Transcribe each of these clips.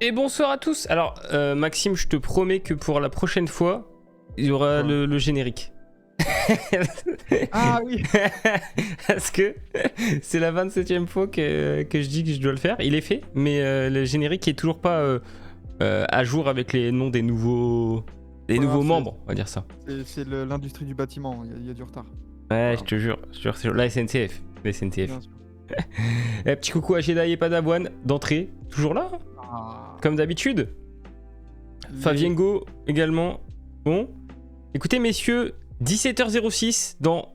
Et bonsoir à tous. Alors, Maxime, je te promets que pour la prochaine fois, il y aura le générique. Ah oui. Parce que c'est la 27e fois que je dis que je dois le faire. Il est fait, mais le générique est toujours pas à jour avec les noms des nouveaux membres, on va dire ça. C'est l'industrie du bâtiment, il y a du retard. Ouais, voilà. Je te jure, c'est la SNCF. La SNCF. Petit coucou à Jedi et Padawan d'entrée, toujours là, comme d'habitude. Faviengo également. Bon, écoutez messieurs, 17h06 dans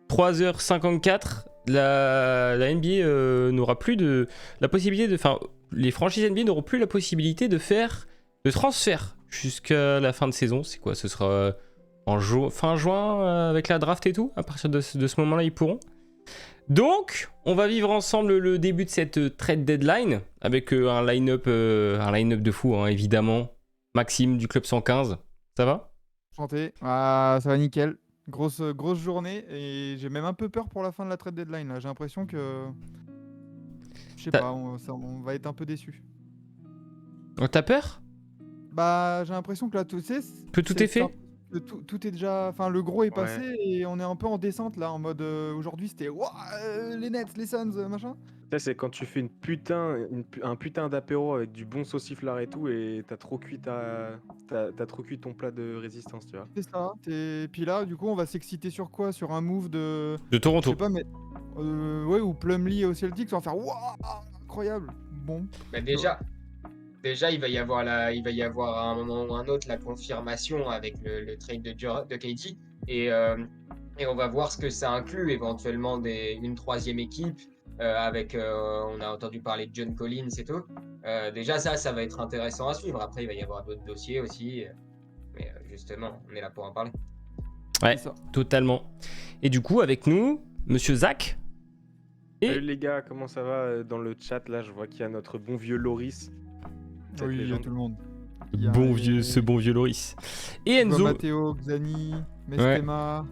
3h54, la NBA n'aura plus de la possibilité de, enfin, les franchises NBA n'auront plus la possibilité de faire de transfert jusqu'à la fin de saison. C'est quoi? Ce sera fin juin avec la draft et tout. À partir de ce moment-là, ils pourront. Donc, on va vivre ensemble le début de cette trade deadline avec un line-up de fou, hein, évidemment. Maxime du Club 115, ça va? Santé, ça va nickel. Grosse journée et j'ai même un peu peur pour la fin de la trade deadline. Là. J'ai l'impression que, je sais pas, on va être un peu déçus. T'as peur? Bah, j'ai l'impression que là, tu sais, tout est fait. Tout est déjà, enfin le gros est passé et on est un peu en descente là, en mode aujourd'hui c'était les Nets, les Suns, machin. Ça c'est quand tu fais un putain d'apéro avec du bon sauciflard et tout et t'as trop cuit ton plat de résistance, tu vois. C'est ça. Et puis là, du coup, on va s'exciter sur quoi? Sur un move de Toronto. Je sais pas, mais ouais, ou Plumlee au Celtics, on va faire incroyable. Bon. Bah déjà, il va y avoir à un moment ou un autre la confirmation avec le trade de KD et on va voir ce que ça inclut éventuellement une troisième équipe avec on a entendu parler de John Collins et tout. Déjà ça va être intéressant à suivre. Après il va y avoir d'autres dossiers aussi, mais justement on est là pour en parler. Ouais, totalement. Et du coup avec nous, Monsieur Zach. Salut les gars, comment ça va dans le chat là? Je vois qu'il y a notre bon vieux Loris. Oui, il y a tout le monde. Ce bon vieux Loris. Et Enzo. Matteo, Xani, Mestema,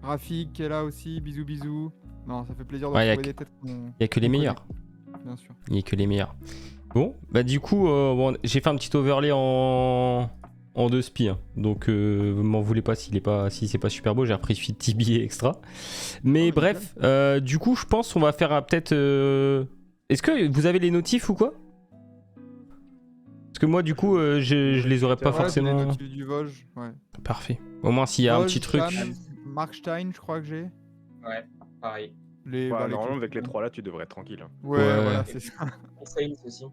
Rafik qui est là aussi, bisous. Non, ça fait plaisir de retrouver des têtes. Il n'y a que les meilleurs. Bien sûr. Il n'y a que les meilleurs. Bon, bah du coup, j'ai fait un petit overlay en 2 spi. Hein. Donc, vous m'en voulez pas si c'est pas super beau. J'ai repris suite Tibi extra. Mais bref, du coup, je pense qu'on va faire peut-être... Est-ce que vous avez les notifs ou quoi? Parce que moi, du coup, je les aurais pas forcément... Les notifs du Vosges, ouais. Parfait. Au moins, s'il y a un petit truc... Mark Stein, je crois que j'ai. Ouais, pareil. Normalement, avec les 3 là, tu devrais être tranquille. Hein. Ouais, voilà, c'est ça. Aussi.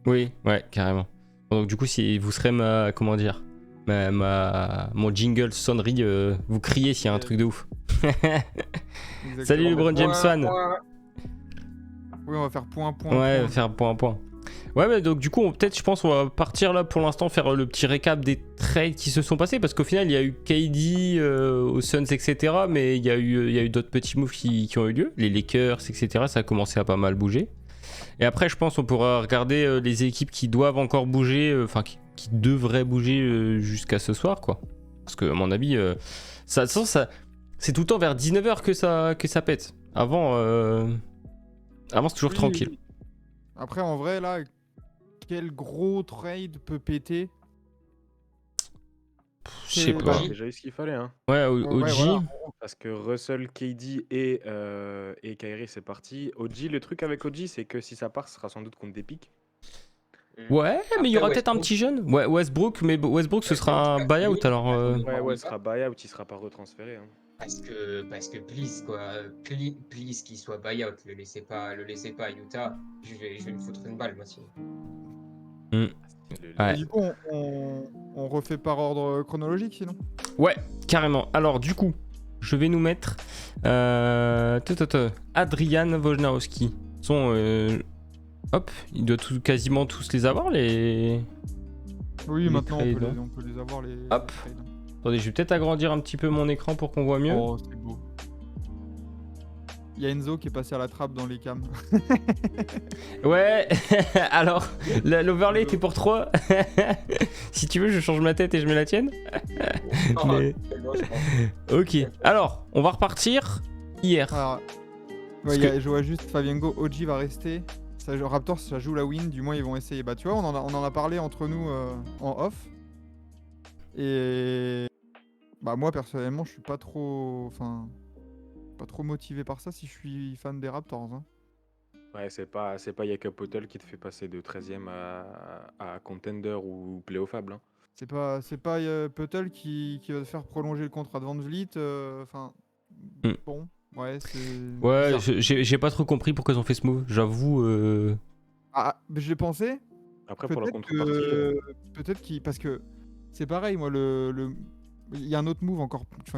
Oui, ouais, carrément. Donc, du coup, si vous serez mon jingle sonnerie, vous criez s'il y a un truc de ouf. Salut LeBron James fan. Oui, on va faire point. Ouais, on va faire point. Ouais, mais donc du coup, je pense qu'on va partir là pour l'instant, faire le petit récap des trades qui se sont passés, parce qu'au final, il y a eu KD aux Suns, etc. Mais il y a eu d'autres petits moves qui ont eu lieu, les Lakers, etc. Ça a commencé à pas mal bouger. Et après, je pense qu'on pourra regarder les équipes qui doivent encore bouger, enfin qui devraient bouger jusqu'à ce soir, quoi. Parce que à mon avis, ça c'est tout le temps vers 19h que ça pète. Avant, c'est toujours tranquille. Après, en vrai, là, quel gros trade peut péter? Je sais pas. On a déjà eu ce qu'il fallait. Hein. Ouais, OG. Voilà. Parce que Russell, KD et Kyrie, c'est parti. OG, le truc avec OG, c'est que si ça part, ce sera sans doute contre des pics. Ouais, mais il y aura peut-être un petit jeune. Ouais, Westbrook, mais Westbrook, ce sera un buyout alors. Ouais, ce sera buyout, il sera pas retransféré. Hein. Parce que please quoi, please qu'il soit buyout, le laissez pas à Utah, je vais me foutre une balle moi sinon. Ouais. Du coup, on refait par ordre chronologique sinon. Ouais, carrément. Alors du coup, je vais nous mettre Adrian Wojnarowski. Hop, il doit quasiment tous les avoir les. Oui, maintenant trades, on peut les avoir les. Hop. Attendez, je vais peut-être agrandir un petit peu mon écran pour qu'on voit mieux. Oh, c'est beau. Il y a Enzo qui est passé à la trappe dans les cams. Ouais, alors, l'overlay était pour 3. Si tu veux, je change ma tête et je mets la tienne. Mais... Ok, alors, on va repartir hier. Alors, je vois juste Faviengo, OG va rester. Raptors, ça joue la win, du moins ils vont essayer. Bah tu vois, on en a parlé entre nous en off. Et bah moi personnellement, je suis pas trop motivé par ça si je suis fan des Raptors. Hein. Ouais, c'est pas Jakob Poeltl qui te fait passer de 13e à contender ou playoffable. Hein. C'est pas Poeltl qui va te faire prolonger le contrat de Van Vliet. Enfin, bon, ouais, c'est. Ouais, bizarre. j'ai pas trop compris pourquoi ils ont fait ce move. J'avoue. Ah, mais je l'ai pensé. Après, pour la Peut-être contrepartie, parce que c'est pareil, moi il y a un autre move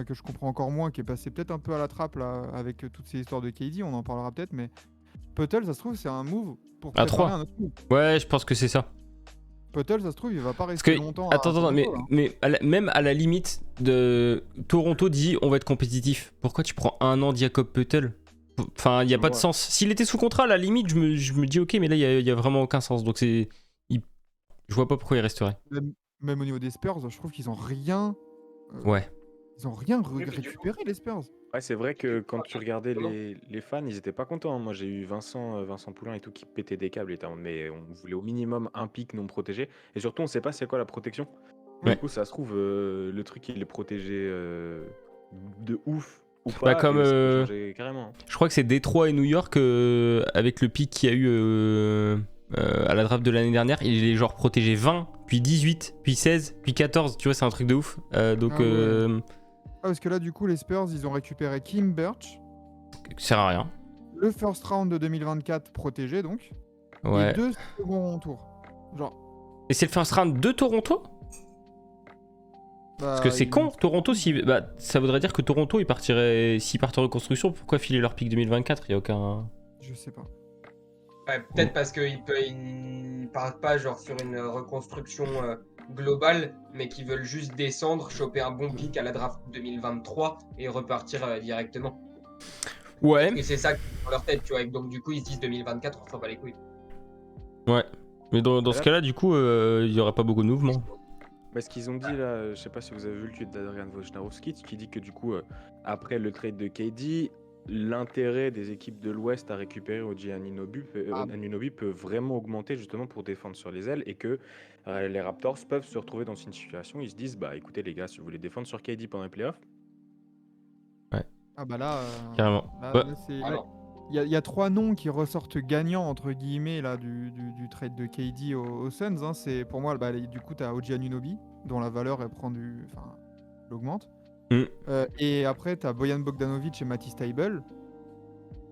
que je comprends encore moins, qui est passé peut-être un peu à la trappe là avec toutes ces histoires de KD, on en parlera peut-être, mais Poeltl, ça se trouve c'est un move pour À préparer 3. un autre move. Ouais, je pense que c'est ça. Poeltl, ça se trouve il va pas Parce rester que, longtemps. attends, mais, Toronto, là. même à la limite de Toronto dit on va être compétitif. Pourquoi tu prends un an de Jakob Poeltl? Enfin, il y a pas de Ouais. sens. S'il était sous contrat, à la limite, je me dis ok, mais là il y a vraiment aucun sens. Donc je vois pas pourquoi il resterait. Même au niveau des Spurs, je trouve qu'ils ont rien. Ouais. Ils ont rien mais du coup- récupéré, les Spurs. ouais, c'est vrai que quand tu regardais les fans, ils étaient pas contents. Hein. Moi, j'ai eu Vincent Poulain et tout qui pétait des câbles. Mais on voulait au minimum un pic non protégé. Et surtout, on sait pas c'est quoi la protection. Ouais. Du coup, ça se trouve, le truc, il est protégé de ouf ou pas. Bah, comme, et ça peut changer carrément. Hein. Je crois que c'est Détroit et New York avec le pic qu'il y a eu à la draft de l'année dernière. Il est genre protégé 20, puis 18, puis 16, puis 14. Tu vois, c'est un truc de ouf. Donc, Ah ouais. Parce que là, du coup, les Spurs, ils ont récupéré Kim Birch, ça sert à rien. le first round de 2024 protégé, donc, Ouais. et 2 seconds tours. Genre, Et c'est le first round de Toronto? Parce que c'est con, Toronto, ça voudrait dire que Toronto, s'ils partent en reconstruction, pourquoi filer leur pic 2024? Il y a aucun. Je sais pas. Ouais, peut-être parce qu'ils partent pas genre sur une reconstruction globale, mais qu'ils veulent juste descendre, choper un bon pic à la draft 2023 et repartir directement. Ouais. Et c'est ça qui est dans leur tête, tu vois. Et donc du coup, ils se disent 2024, on s'en bat les couilles. Ouais. Mais dans ce cas-là, du coup, il y aurait pas beaucoup de mouvements. Mais ce qu'ils ont dit là, je sais pas si vous avez vu le tweet d'Adrian Wojnarowski qui dit que du coup, après le trade de KD, l'intérêt des équipes de l'Ouest à récupérer OG Anunoby peut vraiment augmenter justement pour défendre sur les ailes et que les Raptors peuvent se retrouver dans une situation où ils se disent bah écoutez les gars, si vous voulez défendre sur KD pendant les playoffs. Ah bah là, Carrément. là, Ouais. là, c'est- Alors, il y a 3 noms qui ressortent gagnants entre guillemets là du trade de KD aux Suns. Hein. C'est pour moi, bah, du coup, t'as OG Anunoby dont la valeur elle elle augmente. Et après, t'as Bojan Bogdanovic et Matisse Thybulle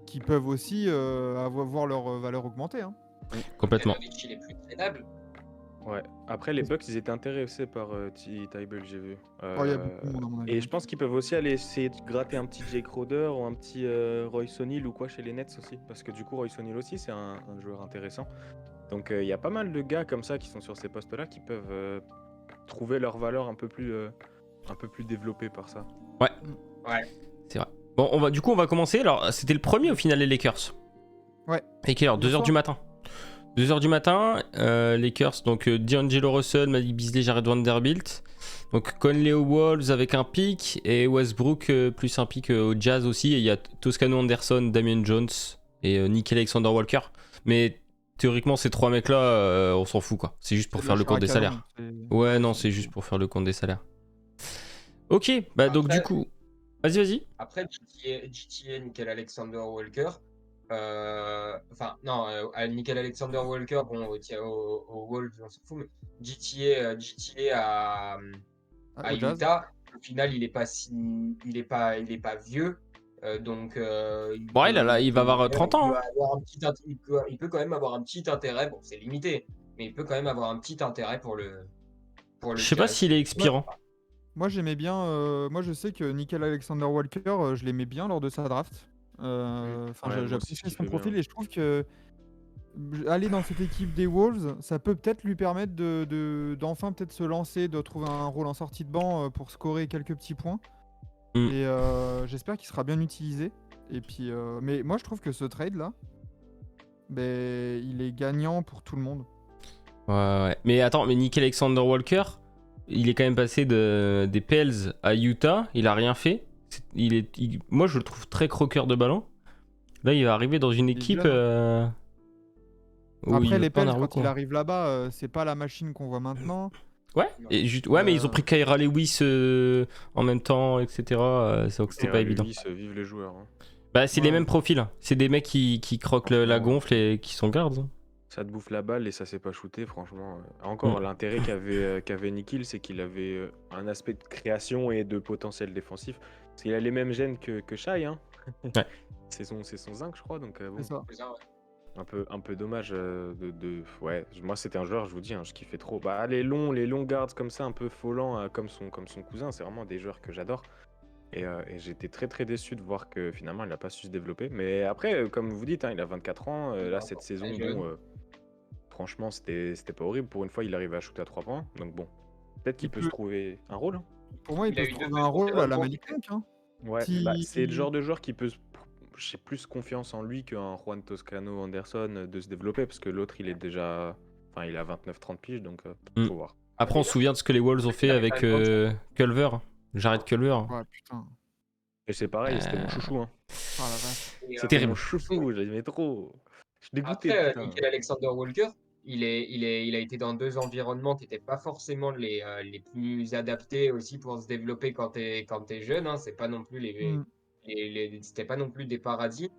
qui peuvent aussi voir leur valeur augmenter. Hein. Complètement. Bogdanovic, il est plus traînable. Ouais. Après les Bucks, ils étaient intéressés par Thybulle, j'ai vu. Oh, il y a beaucoup de monde, à mon avis. Et je pense qu'ils peuvent aussi aller essayer de gratter un petit Jake Crowder ou un petit Royce O'Neal ou quoi chez les Nets aussi. Parce que du coup, Royce O'Neal aussi, c'est un joueur intéressant. Donc il y a pas mal de gars comme ça qui sont sur ces postes-là qui peuvent trouver leur valeur un peu plus développée par ça. Ouais. Ouais. C'est vrai. Bon, on va commencer. Alors, c'était le premier au final, les Lakers. Ouais. Et quelle heure? 2h du matin. 2h du matin, Lakers, donc D'Angelo Russell, Malik Beasley, Jared Vanderbilt. Donc Conley aux Wolves avec un pick et Westbrook plus un pick au Jazz aussi. Et il y a Toscano Anderson, Damian Jones et Nickel Alexander Walker. Mais théoriquement, ces 3 mecs-là, on s'en fout quoi. C'est juste pour faire le compte des salaires. Ouais, non, c'est juste pour faire le compte des salaires. Ok, bah donc Après- du coup. Vas-y. Après, GTA, Nickel Alexander Walker. Nickel Alexander Walker, bon, au Wolves, on s'en fout, mais GTA à Au Jazz. Utah, au final, il est pas vieux. Donc, Bon, il va avoir 30 ans. Il peut quand même avoir un petit intérêt. Bon, c'est limité, mais il peut quand même avoir un petit intérêt pour le Je sais pas Jazz. s'il est expirant. Moi j'aimais bien. Moi je sais que Nickel Alexander Walker, je l'aimais bien lors de sa draft. Ouais, moi aussi, J'appréciais je son kiffais profil bien. et je trouve que aller dans cette équipe des Wolves, ça peut peut-être lui permettre d'enfin peut-être se lancer, de trouver un rôle en sortie de banc pour scorer quelques petits points. Et j'espère qu'il sera bien utilisé. Et puis, mais moi je trouve que ce trade là, ben, il est gagnant pour tout le monde. Ouais. Mais attends, mais Nickel Alexander Walker, il est quand même passé des Pels à Utah, il a rien fait. Moi je le trouve très croqueur de ballon. Là il va arriver dans une équipe. Où Après, il les pas en Pels, arrive, quand il quoi. arrive là-bas, c'est pas la machine qu'on voit maintenant. Ouais, et ouais, mais ils ont Euh, pris Kyra Lewis en même temps, etc. Donc c'était pas évident. Lewis, vive les joueurs. Hein. Bah, c'est les Ouais. mêmes profils. Hein. C'est des mecs qui croquent la Franchement, gonfle et qui sont gardes. Hein. ça te bouffe la balle et ça s'est pas shooté, franchement. Mm. Encore, l'intérêt qu'avait Nikhil, c'est qu'il avait un aspect de création et de potentiel défensif. Parce qu'il a les mêmes gènes que Shai, hein. Ouais. C'est son zinc, je crois, donc bon. C'est ça. C'est ça, ouais. Un peu dommage Ouais, moi c'était un joueur, je vous dis, hein, je kiffais trop. Bah, les longs guards comme ça, un peu follants, comme son cousin, c'est vraiment des joueurs que j'adore. Et j'étais très très déçu de voir que finalement il n'a pas su se développer. Mais après, comme vous dites, hein, il a 24 ans. Il est Là, cette encore saison, très jeune. bon, franchement, c'était pas horrible. Pour une fois, il arrive à shooter à 3 points. Donc bon, peut-être qu'il Il peut peut- se trouver un rôle. Hein. Pour moi, il Il peut a se eu trouver deux un rôle à la bons Malik Monk. Hein. Ouais, Si- bah, c'est le genre de joueur qui peut j'ai plus confiance en lui qu'un Juan Toscano Anderson de se développer parce que l'autre il est déjà. Enfin, il a 29-30 piges donc faut voir. Après, on se souvient de ce que les Wolves ont fait avec Culver. J'arrête Culver. Ouais, putain. Et c'est pareil, c'était mon chouchou. Hein. Ah, la vache. Et, C'était terrible. mon chouchou, j'aimais trop. Je suis dégoûté, Après, putain. Nickel Alexander Walker, il a été dans deux environnements qui n'étaient pas forcément les plus adaptés aussi pour se développer quand t'es jeune. Hein. C'est pas non plus Mm. c'était pas non plus des paradis.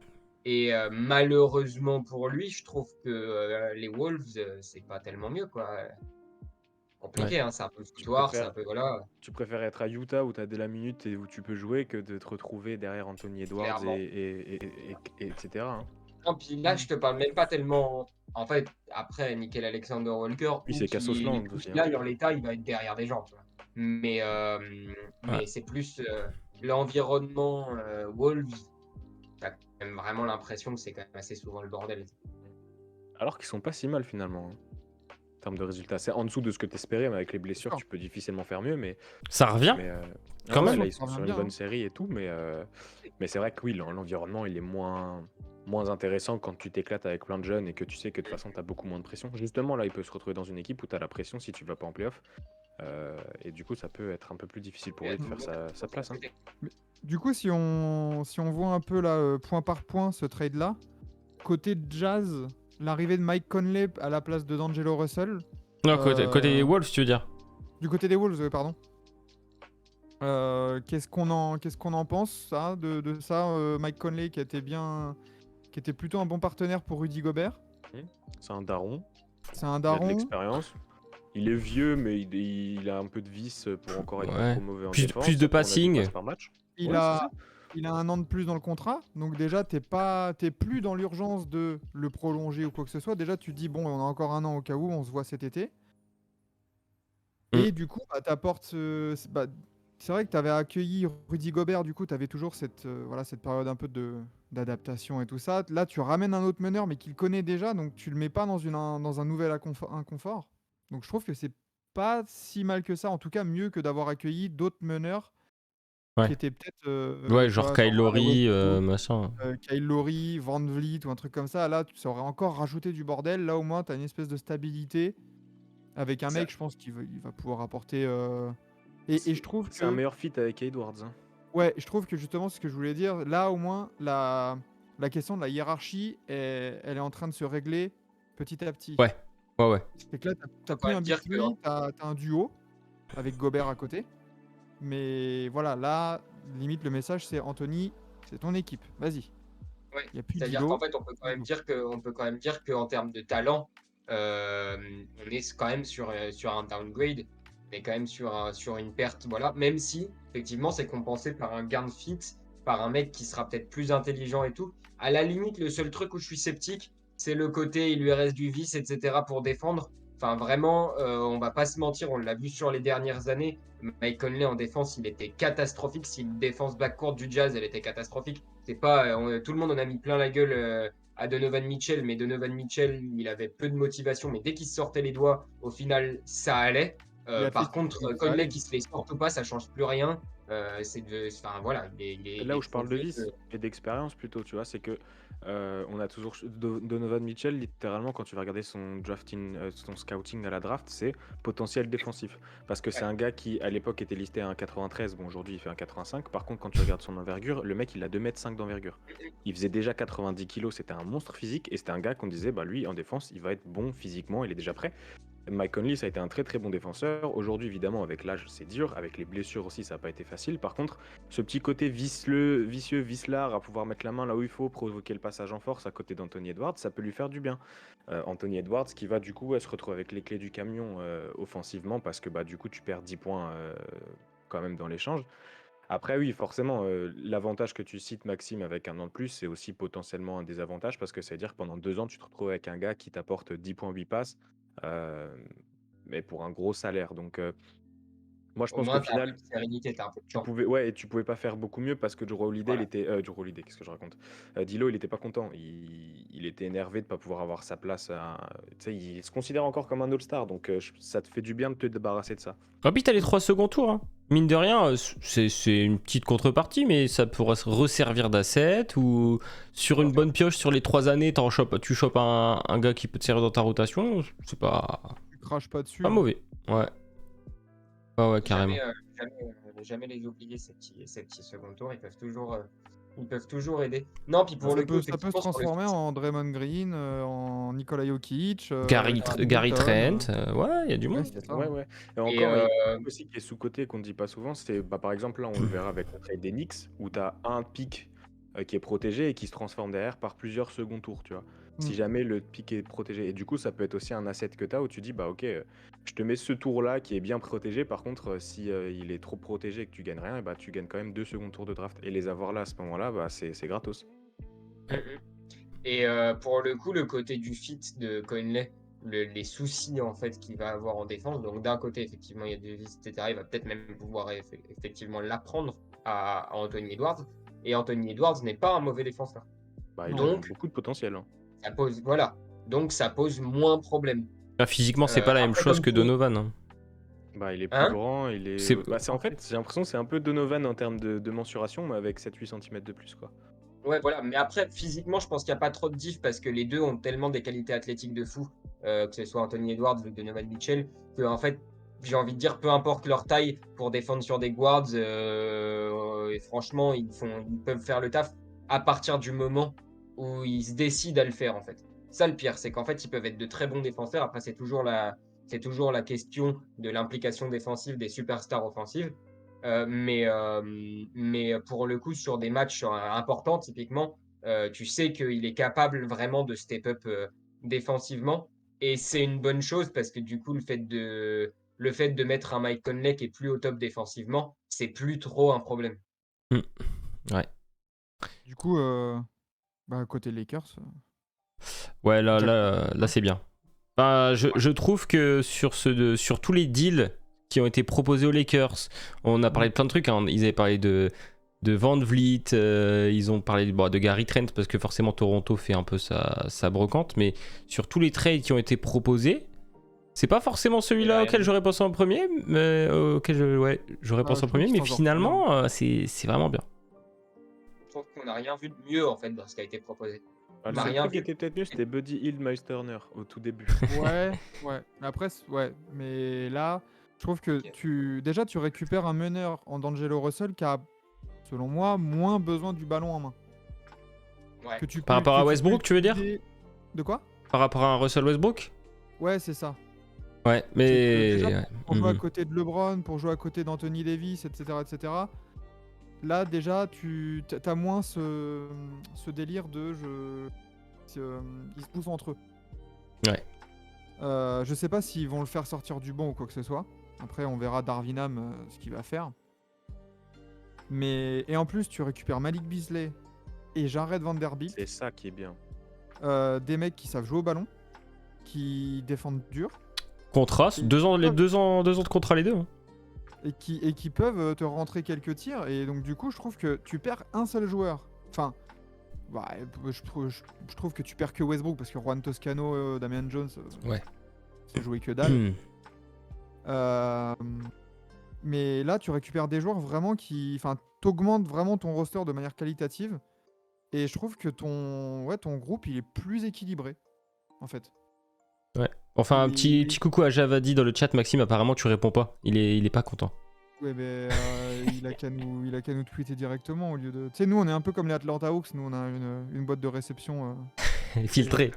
Et malheureusement pour lui, je trouve que les Wolves, c'est pas tellement mieux, quoi. Compliqué, hein, c'est un peu Tu foutoir, c'est un préfères, peu voilà, tu préfères être à Utah où tu as de la minute et où tu peux jouer que de te retrouver derrière Anthony Edwards clairement. etc. Hein. Non, puis là, je te parle même pas tellement. En fait, après, Nickel Alexander Walker, Puis où c'est qu'il Cassos est Land plus aussi. Hein. là, en l'état, il va être derrière des gens, tu vois. Mais, mais c'est plus l'environnement Wolves. T'as quand même vraiment l'impression que c'est quand même assez souvent le bordel. Alors qu'ils sont pas si mal finalement. Hein. En termes de résultats, c'est en dessous de ce que tu espérais, mais avec les blessures, tu peux difficilement faire mieux. Mais, Ça revient quand même. Là, ils sont Ça sur revient une bien, bonne hein. série et tout, mais c'est vrai que oui, l'environnement, il est moins intéressant quand tu t'éclates avec plein de jeunes et que tu sais que de toute façon, tu as beaucoup moins de pression. Justement, là, il peut se retrouver dans une équipe où tu as la pression si tu vas pas en playoff. Et du coup, ça peut être un peu plus difficile pour lui de faire sa place. Hein. Du coup, si on voit un peu là, point par point ce trade-là, côté Jazz, l'arrivée de Mike Conley à la place de D'Angelo Russell. Non, côté Wolves, tu veux dire. Du côté des Wolves, pardon. Qu'est-ce qu'on en pense ça, de ça, Mike Conley qui était plutôt un bon partenaire pour Rudy Gobert. C'est un daron. C'est un Il a de daron. l'expérience. Il est vieux, mais il a un peu de vis pour encore être pas trop mauvais en défense. Plus de Ça tourne à 10 passing. passes par match. Il Ouais, a 1 an de plus dans le contrat, donc déjà t'es plus dans l'urgence de le prolonger ou quoi que ce soit. Déjà tu te dis bon, on a encore 1 an au cas où, on se voit cet été. Et du coup, t'apportes. C'est vrai que t'avais accueilli Rudy Gobert, du coup t'avais toujours cette période un peu d'adaptation et tout ça. Là tu ramènes un autre meneur, mais qu'il connaît déjà, donc tu le mets pas dans un nouvel inconfort. Donc je trouve que c'est pas si mal que ça, en tout cas mieux que d'avoir accueilli d'autres meneurs. Ouais. Qui était peut-être. Ouais, genre Kyle Lowry, machin. Kyle Lowry, Van Vliet ou un truc comme ça. Là, ça aurait encore rajouté du bordel. Là, au moins, tu as une espèce de stabilité avec un mec, je pense, il va pouvoir apporter. Et je trouve que. C'est un meilleur fit avec Edwards. Hein. Ouais, je trouve que justement, ce que je voulais dire, là, au moins, la question de la hiérarchie, elle est en train de se régler petit à petit. Ouais. C'est que là, t'as plus un big three, t'as un duo avec Gobert à côté. Mais voilà, là, limite, le message, c'est Anthony, c'est ton équipe. Vas-y. Ouais. Il y a plus C'est-à-dire d'îlot. qu'en fait, on peut quand même dire qu'en termes de talent, on est quand même sur un downgrade. On est quand même sur une perte, voilà. Même si, effectivement, c'est compensé par un gain de fit, par un mec qui sera peut-être plus intelligent et tout. À la limite, le seul truc où je suis sceptique, c'est le côté, il lui reste du vice, etc. pour défendre. Enfin, vraiment, on va pas se mentir, on l'a vu sur les dernières années. Mike Conley en défense, il était catastrophique. Si une défense backcourt du Jazz, elle était catastrophique. C'est pas, tout le monde en a mis plein la gueule à Donovan Mitchell, mais Donovan Mitchell, il avait peu de motivation, mais dès qu'il se sortait les doigts, au final, ça allait. Par contre, Conley qui se les sorte ou pas, ça change plus rien. Enfin voilà, Là où je parle de vice et d'expérience plutôt, tu vois, c'est que on a toujours Donovan Mitchell, littéralement, quand tu vas regarder son drafting, son scouting à la draft, c'est potentiel défensif. Parce que c'est un gars qui, à l'époque, était listé à un 93. Bon, aujourd'hui, il fait un 85. Par contre, quand tu regardes son envergure, le mec, il a 2,5 m d'envergure. Il faisait déjà 90 kilos, c'était un monstre physique. Et c'était un gars qu'on disait, bah lui, en défense, il va être bon physiquement, il est déjà prêt. Mike Conley, ça a été un très très bon défenseur. Aujourd'hui, évidemment, avec l'âge, c'est dur. Avec les blessures aussi, ça n'a pas été facile. Par contre, ce petit côté vicieux, vicelard, à pouvoir mettre la main là où il faut, provoquer le passage en force à côté d'Anthony Edwards, ça peut lui faire du bien. Anthony Edwards qui va du coup se retrouver avec les clés du camion offensivement parce que bah, du coup, tu perds 10 points quand même dans l'échange. Après, oui, forcément, l'avantage que tu cites, Maxime, avec un an de plus, c'est aussi potentiellement un désavantage parce que ça veut dire que pendant 2 ans, tu te retrouves avec un gars qui t'apporte 10 points, 8 passes, mais pour un gros salaire. Donc, moi, je Au pense qu'au moins, t'as un peu final, de sérénité, t'as un peu de tu temps. pouvais, ouais, et tu pouvais pas faire beaucoup mieux parce que Jrue Holiday, Voilà. Jrue Holiday, qu'est-ce que je raconte? D'Lo, il était pas content. Il était énervé de pas pouvoir avoir sa place. Tu sais, il se considère encore comme un All-Star, donc ça te fait du bien de te débarrasser de ça. Ah, puis t'as les 3 seconds tours. Hein. Mine de rien, c'est une petite contrepartie, mais ça pourrait se resservir d'asset ou sur une bonne pioche sur les 3 années, tu chopes un gars qui peut te servir dans ta rotation. C'est pas Tu craches pas dessus. mauvais. Ouais. Ouais, carrément. Jamais les oublier, ces petits second tours. Ils peuvent toujours aider. Non, puis pour le coup, Ça peut se transformer en Draymond Green, en Nikola Jokic, Gary Trent, ouais, il y a du monde. Ouais. Et encore, il y a un truc aussi qui est sous-côté qu'on ne dit pas souvent, c'est bah, par exemple, là, on le verra avec le trade des Knicks, où tu as un pic qui est protégé et qui se transforme derrière par plusieurs second tours, tu vois. Si jamais le pic est protégé. Et du coup, ça peut être aussi un asset que tu as où tu dis, bah ok, je te mets ce tour-là qui est bien protégé. Par contre, si il est trop protégé et que tu gagnes rien, bah, tu gagnes quand même 2 second tours de draft. Et les avoir là à ce moment-là, bah, c'est gratos. Et pour le coup, le côté du fit de Conley, les soucis en fait qu'il va avoir en défense. Donc d'un côté, effectivement, il y a des vis, etc. Il va peut-être même pouvoir effectivement l'apprendre à Anthony Edwards. Et Anthony Edwards n'est pas un mauvais défenseur. Bah, il Donc, a beaucoup de potentiel. Hein. Donc ça pose moins problème. Physiquement, c'est pas la même chose que Donovan. Hein. Bah, il est plus grand, il est. En fait, j'ai l'impression que c'est un peu Donovan en termes de mensuration, mais avec 7-8 cm de plus, quoi. Ouais, voilà. Mais après, physiquement, je pense qu'il n'y a pas trop de diff parce que les deux ont tellement des qualités athlétiques de fou, que ce soit Anthony Edwards ou Donovan Mitchell, que en fait, j'ai envie de dire, peu importe leur taille pour défendre sur des guards, et franchement, ils peuvent faire le taf à partir du moment où ils se décident à le faire, en fait. Ça, le pire, c'est qu'en fait, ils peuvent être de très bons défenseurs. Après, c'est toujours la question de l'implication défensive des superstars offensives. Mais pour le coup, sur des matchs importants, typiquement, tu sais qu'il est capable vraiment de step up défensivement. Et c'est une bonne chose parce que du coup, le fait de mettre un Mike Conley qui est plus au top défensivement, c'est plus trop un problème. Ouais. Du coup, côté Lakers. Ouais, là c'est bien. Je trouve que sur tous les deals qui ont été proposés aux Lakers, on a parlé de plein de trucs. Hein. Ils avaient parlé de Van Vliet, ils ont parlé de Gary Trent parce que forcément Toronto fait un peu sa brocante. Mais sur tous les trades qui ont été proposés, c'est pas forcément celui-là auquel j'aurais pensé en premier, mais j'aurais pensé en premier. Mais finalement, c'est vraiment bien. Je trouve qu'on n'a rien vu de mieux en fait dans ce qui a été proposé. Le seul truc qui était peut-être mieux, c'était Buddy Hield, Miles Turner au tout début. Ouais. Après, mais là, je trouve que tu récupères un meneur en D'Angelo Russell qui a, selon moi, moins besoin du ballon en main. Ouais. Par rapport à Westbrook, tu veux dire? De quoi? Par rapport à un Russell Westbrook? Ouais, c'est ça. Ouais, mais déjà, pour jouer à côté de LeBron, pour jouer à côté d'Anthony Davis, etc. Là, déjà, t'as moins ce délire de ils se poussent entre eux. Ouais. Je sais pas s'ils vont le faire sortir du banc ou quoi que ce soit. Après, on verra Darvin Ham ce qu'il va faire. Et en plus, tu récupères Malik Beasley et Jared Vanderbilt. C'est ça qui est bien. Des mecs qui savent jouer au ballon, qui défendent dur. Contrat, 2 ans de contrat les deux. Hein. Et qui peuvent te rentrer quelques tirs. Et donc du coup, je trouve que tu perds un seul joueur. Enfin, je trouve que tu perds que Westbrook parce que Juan Toscano, Damian Jones, c'est joué que dalle. Mais là, tu récupères des joueurs vraiment qui... Enfin, t'augmentes vraiment ton roster de manière qualitative. Et je trouve que ton groupe, il est plus équilibré, en fait. Ouais. Enfin, un Il petit, est- petit coucou à Javadi dans le chat, Maxime. Apparemment, tu réponds pas. Il est pas content. Ouais, il a qu'à nous tweeter directement au lieu de... Tu sais, nous, on est un peu comme les Atlanta Hawks. Nous, on a une boîte de réception. Filtré.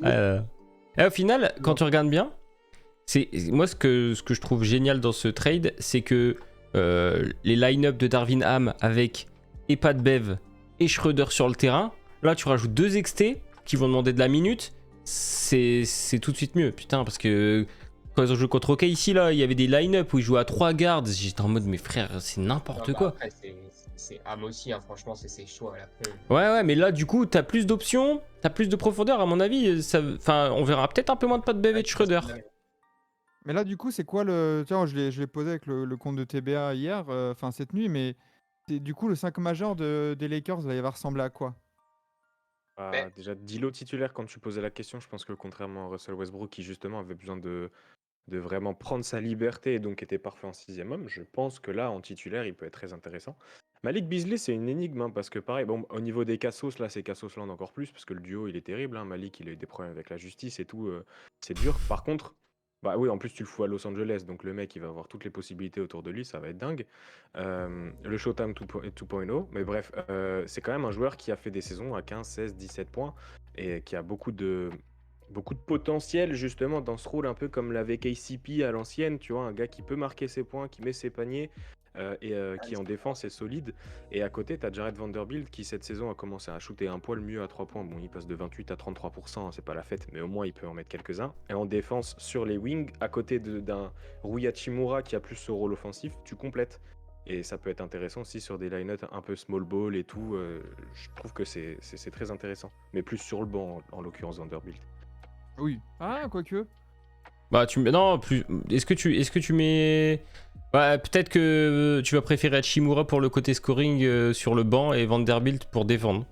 Et au final, quand tu regardes bien, moi ce que je trouve génial dans ce trade, c'est que les line-up de Darvin Ham avec et Pat Bev et Schroeder sur le terrain, là tu rajoutes 2 XT qui vont demander de la minute, c'est tout de suite mieux. Putain, parce que quand ils ont joué contre OK ici, là, il y avait des line-up où ils jouaient à 3 guards. J'étais en mode, mais frère, c'est n'importe quoi. Après, c'est Ham aussi, hein, franchement, c'est ses choix là. Ouais, mais là, du coup, t'as plus d'options, t'as plus de profondeur, à mon avis. Enfin, on verra peut-être un peu moins de Pat Bev et de Schroeder. Mais là, du coup, c'est quoi le... Tiens, je l'ai posé avec le compte de TBA hier, enfin cette nuit, mais du coup, le 5 majeur des Lakers, il va ressembler à quoi? Déjà, Dilo titulaire, quand tu posais la question, je pense que contrairement à Russell Westbrook, qui justement avait besoin de vraiment prendre sa liberté et donc était parfait en 6e homme, je pense que là, en titulaire, il peut être très intéressant. Malik Beasley, c'est une énigme, hein, parce que pareil, bon, au niveau des Cassos, là, c'est Cassos Land encore plus, parce que le duo, il est terrible, hein. Malik, il a eu des problèmes avec la justice et tout, c'est dur. Par contre, bah oui, en plus, tu le fous à Los Angeles, donc le mec, il va avoir toutes les possibilités autour de lui, ça va être dingue. Le Showtime 2.0, mais bref, c'est quand même un joueur qui a fait des saisons à 15, 16, 17 points, et qui a beaucoup de potentiel justement dans ce rôle un peu comme l'avait KCP à l'ancienne, tu vois, un gars qui peut marquer ses points, qui met ses paniers et qui en défense est solide. Et à côté, tu as Jared Vanderbilt qui cette saison a commencé à shooter un poil mieux à 3 points. Bon, il passe de 28 à 33%, hein, c'est pas la fête, mais au moins il peut en mettre quelques-uns. Et en défense sur les wings, à côté d'un Rui Hachimura qui a plus ce rôle offensif, tu complètes. Et ça peut être intéressant aussi sur des line-up un peu small ball et tout. Je trouve que c'est très intéressant. Mais plus sur le banc, en l'occurrence Vanderbilt. Oui. Ah, quoique. Bah, non, plus. Est-ce que tu mets. Bah, peut-être que tu vas préférer Hachimura pour le côté scoring sur le banc et Vanderbilt pour défendre.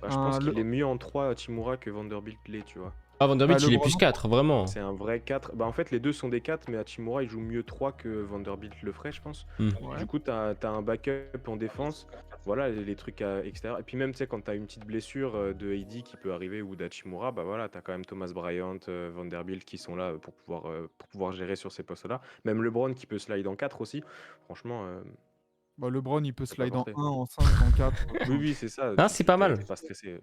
Bah, je pense qu'il est mieux en 3 Hachimura que Vanderbilt l'est, tu vois. Ah, Vanderbilt, il est plus 4, vraiment. C'est un vrai 4. Bah, en fait, les deux sont des 4, mais Hachimura, il joue mieux 3 que Vanderbilt le ferait, je pense. Ouais. Du coup, t'as un backup en défense. Voilà, les trucs extérieurs. Et puis même, tu sais, quand t'as une petite blessure de AD qui peut arriver ou d'Hachimura, bah voilà, t'as quand même Thomas Bryant, Vanderbilt qui sont là pour pouvoir gérer sur ces postes-là. Même LeBron qui peut slide en 4 aussi. Franchement... Bah, LeBron, il peut c'est pas slide en parfait. 1, en 5, en 4. Oui, c'est ça. Ah, c'est pas mal. T'es pas stressé.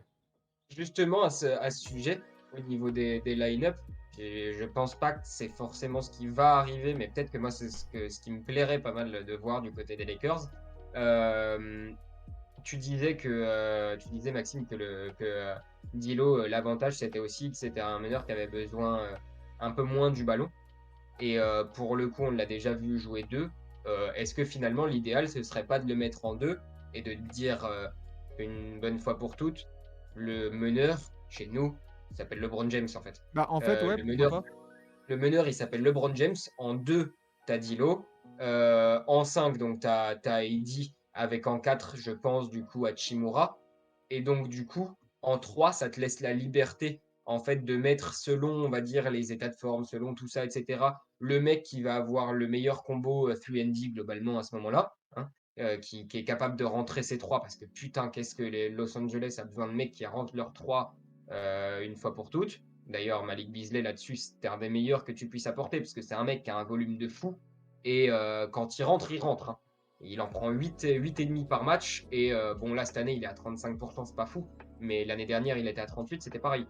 Justement, à ce sujet, au niveau des line-up, je pense pas que c'est forcément ce qui va arriver, mais peut-être que moi, c'est ce qui me plairait pas mal de voir du côté des Lakers. Tu disais, Maxime, que D'Lo, l'avantage, c'était aussi que c'était un meneur qui avait besoin un peu moins du ballon. Et pour le coup, on l'a déjà vu jouer 2. Est-ce que finalement, l'idéal, ce serait pas de le mettre en 2 et de dire une bonne fois pour toutes, le meneur, chez nous, il s'appelle LeBron James en fait. Bah, en fait, ouais, le meneur, il s'appelle LeBron James. En 2, t'as D'Lo. En 5, donc t'as AD avec en 4, je pense, du coup, Hachimura. Et donc, du coup, en 3, ça te laisse la liberté, en fait, de mettre selon, on va dire, les états de forme, selon tout ça, etc., le mec qui va avoir le meilleur combo 3&D globalement à ce moment-là, hein, qui est capable de rentrer ses 3, parce que putain, qu'est-ce que les Los Angeles a besoin de mecs qui rentrent leurs 3 une fois pour toutes. D'ailleurs, Malik Beasley, là-dessus, c'est un des meilleurs que tu puisses apporter, parce que c'est un mec qui a un volume de fou. Et quand il rentre, il rentre. Hein. Il en prend 8,5 par match. Et bon, là, cette année, il est à 35%, c'est pas fou. Mais l'année dernière, il était à 38, c'était pareil.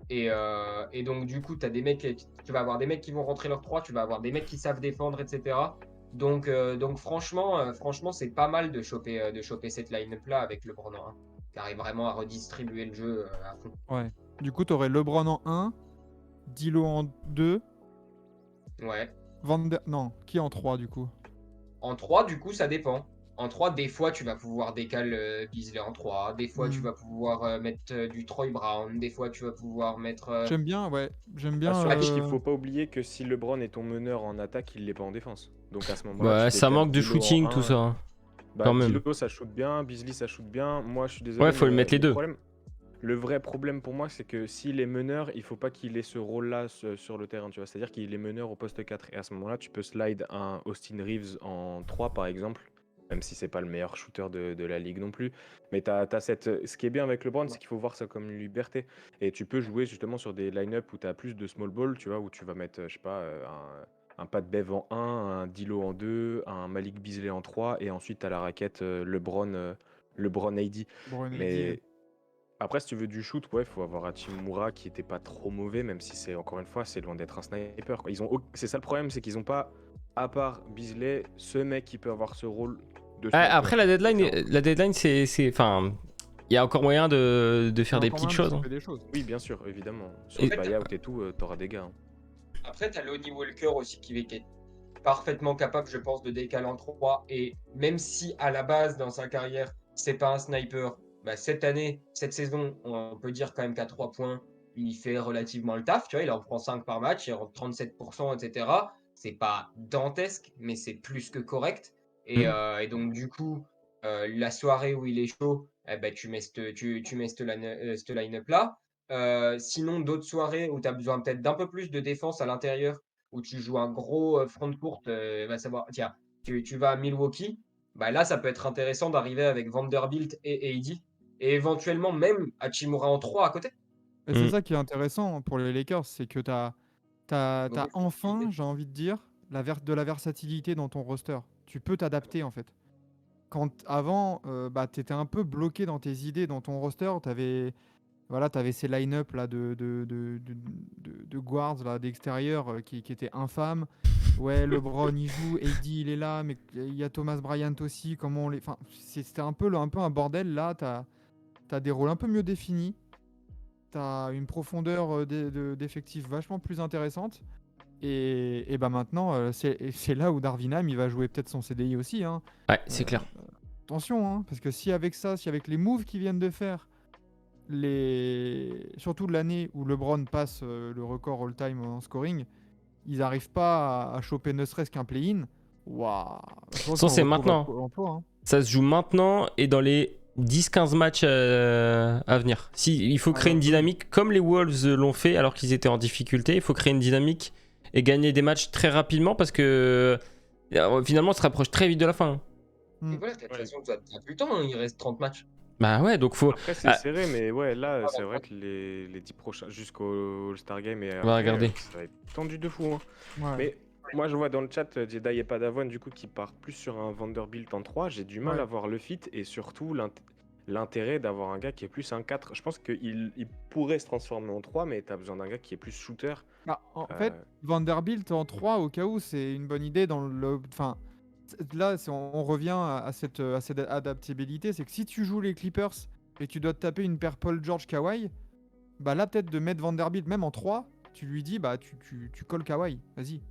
Et donc, du coup, tu vas avoir des mecs qui vont rentrer leurs 3, tu vas avoir des mecs qui savent défendre, etc. Donc franchement, c'est pas mal de choper cette line-up-là avec LeBron en 1, qui arrive vraiment à redistribuer le jeu à fond. Ouais. Du coup, t'aurais LeBron en 1, D'Lo en 2. Ouais. Non, qui en 3 du coup? En 3, du coup, ça dépend. En 3, des fois, tu vas pouvoir décaler Beasley en 3. Des fois, tu vas pouvoir mettre du Troy Brown. Des fois, tu vas pouvoir mettre... J'aime bien, ouais. J'aime bien... Il faut pas oublier que si LeBron est ton meneur en attaque, il l'est pas en défense. Donc à ce moment-là, Ouais, ça manque de shooting, tout ça. Bah, quand même. D'Lo, ça shoot bien. Beasley, ça shoot bien. Moi, je suis désolé. Ouais, faut le mettre les deux. Le vrai problème pour moi, c'est que s'il est meneur, il faut pas qu'il ait ce rôle-là sur le terrain, tu vois. C'est-à-dire qu'il est meneur au poste 4. Et à ce moment-là, tu peux slide un Austin Reeves en 3, par exemple, même si c'est pas le meilleur shooter de la ligue non plus. Mais ce qui est bien avec LeBron, c'est qu'il faut voir ça comme une liberté. Et tu peux jouer justement sur des line-up où tu as plus de small ball, tu vois, où tu vas mettre, je sais pas, un Pat Bev en 1, un Dilo en 2, un Malik Beasley en 3, et ensuite tu as la raquette LeBron AD. Bon, Mais après, si tu veux du shoot, ouais, faut avoir Hachimura qui était pas trop mauvais, même si c'est encore une fois, c'est loin d'être un sniper, quoi. C'est ça le problème, c'est qu'ils ont pas, à part Beasley, ce mec qui peut avoir ce rôle de sniper. Après, la deadline, c'est, enfin, il y a encore moyen de faire des petites choses. Oui, bien sûr, évidemment. Sur Et- le buyout et tout, t'auras des gars. Hein. Après, t'as Lonnie Walker aussi qui est parfaitement capable, je pense, de décaler en 3. Et même si à la base, dans sa carrière, c'est pas un sniper, bah, cette saison, on peut dire quand même qu'à 3 points, il fait relativement le taf. Tu vois, il en prend 5 par match, il rentre 37%, etc. C'est pas dantesque, mais c'est plus que correct. Et donc, du coup, la soirée où il est chaud, eh ben, tu mets cette line-up là. Sinon, d'autres soirées où tu as besoin peut-être d'un peu plus de défense à l'intérieur, où tu joues un gros front court, va savoir, tiens, tu vas à Milwaukee, bah là, ça peut être intéressant d'arriver avec Vanderbilt et AD, et éventuellement même Hachimura en 3 à côté. Et c'est ça qui est intéressant pour les Lakers, c'est que t'as Donc, enfin, j'ai envie de dire, de la versatilité dans ton roster. Tu peux t'adapter en fait. Quand avant, bah, tu étais un peu bloqué dans tes idées, dans ton roster, t'avais ces line-up là de guards là, d'extérieur qui étaient infâmes. Ouais, LeBron il joue, AD il est là, mais il y a Thomas Bryant aussi. Comment on les... enfin, c'était un peu un bordel. Là, t'as des rôles un peu mieux définis. T'as une profondeur d'effectifs vachement plus intéressante. Et bah maintenant, c'est là où Darvin Ham il va jouer peut-être son CDI aussi. Hein. Ouais, c'est clair. Attention, hein, parce que si avec les moves qu'ils viennent de faire, surtout de l'année où LeBron passe le record all-time en scoring, ils n'arrivent pas à choper ne serait-ce qu'un play-in. Waouh. Ça, c'est maintenant. Hein. Ça se joue maintenant et dans les 10-15 matchs à venir. Il faut créer une dynamique comme les Wolves l'ont fait alors qu'ils étaient en difficulté. Il faut créer une dynamique et gagner des matchs très rapidement parce que finalement, on se rapproche très vite de la fin. Et voilà, t'as l'impression que t'as plus le temps, hein, il reste 30 matchs. Bah ouais, donc faut. Après, c'est serré, mais ouais, là, c'est vrai que les 10 prochains, jusqu'au All-Star Game, et On va regarder. ça va être tendu de fou. Hein. Ouais. Mais moi, je vois dans le chat Jedi et Padawan, du coup, qui part plus sur un Vanderbilt en 3. J'ai du mal à voir le fit et surtout l'intérêt d'avoir un gars qui est plus un 4. Je pense qu'il pourrait se transformer en 3, mais tu as besoin d'un gars qui est plus shooter. Bah, en fait, Vanderbilt en 3, au cas où, c'est une bonne idée dans le. Enfin, là, on revient à cette adaptabilité. C'est que si tu joues les Clippers et tu dois te taper une paire Paul George Kawhi, bah là, peut-être de mettre Vanderbilt même en 3, tu lui dis, bah tu colles Kawhi, vas-y.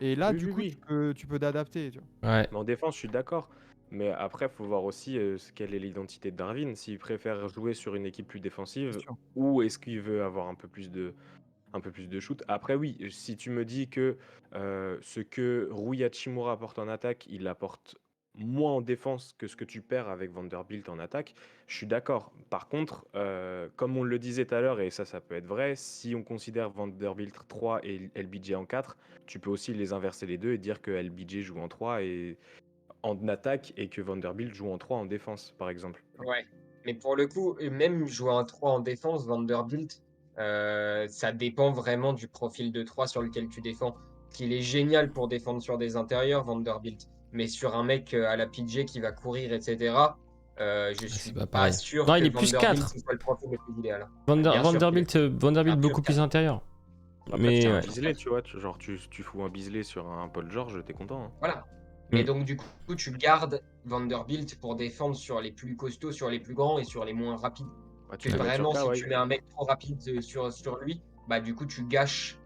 Et là, tu peux t'adapter. Ouais. Mais en défense, je suis d'accord. Mais après, il faut voir aussi quelle est l'identité de Darvin. S'il préfère jouer sur une équipe plus défensive ou est-ce qu'il veut avoir un peu plus de shoot. Après, oui, si tu me dis que ce que Rui Hachimura apporte en attaque, il apporte moins en défense que ce que tu perds avec Vanderbilt en attaque, je suis d'accord. Par contre, comme on le disait tout à l'heure, et ça peut être vrai, si on considère Vanderbilt 3 et LBJ en 4, tu peux aussi les inverser les deux et dire que LBJ joue en 3 et en attaque et que Vanderbilt joue en 3 en défense, par exemple. Ouais, mais pour le coup, même jouer un 3 en défense, Vanderbilt, ça dépend vraiment du profil de 3 sur lequel tu défends. Qu'il est génial pour défendre sur des intérieurs, Vanderbilt. Mais sur un mec à la PJ qui va courir, etc., je suis pas sûr non, que il est plus Vanderbilt 4. soit le profil le plus idéal. Vanderbilt beaucoup plus intérieur. Après, mais un Beasley, tu vois, genre tu fous un Beasley sur un Paul George, t'es content. Hein. Voilà. Et donc, du coup, tu gardes Vanderbilt pour défendre sur les plus costauds, sur les plus grands et sur les moins rapides. Tu vraiment, si tu mets un mec trop rapide sur lui, bah du coup, tu gâches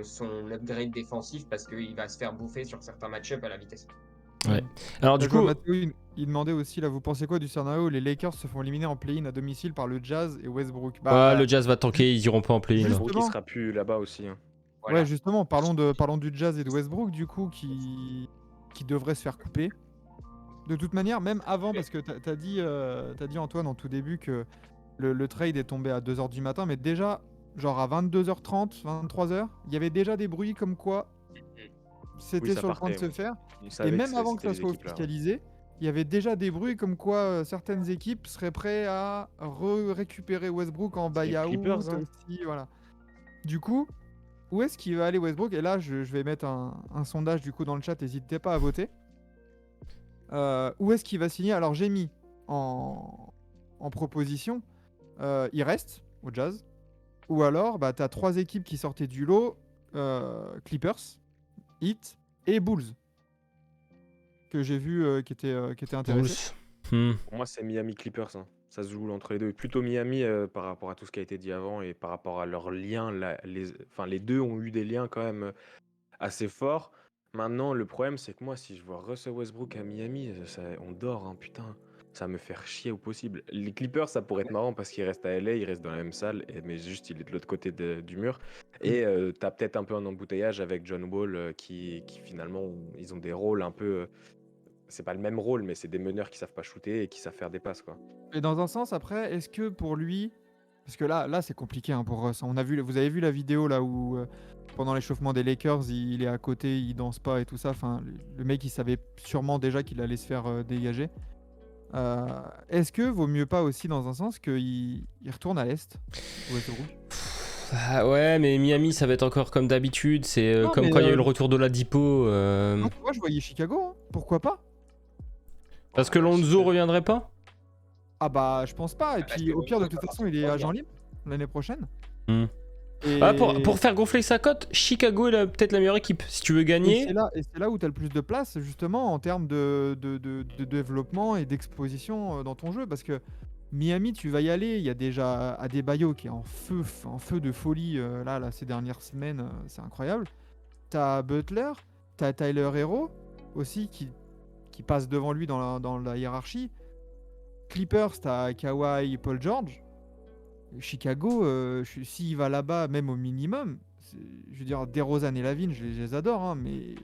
son upgrade défensif parce qu'il va se faire bouffer sur certains match-up à la vitesse. Ouais. Alors du coup, Mathieu, il demandait aussi là, vous pensez quoi du scénario où les Lakers se font éliminer en play-in à domicile par le Jazz et Westbrook? Bah, le Jazz va tanker, ils iront pas en play-in. Westbrook, il sera plus là-bas aussi. Hein. Voilà. Ouais, justement, parlons du Jazz et de Westbrook du coup qui devrait se faire couper. De toute manière, même avant, parce que t'as dit Antoine en tout début que le trade est tombé à 2h du matin, mais déjà, genre à 22h30, 23h, il y avait déjà des bruits comme quoi c'était ça sur le point de partait, se faire. Ils Et savaient que même avant que c'était ça les soit équipes là. officialisé, il y avait déjà des bruits comme quoi certaines équipes seraient prêtes à récupérer Westbrook en C'est les buyout Clippers, hein. aussi, voilà. Du coup, où est-ce qu'il va aller Westbrook? Et là, je vais mettre un sondage du coup dans le chat, n'hésitez pas à voter. Où est-ce qu'il va signer? Alors j'ai mis en proposition, il reste au Jazz. Ou alors, bah, tu as 3 équipes qui sortaient du lot, Clippers, Heat et Bulls, que j'ai vu qui étaient intéressés. Bulls. Pour moi, c'est Miami Clippers, hein. Ça se joue entre les deux. Plutôt Miami par rapport à tout ce qui a été dit avant et par rapport à leurs liens. Les deux ont eu des liens quand même assez forts. Maintenant, le problème, c'est que moi, si je vois Russell Westbrook à Miami, on dort, hein, putain. Ça me fait chier au possible. Les Clippers, ça pourrait être marrant parce qu'il reste à LA, il reste dans la même salle, mais juste il est de l'autre côté du mur. Et t'as peut-être un peu un embouteillage avec John Wall qui finalement, ils ont des rôles un peu. C'est pas le même rôle, mais c'est des meneurs qui savent pas shooter et qui savent faire des passes, quoi. Et dans un sens, après, est-ce que pour lui, parce que là c'est compliqué hein, pour Russ. Vous avez vu la vidéo là où pendant l'échauffement des Lakers, il est à côté, il danse pas et tout ça. Enfin, le mec, il savait sûrement déjà qu'il allait se faire dégager. Est-ce que vaut mieux pas aussi dans un sens qu'il retourne à l'est Ah ouais, mais Miami, ça va être encore comme d'habitude. C'est Non, comme mais, quand il y a eu le retour de Ladipo. Moi, je voyais Chicago, hein. Pourquoi pas? Parce que Ouais, Lonzo reviendrait pas? Ah bah, je pense pas. Et Parce puis, que au pire, de Lonzo toute va façon, il est forcément agent bien. libre l'année prochaine. Hmm. Et... Ah, pour faire gonfler sa cote, Chicago est peut-être la meilleure équipe. Si tu veux Et gagner, c'est là où tu as le plus de place, justement, en termes de développement et d'exposition dans ton jeu. Parce que Miami, tu vas y aller. Il y a déjà Adebayo qui est en feu de folie là, ces dernières semaines. C'est incroyable. T'as Butler, t'as Tyler Hero aussi qui passe devant lui dans la hiérarchie. Clippers, t'as Kawhi, Paul George. Chicago, s'il va là-bas, même au minimum, je veux dire, DeRozan et Lavine, je les adore, hein, mais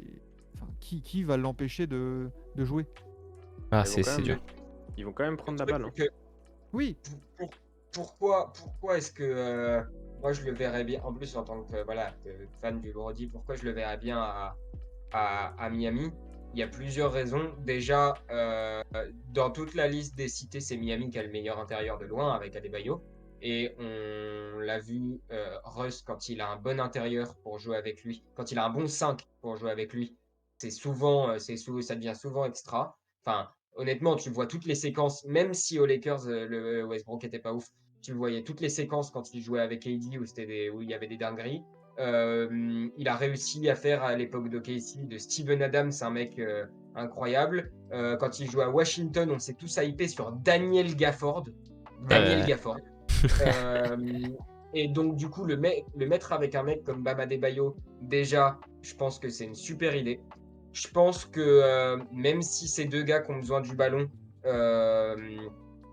enfin, qui va l'empêcher de jouer? ah, Ils vont quand c'est même- dur. Ils vont quand même prendre la Le balle, truc, hein. c'est que Oui, pourquoi est-ce que moi je le verrais bien, en plus en tant que fan du Brody, pourquoi je le verrais bien à Miami? Il y a plusieurs raisons. Déjà, dans toute la liste des cités, c'est Miami qui a le meilleur intérieur de loin avec Adebayo. Et on l'a vu, Russ, quand il a un bon intérieur pour jouer avec lui, quand il a un bon 5 pour jouer avec lui, ça devient souvent extra. Enfin, honnêtement, tu vois toutes les séquences, même si aux Lakers, le Westbrook était pas ouf, tu voyais toutes les séquences quand il jouait avec AD où il y avait des dingueries. Il a réussi à faire à l'époque de Casey, de Steven Adams, un mec incroyable. Quand il jouait à Washington, on s'est tous hypés sur Daniel Gafford. Daniel Ouais. Gafford. Et donc, du coup, le mettre avec un mec comme Bam Adebayo, déjà, je pense que c'est une super idée. Je pense que même si ces deux gars qui ont besoin du ballon,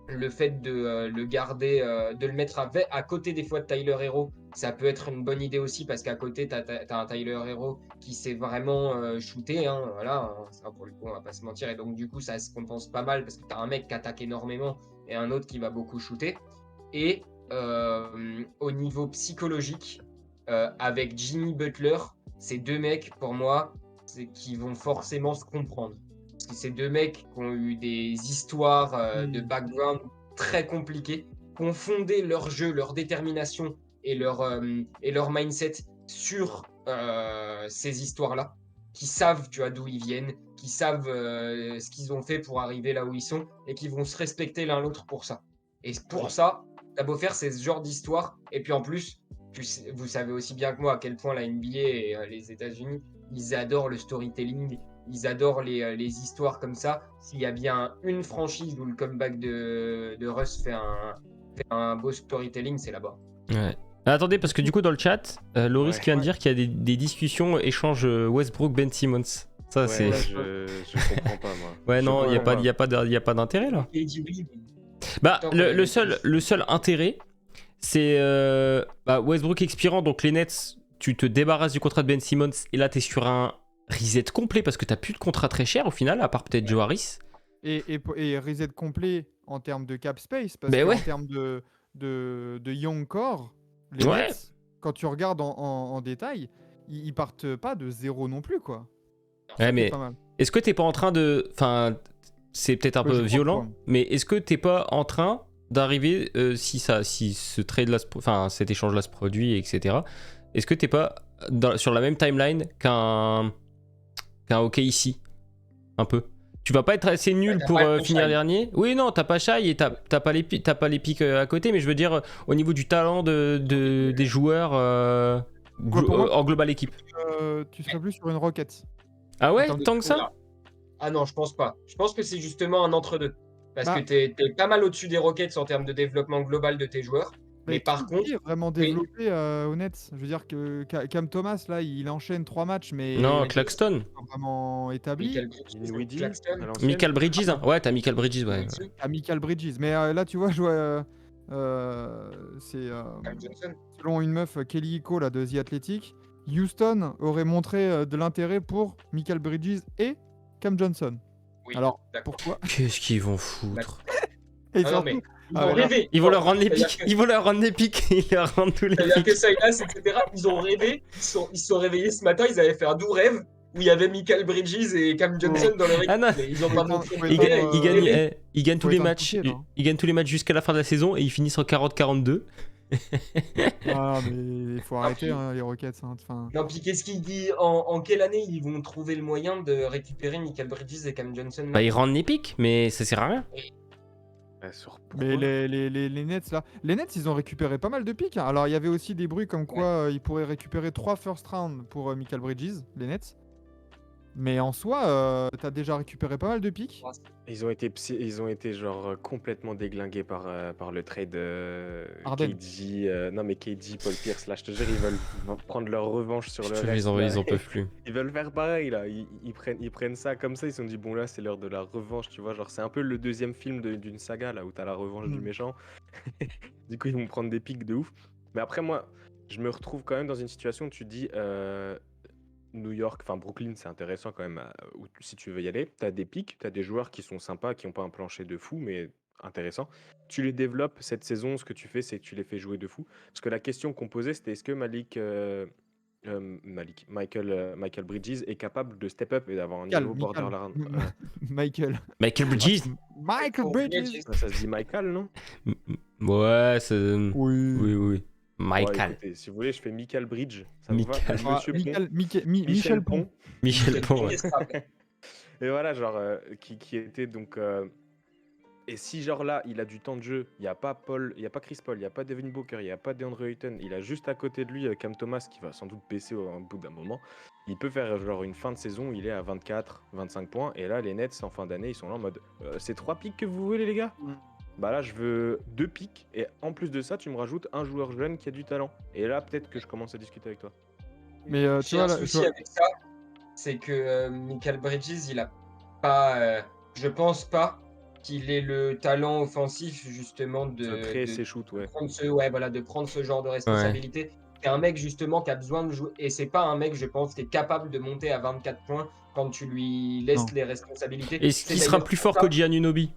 le fait de le garder, de le mettre à côté des fois de Tyler Hero, ça peut être une bonne idée aussi parce qu'à côté, tu as un Tyler Hero qui sait vraiment shooter. Hein, voilà, hein, ça, pour le coup, on va pas se mentir. Et donc, du coup, ça se compense pas mal parce que tu as un mec qui attaque énormément et un autre qui va beaucoup shooter. Et au niveau psychologique, avec Jimmy Butler, ces deux mecs, pour moi, qui vont forcément se comprendre. Parce que ces deux mecs qui ont eu des histoires de background très compliquées, qui ont fondé leur jeu, leur détermination et leur mindset sur ces histoires-là, qui savent d'où ils viennent, qui savent ce qu'ils ont fait pour arriver là où ils sont, et qui vont se respecter l'un l'autre pour ça. Et pour ça, t'as beau faire ce genre d'histoire, et puis en plus, vous savez aussi bien que moi à quel point la NBA et les États-Unis, ils adorent le storytelling, ils adorent les histoires comme ça. S'il y a bien une franchise où le comeback de Russ fait un beau storytelling, c'est là-bas. Ouais. Attendez, parce que du coup, dans le chat, Loris qui vient de dire qu'il y a des discussions, échanges Westbrook-Ben Simmons. Ça, Ouais, c'est. je comprends pas, moi. Ouais, non, il comprends n'y a pas d'intérêt là. Et dit oui, mais Bah, Tant le qu'on- seul intérêt, c'est Westbrook expirant, donc les Nets, tu te débarrasses du contrat de Ben Simmons et là, tu es sur un reset complet parce que tu n'as plus de contrat très cher au final, à part peut-être Joe Harris. et reset complet en termes de cap space, parce Mais qu'en ouais. termes de Young Core, les Ouais. Nets, quand tu regardes en détail, ils partent pas de 0 non plus, quoi. Ouais, Ça qui est mais pas mal. est-ce que t'es pas en train de. Enfin, c'est peut-être un Ouais, peu je crois violent, pas. mais est-ce que t'es pas en train d'arriver, si ce trade-là, enfin, cet échange-là se produit, etc., est-ce que t'es pas sur la même timeline qu'un OKC un peu? Tu vas pas être assez nul t'as pour pas le finir Shai. dernier. Oui, non, t'as pas Shai et t'as pas les pics à côté, mais je veux dire, au niveau du talent des joueurs Ouais, pour moi, en global équipe. tu serais plus sur une Rocket. Ah En ouais, termes de... tant que ça? Oula. Ah non, je pense pas. Je pense que c'est justement un entre-deux. Parce que Bah, t'es pas mal au-dessus des Rockets en termes de développement global de tes joueurs. Mais mais par qui contre, est vraiment oui, développé au Nets? Je veux dire que Cam Thomas, là, il enchaîne 3 matchs, Non, mais Claxton. pas vraiment établi. Michael Bridges, Dinwiddie, Claxton, à l'ancienne. Michael Bridges, hein. Ouais, t'as Michael Bridges, ouais. Dinwiddie, À Michael Bridges. Mais là, tu vois, je vois, c'est Cam Johnson. selon une meuf, Kelly Iko, là, de The Athletic, Houston aurait montré de l'intérêt pour Michael Bridges et Cam Johnson. Oui, Alors, d'accord. pourquoi? Qu'est-ce qu'ils vont foutre? Et Ah non, surtout, mais ils ah, ont mais là, rêvé. Ils vont Non, leur rendre les c'est-à-dire pics. que- Ils vont leur rendre les pics. Ils leur rendent tous les C'est-à-dire que pics. Silas, etc., ils ont rêvé. Ils se sont réveillés ce matin, ils avaient fait un doux rêve où il y avait Michael Bridges et Cam Johnson dans leur équipe. Ah non. Mais ils ont Faut pas éteindre- montré faut le Ils, éteindre, contraire, ils ils ont gagnent, rêvé. ils gagnent tous faut les éteindre matchs. Fouquet, là. Ils gagnent tous les matchs jusqu'à la fin de la saison et ils finissent en 40-42. Ah, mais il faut arrêter puis- hein, les Rockets. Hein. Enfin, Non, puis qu'est-ce qu'il dit en quelle année ils vont trouver le moyen de récupérer Michael Bridges et Cam Johnson Bah, là ils rendent les pics, mais ça sert à rien. Sur mais pourquoi les Nets, là. Les Nets, ils ont récupéré pas mal de pics. Hein. Alors, il y avait aussi des bruits comme quoi ils pourraient récupérer 3 first round pour Michael Bridges, les Nets. Mais en soi, t'as déjà récupéré pas mal de pics. ils ont été genre complètement déglingués par le trade Harden. KD. Non mais KD, Paul Pierce, là je te jure, ils veulent prendre leur revanche sur Je le te jure, reste. ils là. en peuvent plus. Ils veulent faire pareil là, ils prennent ça comme ça, ils se sont dit bon là c'est l'heure de la revanche, tu vois, genre c'est un peu le deuxième film d'une saga là où t'as la revanche du Mm. méchant. Du coup ils vont prendre des pics de ouf. Mais après moi, je me retrouve quand même dans une situation où tu te dis New York, enfin Brooklyn, c'est intéressant quand même si tu veux y aller. Tu as des pics, tu as des joueurs qui sont sympas, qui n'ont pas un plancher de fou, mais intéressant. Tu les développes cette saison, ce que tu fais, c'est que tu les fais jouer de fou. Parce que la question qu'on posait, c'était est-ce que Michael Bridges est capable de step up et d'avoir un niveau borderline. Michael. Michael Bridges. Michael Bridges. Ça se dit Michael, non? Ouais, c'est. Oui. Oui, oui. Ouais, Michael. écoutez, si vous voulez, je fais Michael Bridge. Ça vous va? Michael. Monsieur Pont. Michel Pont. Michel Pont, ouais. Et voilà, genre, qui était donc. Et si, genre là, il a du temps de jeu, il n'y a pas Chris Paul, il n'y a pas Devin Booker, il n'y a pas DeAndre Ayton, il a juste à côté de lui Cam Thomas qui va sans doute baisser au bout d'un moment. Il peut faire genre une fin de saison où il est à 24, 25 points. Et là, les Nets, en fin d'année, ils sont là en mode c'est 3 pics que vous voulez, les gars? Bah là, je veux 2 pics. Et en plus de ça, tu me rajoutes un joueur jeune qui a du talent. Et là, peut-être que je commence à discuter avec toi. Mais tu J'ai vois, un là, souci avec ça, c'est que Michael Bridges, il a pas. Je pense pas qu'il ait le talent offensif justement Ça crée ses shoots, ouais. de prendre ce genre de responsabilité. C'est un mec justement qui a besoin de jouer et c'est pas un mec, je pense, qui est capable de monter à 24 points quand tu lui laisses Non. les responsabilités. Est-ce qu'il C'est sera d'ailleurs plus pour fort ça- que Giannunobi?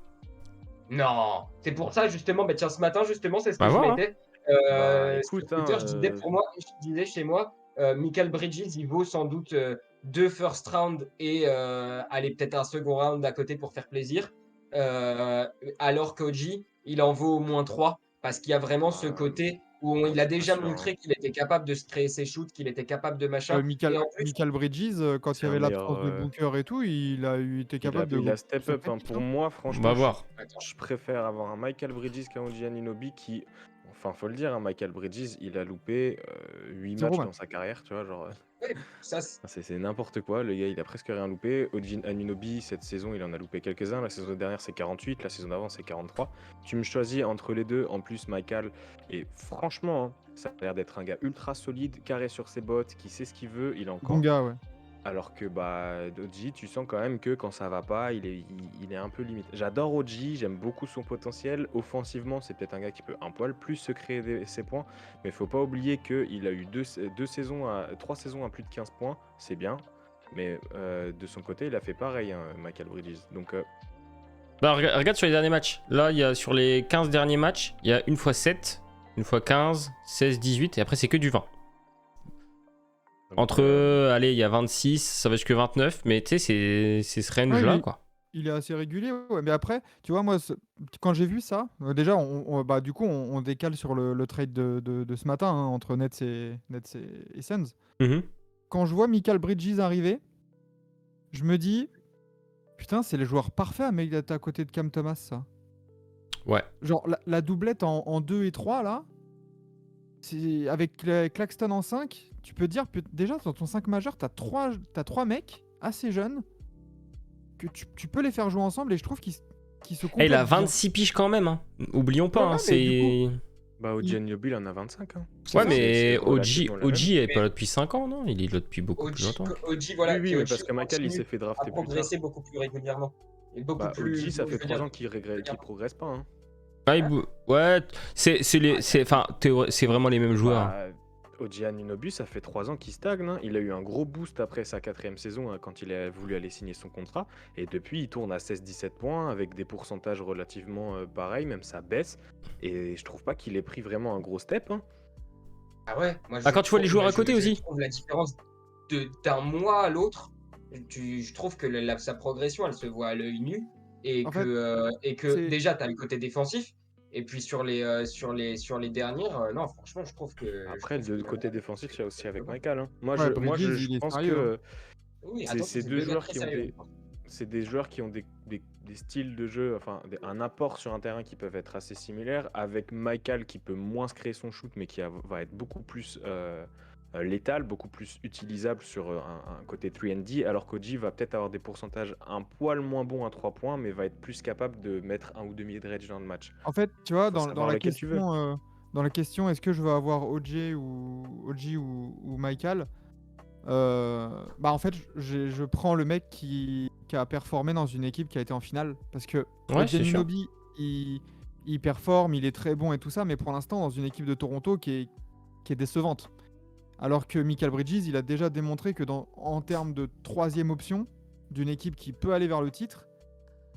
Non, c'est pour ça justement. Bah tiens, ce matin justement, c'est ce que Bah je voilà. mettais. Bah, Sur écoute, Twitter, hein, je disais chez moi, Michael Bridges, il vaut sans doute 2 first round et allez, peut-être un second round à côté pour faire plaisir. Alors qu'Oji, il en vaut au moins 3 parce qu'il y a vraiment ce côté où il a déjà sûr, montré hein. qu'il était capable de se créer ses shoots, qu'il était capable de machin. Et en plus, Michael Bridges, quand il c'est y avait un l'absence de meilleur, Booker et tout, il était capable il de a step se up. faire Hein. pique, Pour hein. moi, On franchement, va voir. je préfère avoir un Michael Bridges qu'un OG Anunoby qui, enfin, faut le dire, hein, Michael Bridges, il a loupé 8 Zéro matchs match. dans sa carrière, tu vois, genre, ouais, ça, c'est n'importe quoi. Le gars, il a presque rien loupé. OG Anunoby, cette saison, il en a loupé quelques-uns. La saison dernière, c'est 48. La saison d'avant, c'est 43. Tu me choisis entre les deux. En plus, Michael, et franchement, hein, ça a l'air d'être un gars ultra solide, carré sur ses bottes, qui sait ce qu'il veut. Il a encore. Bon gars, ouais. Alors que bah, Oji, tu sens quand même que quand ça va pas, il est un peu limite. J'adore Oji, j'aime beaucoup son potentiel. Offensivement, c'est peut-être un gars qui peut un poil plus se créer ses points. Mais faut pas oublier qu'il a eu 3 saisons à plus de 15 points. C'est bien. Mais de son côté, il a fait pareil, hein, Michael Bridges. Donc Bah, regarde sur les derniers matchs. Là, il y a sur les 15 derniers matchs, il y a une fois 7, une fois 15, 16, 18, et après, c'est que du 20. Entre, allez, il y a 26, ça va jusque 29, mais tu sais, c'est ce range-là, quoi. Il est assez régulier, ouais. Mais après, tu vois, moi, quand j'ai vu ça, déjà, bah, du coup, on décale sur le trade de ce matin hein, entre Nets et Suns. Quand je vois Mikal Bridges arriver, je me dis, putain, c'est les joueurs parfaits à mettre à côté de Cam Thomas, ça. Ouais. Genre, la doublette en 2 et 3, là, avec Claxton en 5, tu peux dire, déjà, dans ton 5 majeur, t'as 3 mecs assez jeunes que tu peux les faire jouer ensemble et je trouve qu'ils se complètent. Il a 26 piges quand même, hein. Oublions pas, Ouais, hein, c'est... Bah, OG Anunoby, il en a 25. Hein. Ouais, mais OG est pas là depuis 5 ans, non? Il est là depuis beaucoup plus longtemps. OG, voilà. Oui, mais parce que Michael, il s'est fait drafter plus tard. progressé beaucoup plus régulièrement. Et beaucoup plus... OG, ça fait 3 ans qu'il progresse pas. Hein. Ouais, c'est vraiment les mêmes joueurs. Bah, OG Anunoby, ça fait 3 ans qu'il stagne. Hein. Il a eu un gros boost après sa 4e saison hein, quand il a voulu aller signer son contrat. Et depuis, il tourne à 16-17 points avec des pourcentages relativement pareils, même ça baisse. Et je trouve pas qu'il ait pris vraiment un gros step. Hein. Ah ouais moi, quand tu vois les joueurs à côté aussi. Je trouve la différence d'un mois à l'autre. Je trouve que sa progression, elle se voit à l'œil nu. Et que déjà, tu as le côté défensif. Et puis sur les dernières, non, franchement, je trouve que... Après, de côté défensif, il y a aussi avec Michael. Hein. Moi, Ouais, je pense que Oui, c'est deux joueurs qui ont c'est des joueurs qui ont des styles de jeu, enfin un apport sur un terrain qui peuvent être assez similaires, avec Michael qui peut moins se créer son shoot, mais qui va être beaucoup plus létal, beaucoup plus utilisable sur un côté 3&D, alors qu'OG va peut-être avoir des pourcentages un poil moins bons à 3 points, mais va être plus capable de mettre un ou deux mid-range dans le match. En fait, tu vois, dans la question, est-ce que je veux avoir OG ou Michael bah en fait, je prends le mec qui a performé dans une équipe qui a été en finale, parce que Anunoby, il performe, il est très bon et tout ça, mais pour l'instant dans une équipe de Toronto qui est décevante. Alors que Mikal Bridges, il a déjà démontré que en termes de 3e option d'une équipe qui peut aller vers le titre,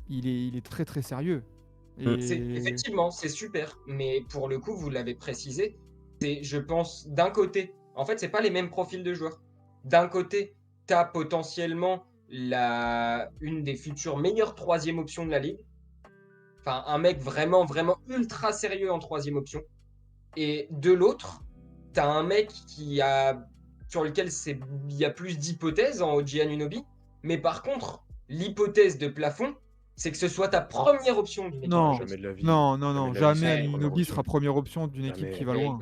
il est très très sérieux. Effectivement, c'est super, mais pour le coup, vous l'avez précisé, c'est, je pense, d'un côté, en fait, c'est pas les mêmes profils de joueurs. D'un côté, tu as potentiellement une des futures meilleures 3e options de la ligue. Enfin, un mec vraiment, vraiment ultra sérieux en 3e option. Et de l'autre, tu as un mec sur lequel il y a plus d'hypothèses en OG Anunoby. Mais par contre, l'hypothèse de plafond, c'est que ce soit ta première option d'une équipe. Non, jamais de la vie. Non, jamais Anunoby sera première option d'une équipe qui va loin.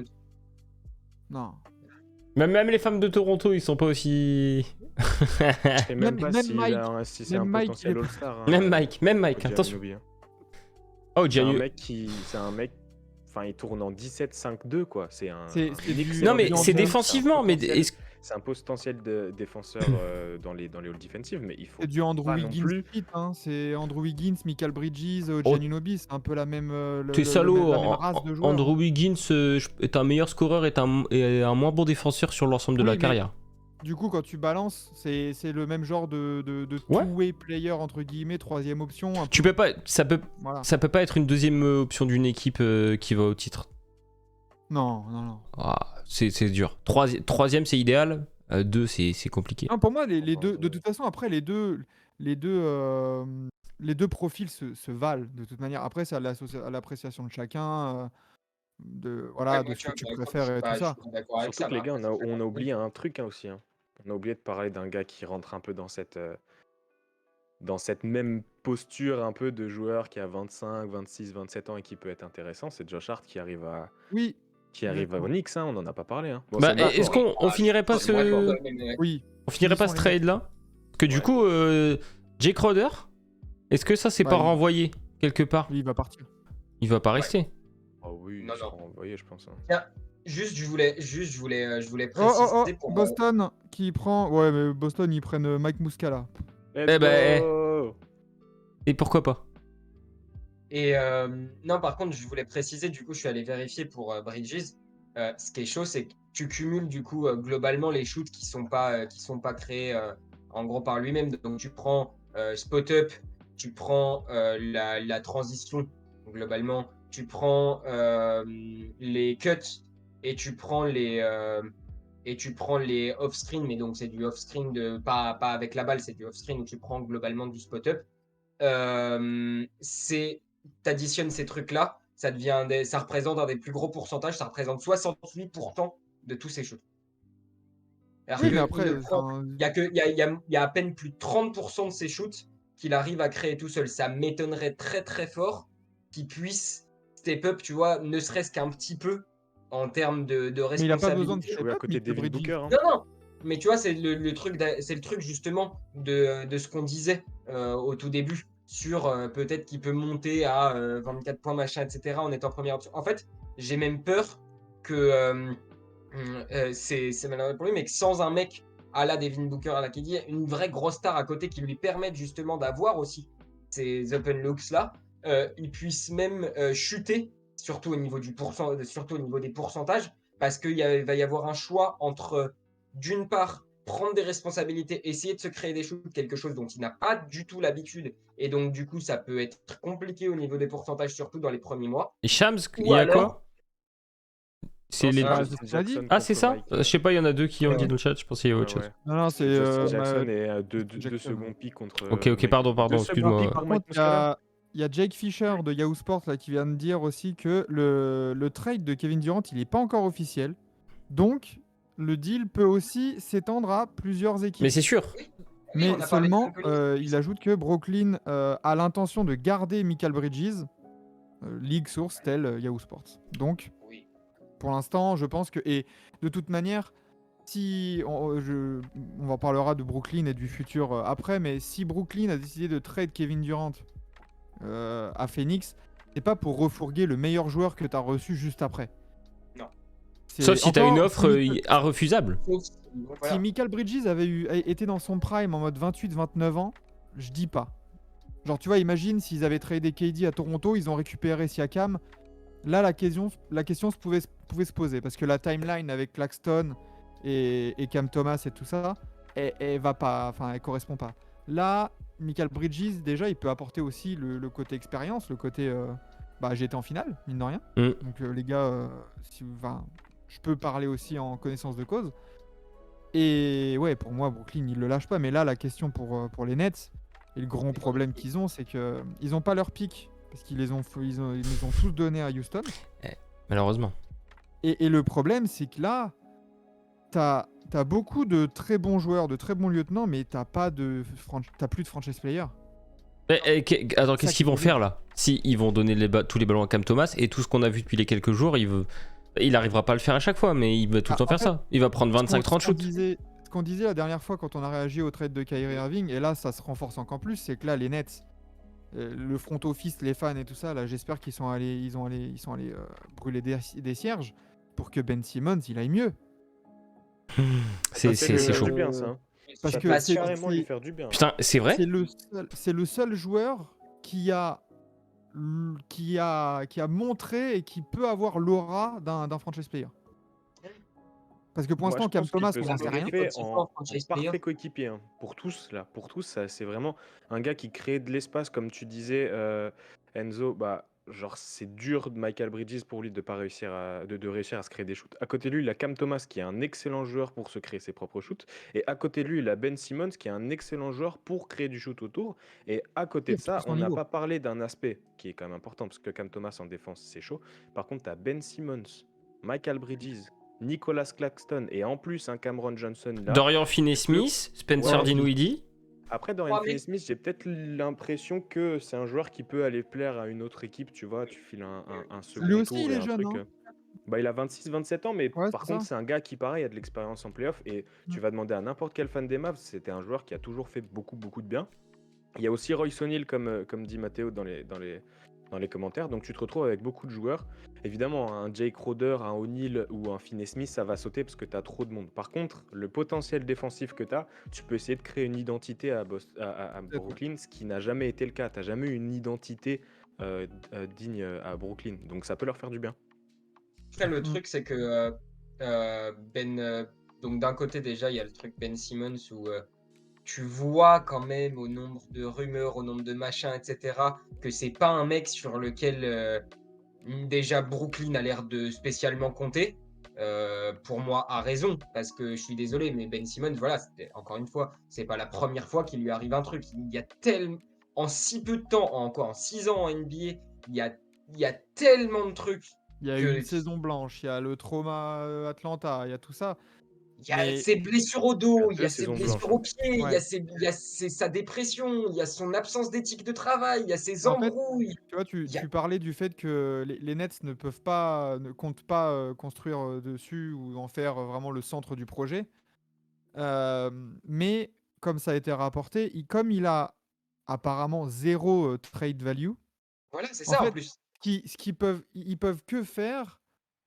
Non. Même les femmes de Toronto, ils sont pas aussi... Je sais même pas si c'est un potentiel All-Star. Même Mike, attention. Oh, c'est un mec... Enfin, il tourne en 17-5-2, quoi. Non, mais c'est défensivement, mais... C'est un potentiel de défenseur dans les All Defensive, mais il faut. C'est du Andrew Wiggins. Hein. C'est Andrew Wiggins, Mikal Bridges, OG Anunoby, c'est un peu la même. T'es salaud. La même race de joueurs. Andrew Wiggins est un meilleur scoreur et un moins bon défenseur sur l'ensemble de la carrière. Du coup, quand tu balances, c'est le même genre de two-way player entre guillemets, 3e option. Tu peux pas. Ça peut pas être une 2e option d'une équipe qui va au titre. Non. Ah, c'est dur. 3e, c'est idéal. 2, c'est compliqué. Non, pour moi, les deux, de toute façon, après, les deux profils se valent de toute manière. Après, c'est à l'appréciation de chacun, de ce que tu préfères et tout ça. Surtout que les gars, on a oublié un truc aussi. Hein. On a oublié de parler d'un gars qui rentre un peu dans cette même posture un peu de joueur qui a 25, 26, 27 ans et qui peut être intéressant. C'est Josh Hart qui arrive à... Oui. Qui arrive à Onyx, hein, on n'en a pas parlé. Hein. Bon, est-ce qu'on finirait pas on finirait pas ce trade là? Parce que du coup, Jake Crowder, est-ce que ça c'est pas renvoyé quelque part? Il va partir. Il va pas rester. Oh oui, il sera renvoyé, je pense. Hein. Tiens, je voulais préciser pour Boston qui prend. Ouais, mais Boston ils prennent Mike Muscala. Et pourquoi pas? Et non, par contre, je voulais préciser, du coup, je suis allé vérifier pour Bridges. Ce qui est chaud, c'est que tu cumules, du coup, globalement, les shoots qui sont pas créés, en gros, par lui-même. Donc, tu prends spot-up, tu prends la transition, globalement, tu prends les cuts et tu prends les off-screen, mais donc c'est du off-screen pas avec la balle, c'est du off-screen où tu prends globalement du spot-up. T'additionnes ces trucs-là, ça représente un des plus gros pourcentages, ça représente 68% de tous ces shoots. Alors Oui, mais que après, il y a à peine plus de 30% de ces shoots qu'il arrive à créer tout seul. Ça m'étonnerait très très fort qu'il puisse step up, tu vois, ne serait-ce qu'un petit peu en termes de mais il a pas besoin de responsabilité. Jouer à step-up, côté de Michael Devin Bridges. Booker. Hein. Non. Mais tu vois, c'est le truc justement de ce qu'on disait au tout début sur peut-être qu'il peut monter à 24 points, machin, etc. en étant première option. En fait, j'ai même peur que c'est malheureux pour lui, mais que sans un mec à la Devin Booker, à la KD, une vraie grosse star à côté qui lui permette justement d'avoir aussi ces open looks là, il puisse même chuter, surtout au niveau surtout au niveau des pourcentages, parce qu'il va y avoir un choix entre, d'une part, prendre des responsabilités, essayer de se créer des shoots, quelque chose dont il n'a pas du tout l'habitude, et donc du coup ça peut être compliqué au niveau des pourcentages, surtout dans les premiers mois. Et Shams, il Ou y a alors, quoi? C'est Non, les. Ah, Justin c'est ce qu'on a dit. Jackson Ah, c'est contre ça? Mike, Je sais pas, il y en a deux qui ont ouais, dit ouais. dans le chat, je pensais qu'il y avait autre ouais. chose. Non, c'est Justin Jackson et deux Jackson. seconds pick contre. Ok, Mike. pardon, Deux seconds excuse-moi. pick Par pour Mike contre, il y a Jake Fisher de Yahoo Sports là, qui vient de dire aussi que le trade de Kevin Durant, il n'est pas encore officiel. Donc, le deal peut aussi s'étendre à plusieurs équipes. Mais c'est sûr. oui, on Mais a parlé de seulement, Anthony. il ajoute que Brooklyn a l'intention de garder Mikal Bridges, League Source tel Yahoo Sports. Donc, Oui. pour l'instant, je pense que... Et de toute manière, si on en parlera de Brooklyn et du futur après, mais si Brooklyn a décidé de trade Kevin Durant à Phoenix, c'est pas pour refourguer le meilleur joueur que tu as reçu juste après. Non. Sauf si t'as une offre si irrefusable. Voilà. Si Mikal Bridges avait été dans son prime en mode 28-29 ans, je dis pas. Genre, tu vois, imagine s'ils avaient tradé KD à Toronto, ils ont récupéré Siakam. Là, la question pouvait se poser. Parce que la timeline avec Claxton et Cam Thomas et tout ça, elle va pas, enfin, elle correspond pas. Là, Mikal Bridges, déjà, il peut apporter aussi le côté expérience, le côté. J'ai été en finale, mine de rien. Donc, les gars, je peux parler aussi en connaissance de cause. Et ouais, pour moi, Brooklyn, ils le lâchent pas. Mais là, la question pour les Nets, et le grand problème qu'ils ont, c'est qu'ils n'ont pas leur pick. Parce qu'ils les ont tous donnés à Houston. Malheureusement. Et le problème, c'est que là, t'as beaucoup de très bons joueurs, de très bons lieutenants, mais t'as plus de franchise player. Attends, qu'est-ce qu'ils vont faire là? Si ils vont donner tous les ballons à Cam Thomas et tout ce qu'on a vu depuis les quelques jours, il arrivera pas à le faire à chaque fois, mais il va tout le temps faire ça. Il va prendre 25-30 shoots. Ce qu'on disait la dernière fois quand on a réagi au trade de Kyrie Irving, et là ça se renforce encore plus, c'est que là les Nets, le front office, les fans et tout ça, là j'espère qu'ils sont allés brûler des cierges pour que Ben Simmons il aille mieux. C'est chaud. Du bien, ça, hein. Parce Ça que peut c'est carrément lui faire du bien. Putain, c'est vrai? c'est le seul joueur qui a montré et qui peut avoir l'aura d'un franchise player. Parce que pour l'instant, Cam Thomas, on n'en sait rien. En parfait coéquipier, hein. Pour tous, c'est vraiment un gars qui crée de l'espace, comme tu disais, Enzo. Genre, c'est dur de Mikal Bridges pour lui de pas réussir de réussir à se créer des shoots. À côté de lui, il a Cam Thomas qui est un excellent joueur pour se créer ses propres shoots. Et à côté de lui, il a Ben Simmons qui est un excellent joueur pour créer du shoot autour. Et à côté de ça, on n'a pas parlé d'un aspect qui est quand même important parce que Cam Thomas en défense, c'est chaud. Par contre, tu as Ben Simmons, Mikal Bridges, Nicolas Claxton et en plus un Cameron Johnson là. Dorian Finney-Smith, Spencer Dinwiddie. Après, Dorian Finney-Smith, j'ai peut-être l'impression que c'est un joueur qui peut aller plaire à une autre équipe, tu vois. Tu files un second Lui tour aussi, il et est un jeune, truc. Il a 26-27 ans, mais par contre, c'est un gars qui, pareil, a de l'expérience en playoff. Et tu vas demander à n'importe quel fan des Mavs, c'était un joueur qui a toujours fait beaucoup, beaucoup de bien. Il y a aussi Royce O'Neal, comme dit Mathéo dans les commentaires. Donc tu te retrouves avec beaucoup de joueurs. Évidemment, un Jake Crowder, un O'Neal ou un Finney-Smith, ça va sauter parce que tu as trop de monde. Par contre, le potentiel défensif que tu as, tu peux essayer de créer une identité à Brooklyn, ce qui n'a jamais été le cas. Tu n'as jamais eu une identité digne à Brooklyn. Donc ça peut leur faire du bien. Là, le truc, c'est que donc d'un côté, déjà, il y a le truc Ben Simmons où tu vois quand même au nombre de rumeurs, au nombre de machins, etc., que c'est pas un mec sur lequel déjà Brooklyn a l'air de spécialement compter. Pour moi, a raison, parce que je suis désolé, mais Ben Simmons, voilà, encore une fois, c'est pas la première fois qu'il lui arrive un truc. Il y a tellement, en si peu de temps, en 6 ans en NBA, il y a tellement de trucs Il y a eu que une saison blanche, il y a le trauma Atlanta, il y a tout ça. il y a Mais ses blessures au dos, il y deux a ses saisons blessures blanches. aux pieds, ouais, il y a sa dépression, il y a son absence d'éthique de travail, il y a ses en fait, embrouilles. tu vois, tu Il y a... tu parlais du fait que les Nets ne comptent pas, construire, dessus ou en faire, vraiment le centre du projet. Mais comme ça a été rapporté, comme il a apparemment zéro trade value, Voilà, c'est en ça en fait, plus. ils peuvent que faire,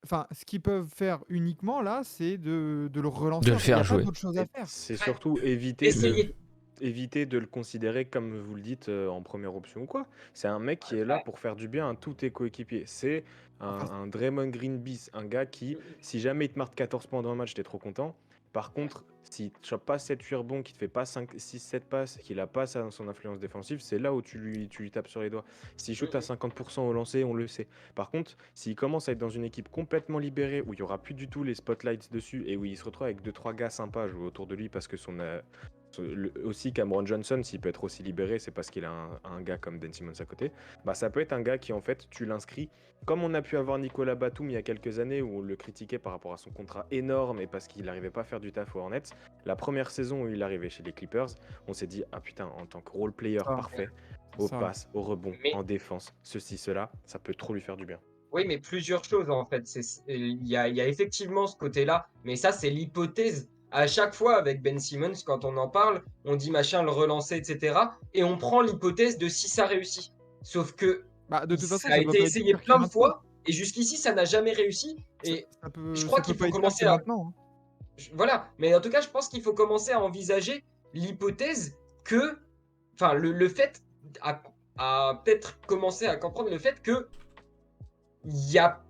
enfin, ce qu'ils peuvent faire uniquement là, c'est de le De relancer. le En fait, il y faire a pas jouer. d'autre chose à faire. C'est Ouais, surtout essayez. éviter de le considérer comme vous le dites en première option ou quoi. C'est un mec qui est là Ouais. pour faire du bien à tous tes coéquipiers. C'est Enfin, un Draymond Green bis, un gars qui, si jamais il te marque 14 points dans un match, t'es trop content. Par contre, s'il te chope pas 7-8 rebonds, qu'il te fait pas 5, 6, 7 passes, qu'il a pas son influence défensive, c'est là où tu lui tapes sur les doigts. S'il shoot à 50% au lancer, on le sait. Par contre, s'il commence à être dans une équipe complètement libérée, où il y aura plus du tout les spotlights dessus, et où il se retrouve avec 2-3 gars sympas à jouer autour de lui parce que aussi Cameron Johnson, s'il peut être aussi libéré, c'est parce qu'il a un gars comme Ben Simmons à côté. Bah, ça peut être un gars qui, en fait, tu l'inscris comme on a pu avoir Nicolas Batum il y a quelques années où on le critiquait par rapport à son contrat énorme et parce qu'il n'arrivait pas à faire du taf aux Hornets. La première saison où il arrivait chez les Clippers, on s'est dit, ah putain, en tant que role player ça, parfait, c'est au ça. pass, au rebond, Mais en défense, ceci, cela, ça peut trop lui faire du bien. oui, mais plusieurs choses en fait. Il y a effectivement ce côté-là, mais ça, c'est l'hypothèse. À chaque fois, avec Ben Simmons, quand on en parle, on dit machin, le relancer, etc. Et on prend l'hypothèse de si ça réussit. Sauf que Bah, de toute façon, ça a ça peut été pas être essayé pire que plein de maintenant. fois, et jusqu'ici, ça n'a jamais réussi. Ça Et ça je peut crois ça peut qu'il pas faut être pire commencer que à. maintenant, hein. Voilà, mais en tout cas, je pense qu'il faut commencer à envisager l'hypothèse que. Enfin, le fait à peut-être commencer à comprendre le fait que il y a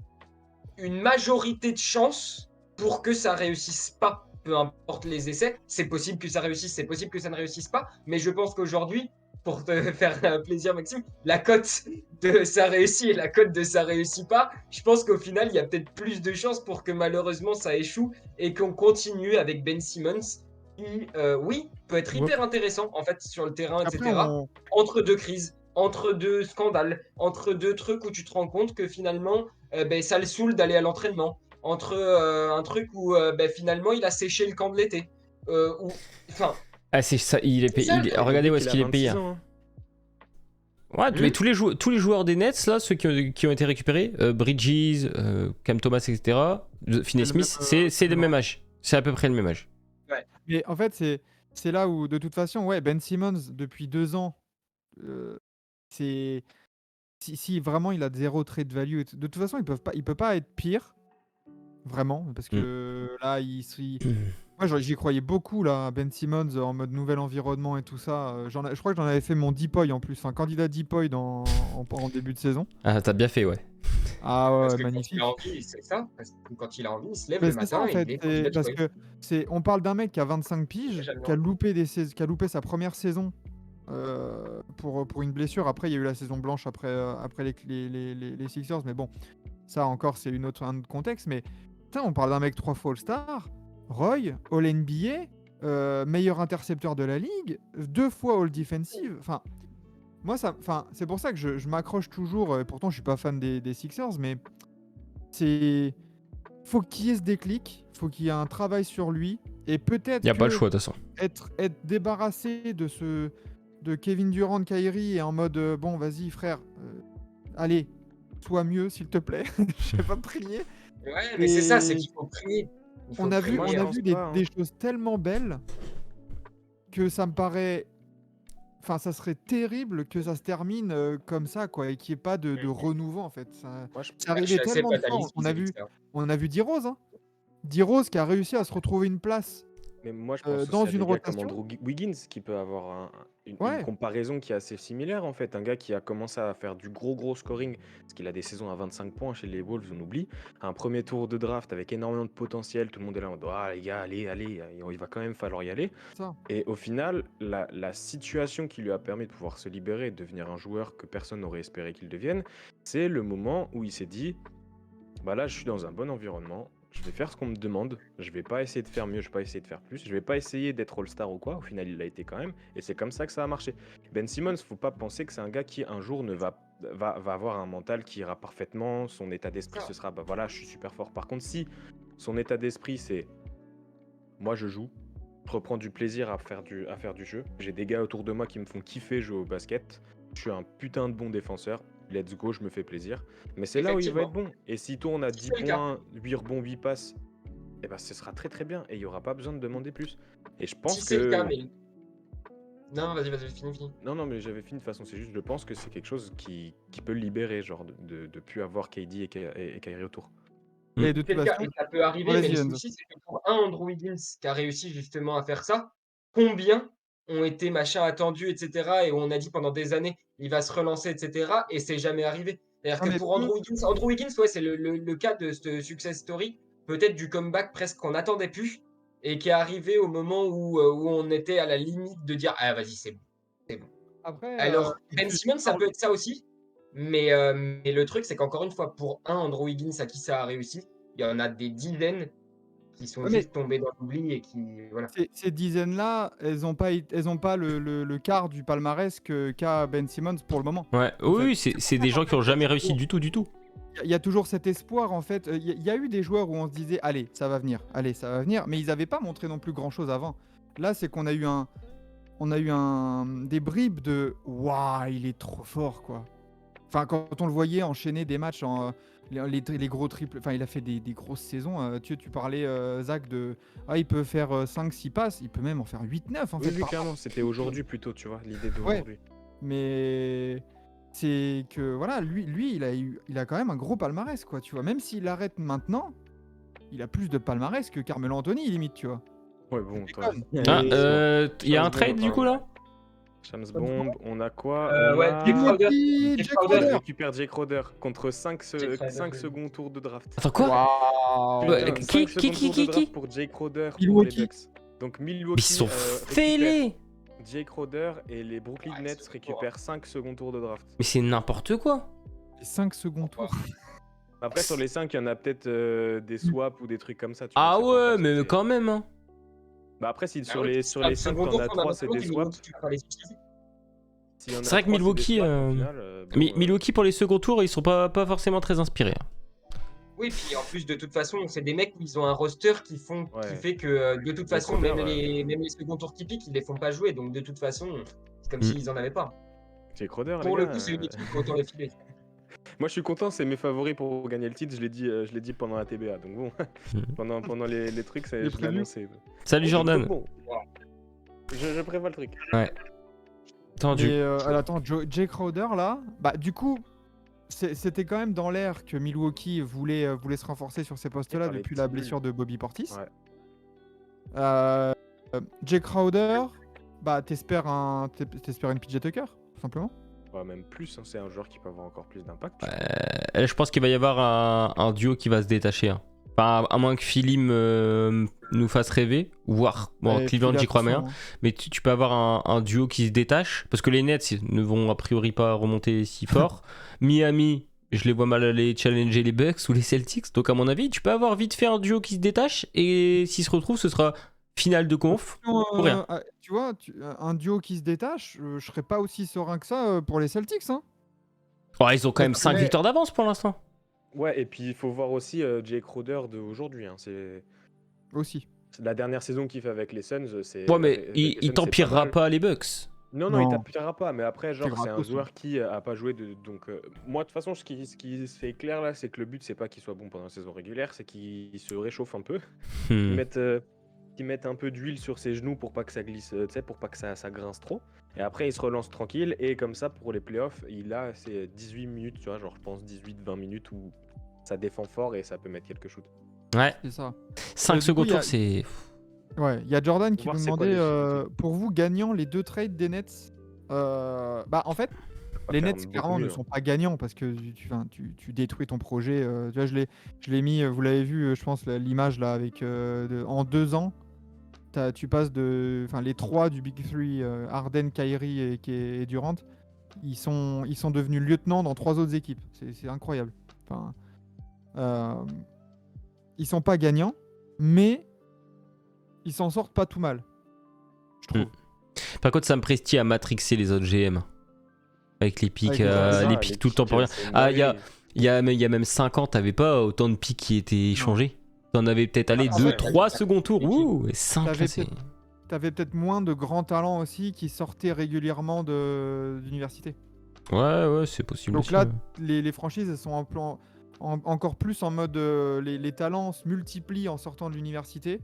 une majorité de chances pour que ça réussisse pas, peu importe les essais. C'est possible que ça réussisse, c'est possible que ça ne réussisse pas, mais je pense qu'aujourd'hui, pour te faire plaisir, Maxime, la cote de ça réussit et la cote de ça réussit pas, je pense qu'au final, il y a peut-être plus de chances pour que malheureusement ça échoue et qu'on continue avec Ben Simmons, qui, oui, peut être Ouais. hyper intéressant en fait sur le terrain, Après, etc. Entre deux crises, entre deux scandales, entre deux trucs où tu te rends compte que finalement, ben, ça le saoule d'aller à l'entraînement. Entre un truc où ben, finalement il a séché le camp de l'été. Enfin, Ah, c'est ça, il est c'est ça le truc. regardez où Oublie est-ce qu'il qu'il a est payé. 26 ans, hein. Ouais, mais tous les joueurs des Nets, là, ceux qui ont été récupérés, Bridges, Cam Thomas, etc., Finney Smith, c'est le même âge. C'est à peu près le même âge. Mais en fait, c'est là où, de toute façon, ouais, Ben Simmons, depuis 2 ans, c'est si vraiment il a zéro trade value, de toute façon, il peut pas être pire, vraiment, parce que là, moi, j'y croyais beaucoup, là, Ben Simmons, en mode nouvel environnement et tout ça. Je crois que j'en avais fait mon Deepoy en plus, enfin, candidat Deepoy en début de saison. Ah, t'as bien fait, ouais. Ah ouais, Parce ouais, que quand il magnifique. a envie, c'est ça. Parce que quand il a envie, il se lève Mais le c'est ça matin en et fait, il est candidat du parce Boy. que on parle d'un mec qui a 25 piges, J'aime qui a bien. loupé sa première saison pour une blessure. Après, il y a eu la saison blanche après les Sixers, mais bon, ça encore, c'est un autre contexte. Mais putain, on parle d'un mec 3 fois All-Star, Roy, All-NBA, meilleur intercepteur de la ligue, 2 fois All-Defensive. Enfin, moi, c'est pour ça que je m'accroche toujours. Pourtant, je suis pas fan des Sixers, mais faut qu'il y ait ce déclic, faut qu'il y ait un travail sur lui, et peut-être Y a pas le que choix, de toute façon. être débarrassé de Kevin Durant, Kyrie, et en mode bon, vas-y frère, allez, sois mieux s'il te plaît. Je vais pas te prier. Ouais, mais c'est ça, c'est Et qu'il faut prier. Il faut on a vu, prier, hein. des choses tellement belles que ça me paraît. Enfin, ça serait terrible que ça se termine comme ça, quoi, et qu'il n'y ait pas de renouveau, en fait. Moi, je- C'est Je arrivé suis assez tellement de fois. fataliste vis-à-vis de ça. On a vu D-Rose, hein. D-Rose qui a réussi à se retrouver une place Mais moi, je pense dans aussi à une des gars comme rotation. Andrew Wiggins qui peut avoir une Ouais, comparaison qui est assez similaire en fait. Un gars qui a commencé à faire du gros scoring, parce qu'il a des saisons à 25 points chez les Wolves, on oublie. Un premier tour de draft avec énormément de potentiel, tout le monde est là en mode ah les gars, allez, il va quand même falloir y aller. ça. Et au final, la situation qui lui a permis de pouvoir se libérer et de devenir un joueur que personne n'aurait espéré qu'il devienne, c'est le moment où il s'est dit bah là, je suis dans un bon environnement. Je vais faire ce qu'on me demande. Je vais pas essayer de faire mieux, je vais pas essayer de faire plus. Je vais pas essayer d'être All-Star ou quoi. Au final, il l'a été quand même. Et c'est comme ça que ça a marché. Ben Simmons, faut pas penser que c'est un gars qui un jour va avoir un mental qui ira parfaitement. Son état d'esprit, ce sera bah voilà, je suis super fort. Par contre, si son état d'esprit, c'est moi je joue, je reprends du plaisir à faire du jeu. J'ai des gars autour de moi qui me font kiffer jouer au basket. Je suis un putain de bon défenseur. Let's go, je me fais plaisir. Mais c'est là où il va être bon. Et s'il tourne à 10 c'est le cas. points, 8 rebonds, 8 passes, eh ben, ce sera très très bien. Et il n'y aura pas besoin de demander plus. Et je Si pense c'est le cas, que. mais. Non, vas-y, finis. Non, mais j'avais fini de toute façon. C'est juste, je pense que c'est quelque chose qui peut le libérer, genre de plus avoir KD et Kyrie autour. Et de C'est toute le cas, façon, et ça peut arriver, mais vas-y, le Enzo. souci, c'est que pour un Andrew Wiggins qui a réussi justement à faire ça, combien ont été machin attendus, etc. Et où on a dit pendant des années, il va se relancer, etc. Et c'est jamais arrivé. C'est-à-dire Non, que mais pour peu, Andrew Wiggins, ouais, c'est le cas de cette success story, peut-être du comeback presque qu'on n'attendait plus, et qui est arrivé au moment où on était à la limite de dire ah vas-y, c'est bon, c'est bon. après, Alors, Ben tu Simmons, ça parles- peut être ça aussi. Mais le truc, c'est qu'encore une fois, pour un Andrew Wiggins à qui ça a réussi, il y en a des dizaines qui sont ouais, mais juste tombés dans l'oubli et qui. Voilà. ces dizaines-là, elles ont pas le quart du palmarès qu'a Ben Simmons pour le moment. Ouais, En fait. oui, c'est des gens qui ont jamais réussi du tout, du tout. Il y a toujours cet espoir en fait. Il y a eu des joueurs où on se disait allez, ça va venir, mais ils n'avaient pas montré non plus grand-chose avant. Là, c'est qu'on a eu des bribes de waouh, il est trop fort quoi. Enfin, quand on le voyait enchaîner des matchs les gros triples, enfin, il a fait des grosses saisons. Tu parlais, Zach, il peut faire 5-6 passes, il peut même en faire 8-9 en Oui, fait. lui, clairement, c'était aujourd'hui plutôt, tu vois, l'idée Ouais, d'aujourd'hui. mais c'est que voilà, lui il a quand même un gros palmarès, quoi, tu vois. Même s'il arrête maintenant, il a plus de palmarès que Carmelo Anthony, limite, tu vois. Ouais, bon, toi. Ah, Et- il y a un trade du coup là? Shams Bomb, on a quoi? On Ouais, a. Jake Crowder. Milwaukee, Jake Jake Crowder. Il Crowder. récupère Jay Crowder contre 5 Jake Crowder. secondes tours de draft. Attends, quoi? Waouh. Ouais, Putain, qui- 5 secondes tours de draft pour Jay Crowder pour les Milwaukee. Bucks. Donc Mais Milwaukee ils sont récupère fêlés! Jay Crowder et les Brooklyn Ouais, Nets c'est récupèrent 5 secondes tours de draft. Mais c'est n'importe quoi! Les 5 secondes tours. Après, sur les 5, il y en a peut-être des swaps ou des trucs comme ça. Tu Ah vois, c'est pas ouais, encore mais sorti. quand même, hein! Bah après, si Bah sur oui, les c'est un 5, second t'en tour as 3, c'est fondamentalement des qui swaps. Milwaukee, tu vas pas les utiliser. S'il y en a C'est vrai que 3, c'est des Milwaukee, swaps, au final, bon, Milwaukee pour les seconds tours, ils sont pas forcément très inspirés. Oui, puis en plus, de toute façon, c'est des mecs où ils ont un roster qui Ouais. fait que de toute Jay façon, Crowder, même les second tours typiques, ils les font pas jouer. Donc de toute façon, c'est comme Mm. s'ils en avaient pas. Jay Crowder, les Pour le gars, coup, c'est une équipe autant les filer. moi, je suis content, c'est mes favoris pour gagner le titre. Je l'ai dit pendant la TBA. Donc bon, pendant les trucs, Les je l'ai previews. annoncé. Salut Jordan! Bon, je prévois le truc. Tendu. Mais attends, Jay Crowder là, bah du coup, c'était quand même dans l'air que Milwaukee voulait se renforcer sur ces postes-là par les depuis petits la nuls. blessure de Bobby Portis. Ouais. Jay Crowder, bah t'espères une PJ Tucker, tout simplement. Ouais, même plus, hein, c'est un joueur qui peut avoir encore plus d'impact. Je pense qu'il va y avoir un duo qui va se détacher. Hein. Enfin, à moins que Philim nous fasse rêver, voire bon, Ouais, Cleveland, puis là, j'y crois bien. attention, hein. Mais tu peux avoir un duo qui se détache, parce que les Nets ne vont a priori pas remonter si fort. Miami, je les vois mal aller challenger les Bucks ou les Celtics, donc à mon avis, tu peux avoir vite fait un duo qui se détache, et s'ils se retrouvent, ce sera finale de conf, Attention, pour rien. tu vois, un duo qui se détache, je serais pas aussi serein que ça pour les Celtics. Hein. Oh, ils ont quand même 5 Mais- victoires d'avance pour l'instant. Ouais, et puis il faut voir aussi Jay Crowder d'aujourd'hui. Hein, c'est Aussi. la dernière saison qu'il fait avec les Suns. C'est Ouais, mais avec les Suns, il c'est t'empirera mal. pas les Bucks. Non, il Non. t'appuiera pas, mais après, genre, C'est c'est un gratos, joueur qui a pas joué de. Donc, moi, de toute façon, ce qui c'est clair là, c'est que le but, c'est pas qu'il soit bon pendant la saison régulière, c'est qu'il se réchauffe un peu, qu'il mette un peu d'huile sur ses genoux pour pas que ça glisse, tu sais, pour pas que ça grince trop. Et après, il se relance tranquille, et comme ça, pour les playoffs, il a ses 18 minutes, tu vois, genre, je pense 18-20 minutes où ça défend fort et ça peut mettre quelques shoots. Ouais, C'est ça. 5 du secondes coup, il y a- tours, c'est. Ouais, il y a Jordan Faut qui voir nous c'est quoi demandait pour vous gagnant les 2 trades des Nets. En fait, pas les faire Nets beaucoup clairement ne mieux. sont pas gagnants parce que tu détruis ton projet. Tu vois, je l'ai mis, vous l'avez vu, je pense l'image là avec en 2 ans, tu passes les 3 du Big Three, Harden, Kyrie et Durant, ils sont devenus lieutenants dans 3 autres équipes. C'est incroyable. Enfin, euh, ils sont pas gagnants, mais ils s'en sortent pas tout mal, je trouve. Par contre, ça me prestille à matrixer les autres GM. Avec les pics, Avec les ça, les les pics tout le temps pour rien. pics, c'est une Ah, il dinguerie. y a même 5 ans, t'avais pas autant de pics qui étaient échangés. T'en avais peut-être allé Ah, 2, ouais, 3 ça second tour. compliqué. Ouh, et 5 là, T'avais c'est. peut-être moins de grands talents aussi qui sortaient régulièrement d'université. Ouais, c'est possible Donc aussi. là, Ouais. les franchises, elles sont encore plus en mode les talents se multiplient en sortant de l'université.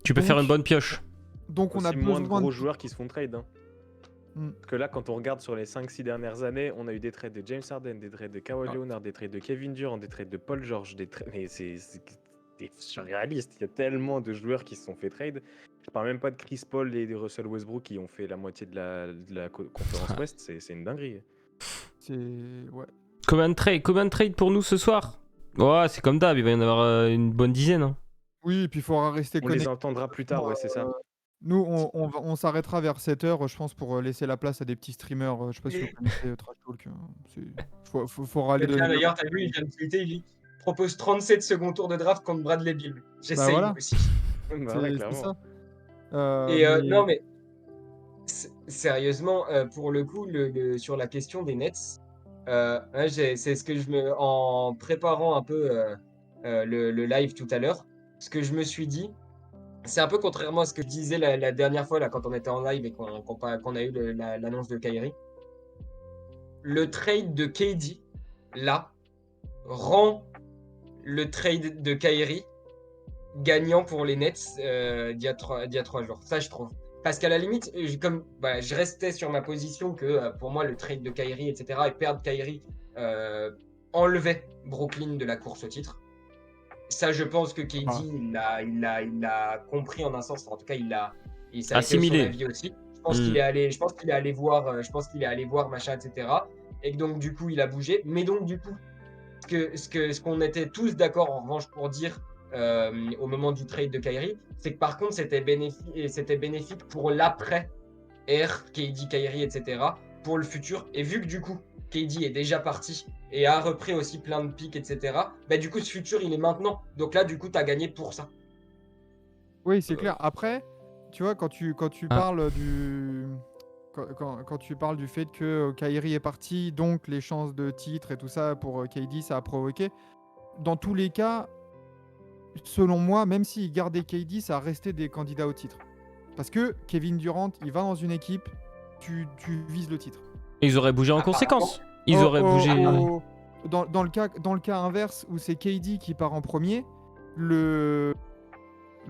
Tu peux Donc- faire une bonne pioche. Donc on a Aussi moins de besoin gros joueurs qui se font trade. Mm. Parce que là, quand on regarde sur les 5-6 dernières années, on a eu des trades de James Harden, des trades de Kawhi Leonard, des trades de Kevin Durant, des trades de Paul George, mais c'est surréaliste. Il y a tellement de joueurs qui se sont fait trade. Je parle même pas de Chris Paul et de Russell Westbrook qui ont fait la moitié de la conférence Ouest. C'est une dinguerie. Ouais. Combien de trade pour nous ce soir? Ouais, c'est comme d'hab, il va y en avoir une bonne dizaine. Hein. Oui, et puis il faudra rester On les connecté. entendra plus tard, ouais, c'est ça. Nous, on s'arrêtera vers 7h, je pense, pour laisser la place à des petits streamers. Je sais pas si vous connaissez Trash Talk. Faudra aller Bien, d'ailleurs, t'as vu, il vient de tweeter, il dit propose 37 second tour de draft contre Bradley Beal. J'essaye voilà. aussi. Bah ouais, C'est clairement. ça. Et non, mais sérieusement, pour le coup, sur la question des Nets, ouais, c'est ce que en préparant un peu le live tout à l'heure, ce que je me suis dit, c'est un peu contrairement à ce que je disais la dernière fois là, quand on était en live et qu'on a eu l'annonce de Kyrie. Le trade de KD, là, rend le trade de Kyrie gagnant pour les Nets d'il y a 3 jours. Ça, je trouve. Parce qu'à la limite, je restais sur ma position que pour moi, le trade de Kyrie, etc., et perdre Kyrie enlevait Brooklyn de la course au titre. Ça, je pense que KD, il l'a compris en un sens. En tout cas, ça a été son avis aussi. Je pense qu'il est allé voir, machin, etc. Et que donc, du coup, il a bougé. Mais donc, du coup, ce qu'on était tous d'accord en revanche pour dire au moment du trade de Kyrie, c'est que par contre c'était bénéfique pour l'après Air, KD, Kyrie, etc. pour le futur. Et vu que du coup KD est déjà parti et a repris aussi plein de pics, etc. Bah du coup ce futur il est maintenant. Donc là du coup t'as gagné pour ça. Oui, c'est clair. Après, tu vois, quand tu parles quand tu parles du fait que Kyrie est parti, donc les chances de titre et tout ça pour KD, ça a provoqué. Dans tous les cas, selon moi, même s'il gardait KD, ça restait des candidats au titre. Parce que Kevin Durant, il va dans une équipe, tu vises le titre. Ils auraient bougé en conséquence. Ils auraient bougé. Dans le cas inverse, où c'est KD qui part en premier, le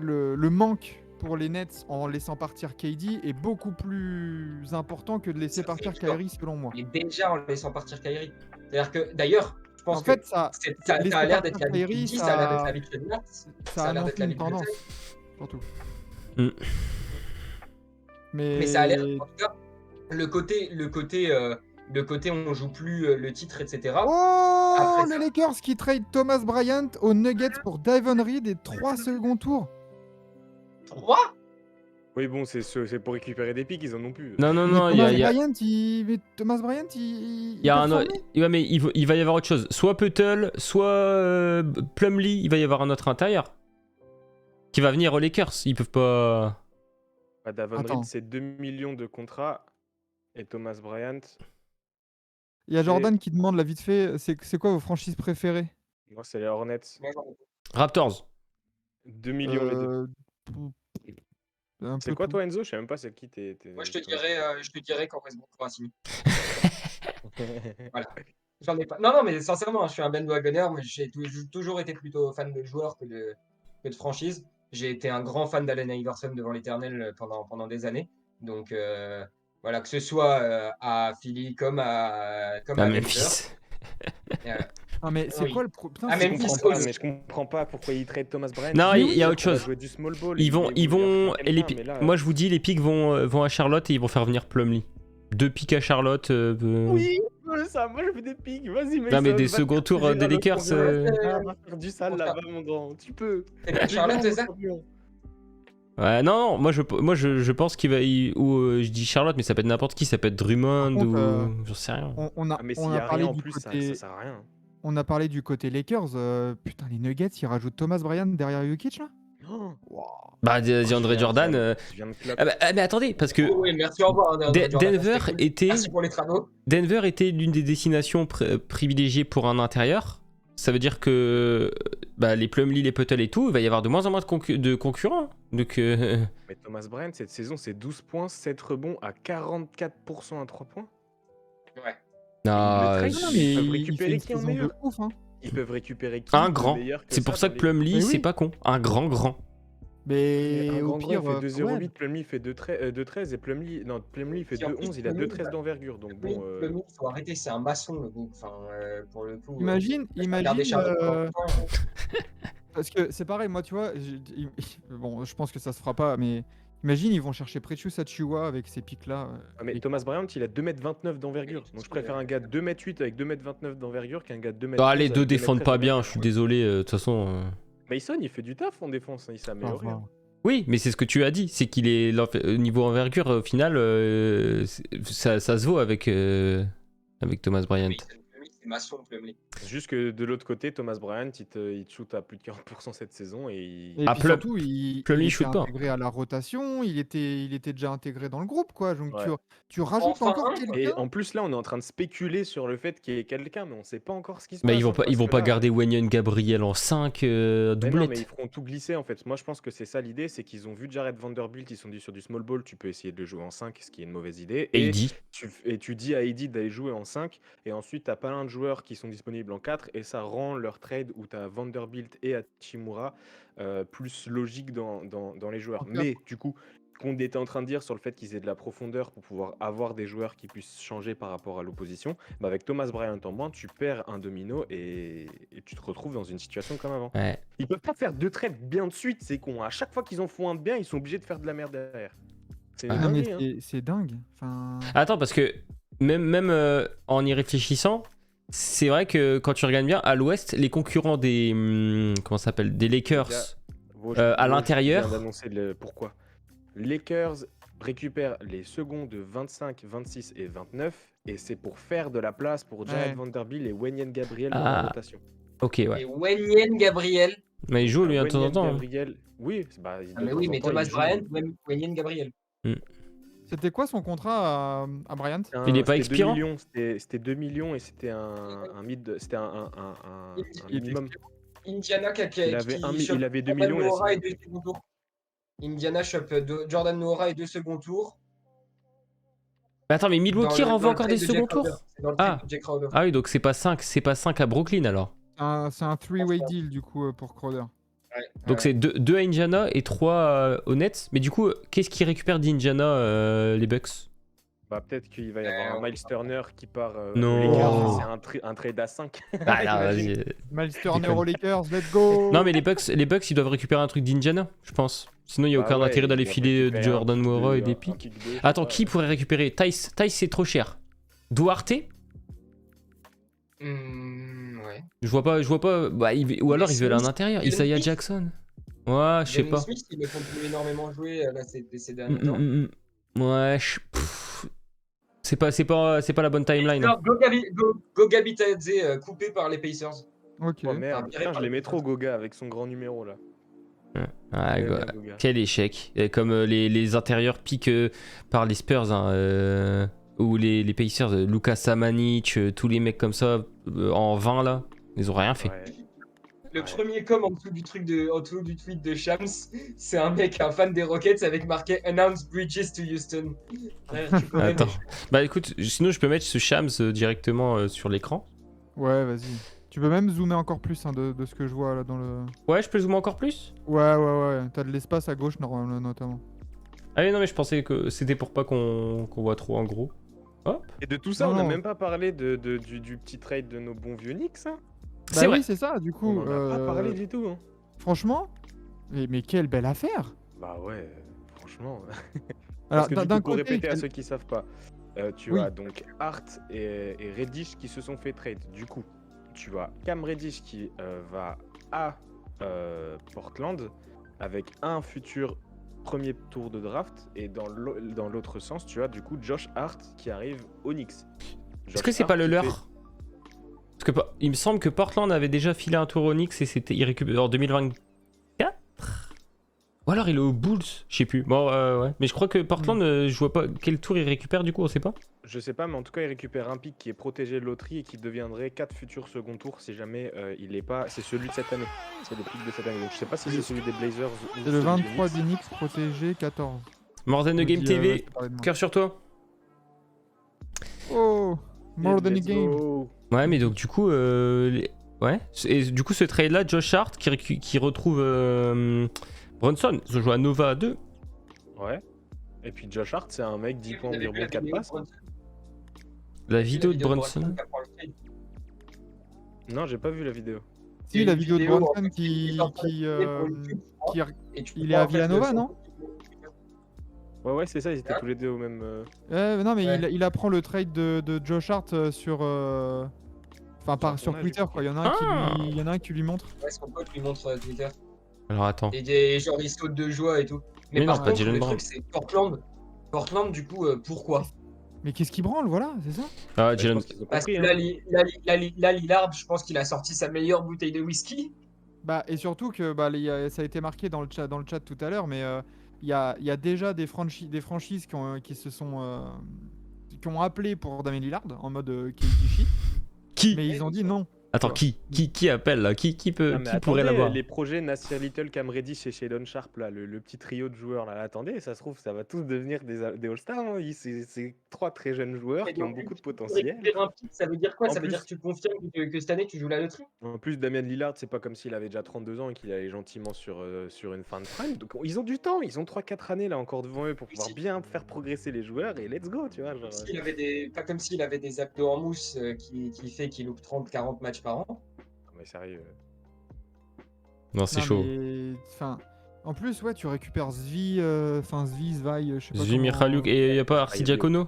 manque pour les Nets en laissant partir KD est beaucoup plus important que de laisser partir Kyrie, selon moi. Et déjà en laissant partir Kyrie. C'est-à-dire que d'ailleurs, je pense En fait, ça a l'air d'être l'habitude de ça a l'air d'être l'habitude de Nets. Ça annonce une tendance, surtout. Mais ça a l'air, en tout cas, le côté on joue plus le titre, etc. Oh, après les Lakers qui trade Thomas Bryant aux Nuggets pour Devon Reed et 3 second tours. 3 ? Oui, bon, c'est pour récupérer des pics, ils en ont plus. Non, Thomas Bryant, il y a un autre. Ouais, mais il va y avoir autre chose. Soit Puttle, soit Plumlee, il va y avoir un autre intérieur qui va venir aux Lakers. Ils peuvent pas. Devon Reed, c'est 2 millions de contrats. Et Thomas Bryant. Il y a Jordan qui demande, là, vite fait, c'est quoi vos franchises préférées? Moi, c'est les Hornets. Raptors. 2 millions les deux. C'est quoi tout. toi, Enzo? Je sais même pas c'est qui t'es. Moi, je te dirais quand Westbrook aura signé. Voilà. J'en ai pas. Non, mais sincèrement, je suis un bandwagoner, mais j'ai toujours été plutôt fan de joueurs que de franchise. J'ai été un grand fan d'Allen Iverson devant l'éternel pendant des années. Donc voilà, que ce soit à Philly comme à Memphis. Ah, mais c'est Oui. quoi le pro... Putain, Ah, c'est même Je quoi Memphis comprends pas, aussi. mais je comprends pas pourquoi il trade Thomas Bryant. Non, Mais il y a oui, autre chose. Jouer du small ball. Ils vont, quelqu'un, moi mais là, je vous dis, les picks vont à Charlotte et ils vont faire venir Plumlee. 2 picks à Charlotte. Oui, ça, moi je veux des pics, vas-y Mason. Non mais des va te second faire tours plaisir des à Los Lakers. Angeles. Ah, va faire du sale Pour là-bas mon grand, tu peux. C'est pas Tu es Charlotte, grand, c'est ça? mon champion. Ouais, non, moi je pense qu'il va. Je dis Charlotte, mais ça peut être n'importe qui, ça peut être Drummond Par contre, ou. J'en sais rien. on a, Ah, mais s'il on y a a parlé rien en du plus, ça côté... sert à rien. On a parlé du côté Lakers. Putain, les Nuggets, ils rajoutent Thomas Bryant derrière Jokic là. Oh, Bah, DeAndre Jordan. tu viens de clap. Mais attendez, parce que Oui, merci, au revoir. Denver était. Merci pour les travaux. Denver était l'une des destinations privilégiées pour un intérieur. Ça veut dire que les Plumlee, les Puttle et tout, il va y avoir de moins en moins de concurrents. Donc, Mais Thomas Bryant, cette saison, c'est 12 points, 7 rebonds à 44% à 3 points. Ouais. non, le Non, trade, mais ils peuvent il fait récupérer une qui en saison de meilleur ouf, hein. Ils peuvent récupérer qui un de grand. meilleur C'est pour ça dans que les- Plumlee, Mais c'est oui. pas con. Un grand. Mais Un au grand pire, il fait 2,08, ouais. Plumlee fait 2,13 et Plumlee il fait Puis en plus, 2,11, il a 2,13 Plumlee, d'envergure. Donc bon, Le mec, faut arrêter, c'est un maçon, le coup. Enfin, pour le coup. Imagine, Regardez Charlotte pendant longtemps. parce que c'est pareil, moi tu vois, bon, je pense que ça se fera pas, mais imagine ils vont chercher Precious Achiuwa avec ces pics là. ah, mais Thomas Bryant, il a 2,29 m d'envergure. Donc je préfère un gars de 2,8 m avec 2,29 m d'envergure qu'un gars de 2,11 m. Ah, les deux défendent pas bien, je suis désolé, de toute façon. Mason, il fait du taf en défense, hein, il s'est amélioré. hein. Oui, mais c'est ce que tu as dit, c'est qu'il est au niveau envergure, au final, ça se vaut avec Thomas Bryant. C'est maçon, Plumlee. C'est juste que de l'autre côté, Thomas Bryant, il te shoot à plus de 40% cette saison et Et Ah, puis Plum- surtout, il Plumlee était shoot pas. intégré à la rotation, il était déjà intégré dans le groupe, quoi. Donc Ouais. tu rajoutes Enfin, encore un, Et quelqu'un. en plus là, on est en train de spéculer sur le fait qu'il y ait quelqu'un, mais on sait pas encore ce qui se Mais passe. ils vont hein, pas, ils parce vont que pas là, garder Wenyen Gabriel en 5 Mais non, doublette. mais ils feront tout glisser en fait. Moi, je pense que c'est ça l'idée, c'est qu'ils ont vu Jared Vanderbilt, ils sont dit sur du small ball, tu peux essayer de le jouer en 5, ce qui est une mauvaise idée. Et il dit, Tu dis à Heidi d'aller jouer en 5, et ensuite tu as plein de joueurs qui sont disponibles en 4, et ça rend leur trade où tu as Vanderbilt et Hachimura plus logique dans les joueurs. En quatre. Mais du coup, qu'on était en train de dire sur le fait qu'ils aient de la profondeur pour pouvoir avoir des joueurs qui puissent changer par rapport à l'opposition, bah avec Thomas Bryant en moins, tu perds un domino et tu te retrouves dans une situation comme avant. ouais. Ils peuvent pas faire 2 trades bien de suite, c'est con. À chaque fois qu'ils en font un de bien, ils sont obligés de faire de la merde derrière. C'est Ah. Non, mais dinguerie, hein. c'est dingue. Enfin, Attends, parce que même en y réfléchissant, c'est vrai que quand tu regardes bien, à l'ouest, les concurrents des comment ça s'appelle, des Lakers à l'intérieur. Je viens d'annoncer pourquoi. Lakers récupèrent les seconds de 25, 26 et 29 et c'est pour faire de la place pour Jared Ouais. Vanderbilt et Wenyen Gabriel dans la Ah. rotation. Ok, ouais. Et Wenyen Gabriel. Mais il joue lui de temps en Wenyen temps. hein. Gabriel, oui, bah, Ah, mais oui, mais Thomas Bryant, même Wenyen Gabriel. c'était quoi son contrat à Bryant? Il est pas c'était expirant 2 millions, c'était 2 millions et c'était un mid, c'était un Il était minimum. Indiana qui Il avait 2 millions. Noora et 2 seconds tours. Indiana chope Jordan Noora et 2 seconds tours. Mais attends, mais Milwaukee renvoie encore des seconds tours. C'est dans le Ah. trade de Jack Crowder. Ah oui, donc c'est pas 5 à Brooklyn alors. C'est un three-way deal du coup pour Crowder. Ouais, Donc ouais. c'est 2 à Indiana et 3 au Nets. Mais du coup, qu'est-ce qu'ils récupèrent d'Indiana, les Bucks? Bah peut-être qu'il va y avoir un Miles Turner qui part Non. aux Lakers, c'est un trade à 5. Ah, là, Imagine. vas-y. Miles Turner aux Lakers, let's go. Non, mais les Bucks, ils doivent récupérer un truc d'Indiana, je pense. Sinon, il n'y a Bah aucun ouais, intérêt d'aller ils vont filer récupérer Jordan un Noora et des un pics. pick deux, je sais Attends, pas. qui pourrait récupérer Tice, c'est trop cher. Duarte? Ouais. Je vois pas. Bah, ou alors il veut aller en intérieur. Jalen Isaiah Smith. Jackson. Ouais, je sais Jalen pas. Smith, il a continué énormément jouer là, ces derniers Mm, temps. mm, mm. Ouais, c'est pas la bonne timeline. Non, Goga Bitadze coupé par les Pacers. Ok. Oh merde, Enfin, putain, je l'aimais trop Goga avec son grand numéro là. Ouais, J'aime ouais. bien Goga. Quel échec. Et comme les intérieurs piquent par les Spurs, hein, ou les Pacers, Lucas Samanic, tous les mecs comme ça, en 20 là, ils ont rien fait. Ouais. Le premier com en dessous du tweet de Shams, c'est un mec, un fan des Rockets avec marqué Announce Bridges to Houston. Frère, tu connais, Attends. Bah écoute, sinon je peux mettre ce Shams directement sur l'écran. Ouais, vas-y. Tu peux même zoomer encore plus hein, de ce que je vois là dans le. Ouais, je peux zoomer encore plus? Ouais. T'as de l'espace à gauche notamment. Ah oui, non, mais je pensais que c'était pour pas qu'on voit trop en gros. Hop. Et de tout ça, Non, on n'a non. même pas parlé du petit trade de nos bons vieux Knicks. Hein. C'est vrai. Oui, c'est ça, du coup. On en a pas parlé du tout. Hein. Franchement, mais quelle belle affaire! Bah ouais, franchement. Alors, Parce que du d'un coup, pour côté, répéter à ceux qui savent pas, tu Oui. as donc Hart et Reddish qui se sont fait trade. Du coup, tu as Cam Reddish qui va à Portland avec un futur premier tour de draft. Et dans l'autre sens, tu as du coup Josh Hart qui arrive au Knicks. Est-ce que c'est pas le leur? Parce que il me semble que Portland avait déjà filé un tour au Knicks et il récupère en 2024. Ou alors il est au Bulls, je sais plus. Bon, ouais. Mais je crois que Portland, je vois pas quel tour il récupère du coup, on sait pas. Je sais pas, mais en tout cas, il récupère un pick qui est protégé de loterie et qui deviendrait 4 futurs second tours si jamais il est pas. C'est celui de cette année. C'est le pick de cette année. Donc je sais pas si c'est celui des Blazers ou C'est le 23 du Knicks protégé 14. More Than a Game TV, cœur sur toi. Oh, More Than a Game. Ouais, mais donc du coup, ouais. Et du coup, ce trade là, Josh Hart qui retrouve Brunson, se joue à Nova 2. Ouais. Et puis Josh Hart, c'est un mec 10 points environ 4 passes. La vidéo de Brunson. Non, j'ai pas vu la vidéo. Si, la vidéo de Brunson il est à Villanova, non? Ouais, c'est ça, ils étaient tous les deux au même. Non, mais il apprend le trade de Josh Hart sur. Enfin, sur Twitter, quoi. Il y en a un qui lui montre. Ouais, son pote lui montre Twitter. Alors attends. Et genre, il saute de joie et tout. Mais par contre, le truc, c'est Portland. Portland, du coup, pourquoi? Mais qu'est-ce qui branle, voilà, c'est ça? Ah, Jalen. Parce que là, Lillard, je pense qu'il a sorti sa meilleure bouteille de whisky. Bah, et surtout que ça a été marqué dans le chat tout à l'heure, mais il y a déjà des franchises qui ont appelé pour Damian Lillard en mode KD shit. Qui? Mais ils ont dit non. Attends, qui appelle là? Qui pourrait l'avoir? Les projets Nasir Little, Cam Reddish et Shadon Sharp, là, le petit trio de joueurs, là, attendez, ça se trouve, ça va tous devenir des All-Stars. Hein. C'est 3 très jeunes joueurs qui ont beaucoup de potentiel. Ça veut dire quoi? Ça veut dire que tu confirmes que cette année, tu joues la loterie? En plus, Damian Lillard, c'est pas comme s'il avait déjà 32 ans et qu'il allait gentiment sur une fin de prime. Donc, ils ont du temps, ils ont 3-4 années là encore devant eux pour pouvoir bien faire progresser les joueurs et let's go, tu vois. Genre... Pas comme s'il avait des abdos en mousse qui fait qu'il loupe 30-40 matchs par an. Mais sérieux. Non, c'est chaud. Enfin, en plus, ouais, tu récupères Zvai, je sais pas. Zvi Mykhailiuk et y a pas Arsi Diakono?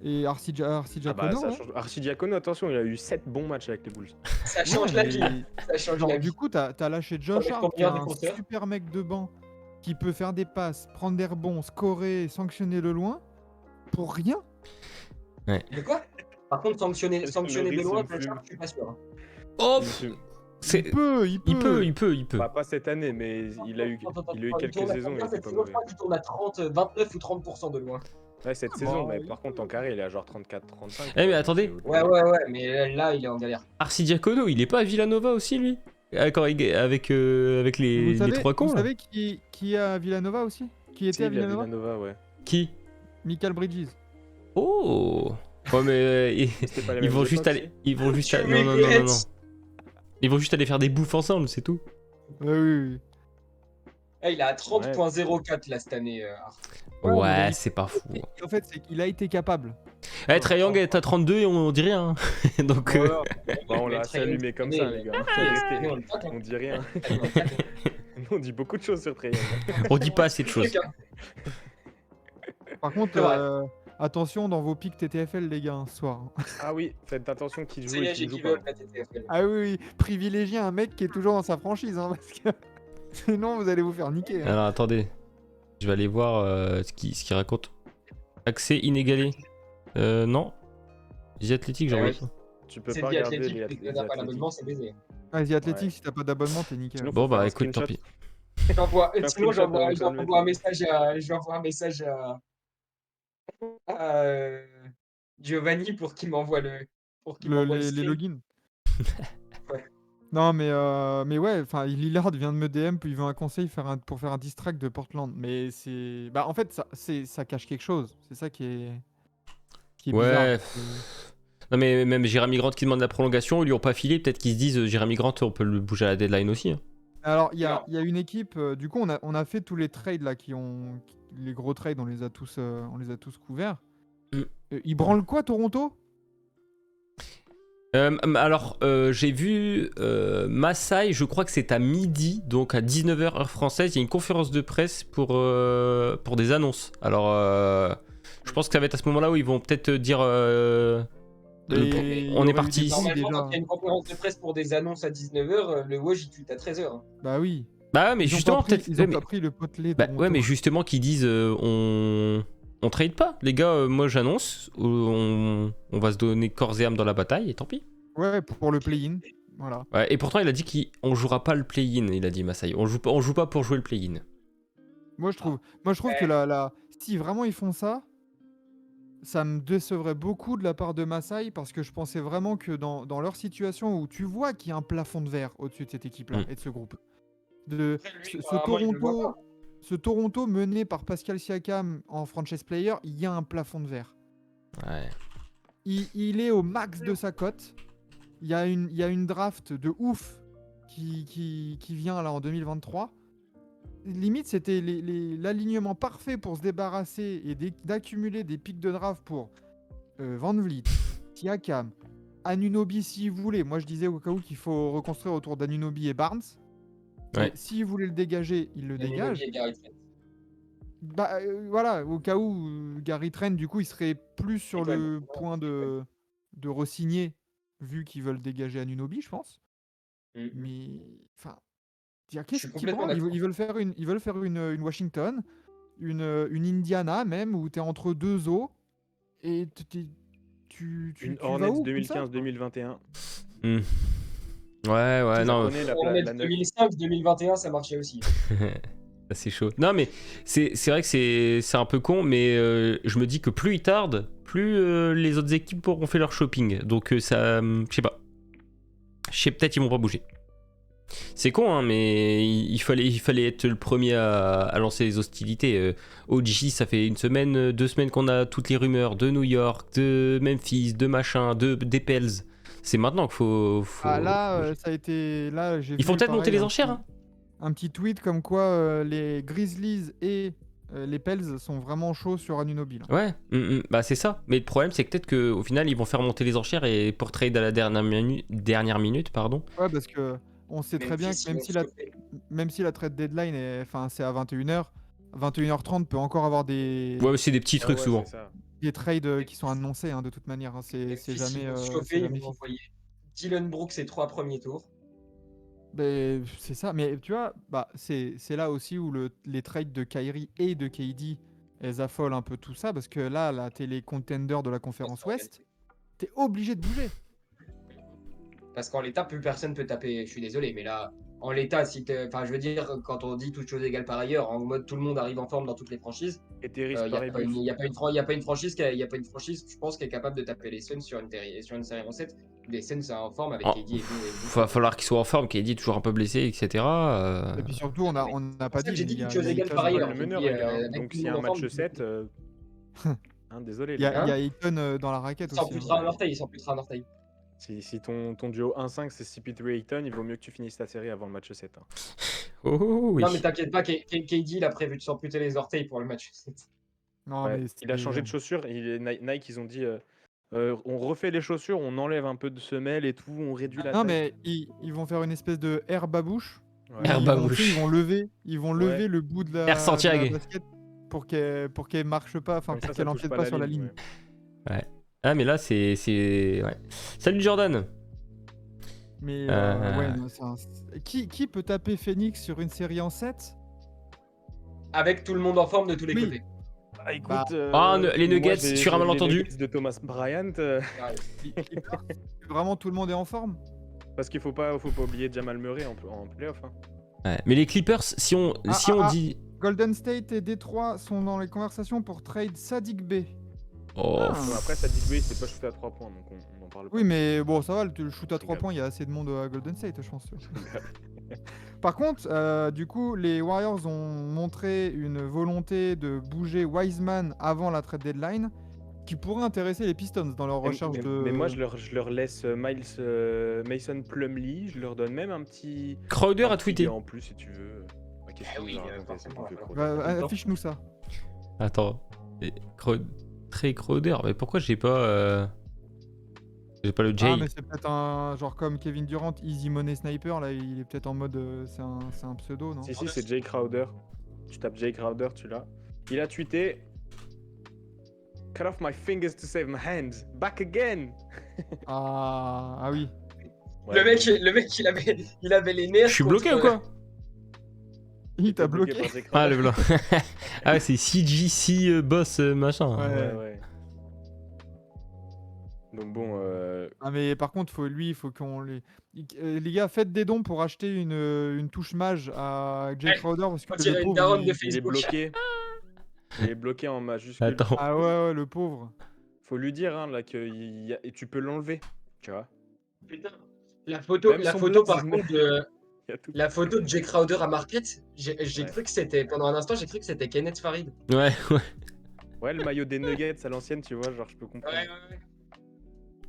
Et Arsi Diakono, Arsi Diakono, attention, il a eu 7 bons matchs avec les Bulls. Ça change la vie. Ça change la vie. Du coup, t'as lâché Josh Hart, qui est un super mec de banc, qui peut faire des passes, prendre des rebonds, scorer, sanctionner le loin, pour rien. Ouais. De quoi? Par contre, sanctionner de loin, je suis pas sûr. Oh, il peut. Pas cette année, mais il a eu quelques saisons. Il tourne à 29 ou 30% de loin. Ouais, cette saison, mais par contre en carré, il est à genre 34-35. Eh mais attendez. Ouais, mais là, il est en galère. Arsi Diakono, il est pas à Villanova aussi, lui? Avec les 3 cons. Vous savez qui est à Villanova aussi? Qui était à Villanova, ouais. Qui? Michael Bridges. Oh. Ouais, mais ils vont juste aller. Non. Ils vont juste aller faire des bouffes ensemble, c'est tout. Oui. Il a 30.04 là cette année. Ouais, c'est pas fou. En fait, c'est qu'il a été capable. Trae Young est à 32 et on dit rien. Donc. On l'a assez allumé comme ça, les gars. On dit rien. On dit beaucoup de choses sur Trae Young. On dit pas assez de choses. Par contre, attention dans vos pics TTFL, les gars, ce soir. Ah oui, faites attention qui joue et qui joue pas. Ah oui, privilégiez un mec qui est toujours dans sa franchise, hein, parce que sinon vous allez vous faire niquer. Hein. Alors attendez, je vais aller voir ce qu'il raconte. Accès inégalé. Non. The Athletic, j'en ai pas. Tu peux pas regarder les Athletic. Si t'as pas d'abonnement, c'est baisé. The Athletic, si t'as pas d'abonnement, t'es niqué. Bon bah écoute, tant pis. Sinon, j'envoie un message à Giovanni pour qu'il m'envoie les logins. Ouais. Non mais ouais, enfin Lillard vient de me DM puis il veut un conseil pour faire un diss track de Portland, mais c'est en fait ça cache quelque chose, c'est ça qui est ouais. bizarre. Non mais même Jeremy Grant qui demande la prolongation, ils lui ont pas filé, peut-être qu'ils se disent Jeremy Grant on peut le bouger à la deadline aussi. Hein. Alors il y a une équipe, du coup on a fait tous les trades là les gros trades, on les a tous couverts. Ils branlent quoi Toronto? Alors, j'ai vu Masai, je crois que c'est à midi, donc à 19h heure française, il y a une conférence de presse pour des annonces. Alors, je pense que ça va être à ce moment-là où ils vont peut-être dire on est parti ici. Normalement, quand il y a une conférence de presse pour des annonces à 19h, le WoW, il tue à 13h. Bah oui. Bah mais Ils justement, peut-être. Ils ont pas pris le potelet. Bah ouais, mais justement, qu'ils disent on trade pas. Les gars, moi j'annonce, on va se donner corps et âme dans la bataille, et tant pis. Ouais, pour le play-in. Voilà. Ouais, et pourtant, il a dit qu'on jouera pas le play-in, il a dit Masai. On joue pas pour jouer le play-in. Moi, je trouve que si vraiment ils font ça, ça me décevrait beaucoup de la part de Masai parce que je pensais vraiment que dans leur situation où tu vois qu'il y a un plafond de verre au-dessus de cette équipe-là et de ce groupe, ce Toronto mené par Pascal Siakam en franchise player, il y a un plafond de verre. Ouais. Il est au max de sa cote. Il y a une draft de ouf qui vient là en 2023. Limite, c'était l'alignement parfait pour se débarrasser et d'accumuler des pics de draft pour Van Vliet, Siakam, Anunoby si vous voulez. Moi, je disais au cas où qu'il faut reconstruire autour d'Anunoby et Barnes. Ouais. S'il voulait le dégager, il le dégage. Bah voilà, au cas où Gary Trent, du coup, il serait plus sur le point de re-signer, vu qu'ils veulent dégager Anunoby, je pense. Mais enfin, qu'est-ce qui prend ? Ils veulent faire une Washington, une Indiana même, où t'es entre deux eaux et tu Hornets vas où 2015-2021. Ouais, non. Hornets 2005-2021, ça marchait aussi. C'est chaud. Non, mais c'est vrai que c'est un peu con, mais je me dis que plus ils tardent, plus les autres équipes auront fait leur shopping. Donc ça, je sais pas. Peut-être ils vont pas bouger. C'est con, hein, mais il fallait être le premier à lancer les hostilités. OG, ça fait une semaine, 2 semaines qu'on a toutes les rumeurs de New York, de Memphis, de machin, des Pels. C'est maintenant qu'il faut... Ah là, ça a été... Là, il faut peut-être monter les enchères, hein. Un petit tweet comme quoi les Grizzlies et les Pels sont vraiment chauds sur Anunoby. Là. Ouais, bah c'est ça. Mais le problème, c'est que peut-être qu'au final, ils vont faire monter les enchères et pour trade à la dernière minute, pardon. Ouais, parce que on sait très bien que même si la trade deadline c'est à 21h, 21h30 peut encore avoir des... Ouais, c'est des petits trucs souvent. Des trades qui sont annoncés hein, de toute manière. Hein. C'est jamais... ils vont envoyer Dylan Brooks ses 3 premiers tours. C'est ça, mais tu vois, c'est là aussi où les trades de Kyrie et de KD, elles affolent un peu tout ça, parce que là t'es les contenders de la conférence Ouest, t'es obligé de bouger. Parce qu'en l'état, plus personne peut taper, je suis désolé, mais là, en l'état, enfin, je veux dire, quand on dit toutes choses égales par ailleurs, en mode tout le monde arrive en forme dans toutes les franchises, il n'y a pas une franchise, je pense, qui est capable de taper les Suns sur une série en 7. Les Suns en forme avec KD et tout. Va falloir qu'ils soient en forme, KD est toujours un peu blessé, etc. Et puis surtout, on n'a pas dit. J'ai dit toutes choses égales par ailleurs. Donc s'il y a un match 7, désolé. Il y a Ayton dans la raquette aussi. Il s'en putera un orteil. Si ton duo 1-5 c'est CP3 Ayton, il vaut mieux que tu finisses ta série avant le match 7. Hein. Oui. Non mais t'inquiète pas, KD il a prévu de s'amputer les orteils pour le match 7. Non, mais il a changé de chaussures. Nike, ils ont dit on refait les chaussures, on enlève un peu de semelle et tout, on réduit la taille. Non mais ils vont faire une espèce de herbe à bouche. Ouais. Herbe à bouche. Ils vont lever le bout de la basket pour qu'elle marche pas, pour qu'elle empiète pas sur la ligne. Ouais. Ah mais là c'est ouais. Salut Jordan. Mais qui peut taper Phoenix sur une série en 7 avec tout le monde en forme de tous les côtés. Les Nuggets sur un malentendu. Les Nuggets de Thomas Bryant. Vraiment tout le monde est en forme. Parce qu'il faut pas oublier Jamal Murray en playoff. Hein. Ouais. Mais les Clippers, si on dit Golden State et Détroit sont dans les conversations pour trade Saddiq Bey. Après, Saddiq Bey, c'est pas shooté à 3 points, donc on en parle pas. Oui, mais bon, ça va, le shoot à 3 points, il y a assez de monde à Golden State, je pense. Par contre, du coup, les Warriors ont montré une volonté de bouger Wiseman avant la trade deadline, qui pourrait intéresser les Pistons dans leur recherche de... Mais moi, je leur laisse Mason Plumlee, je leur donne même un petit... Crowder a tweeté. En plus, si tu veux. Affiche-nous ça. Attends. Trey Crowder, mais pourquoi j'ai pas... J'ai pas le J. Ah, mais c'est peut-être un genre comme Kevin Durant, Easy Money Sniper, là, il est peut-être en mode. C'est un pseudo, non? Si, c'est Jay Crowder. Tu tapes Jay Crowder, tu l'as. Il a tweeté Cut off my fingers to save my hands. Back again. Ah oui. Le mec, il avait les nerfs. Je suis bloqué ou quoi? Il t'a bloqué. par Jay Ah, Crowder. le blanc. Ah, ouais, c'est CGC boss machin. Ouais. Donc bon, Ah, mais par contre, il faut qu'on les. Les gars, faites des dons pour acheter une touche mage à Jay Ouais. Crowder parce que Quand il y a le une pauvre. daronne de il est Facebook. bloqué. Il est bloqué en majuscule. Attends. Ah ouais, le pauvre. Faut lui dire hein, là que et tu peux l'enlever, tu vois. Putain. La photo Même son par blaze, contre, Il y a tout. la photo de Jay Crowder à Market, j'ai Ouais. cru que c'était, pendant un instant, j'ai cru que c'était Kenneth Farid. Ouais. Ouais, le maillot des Nuggets à l'ancienne, tu vois, genre je peux comprendre. Ouais.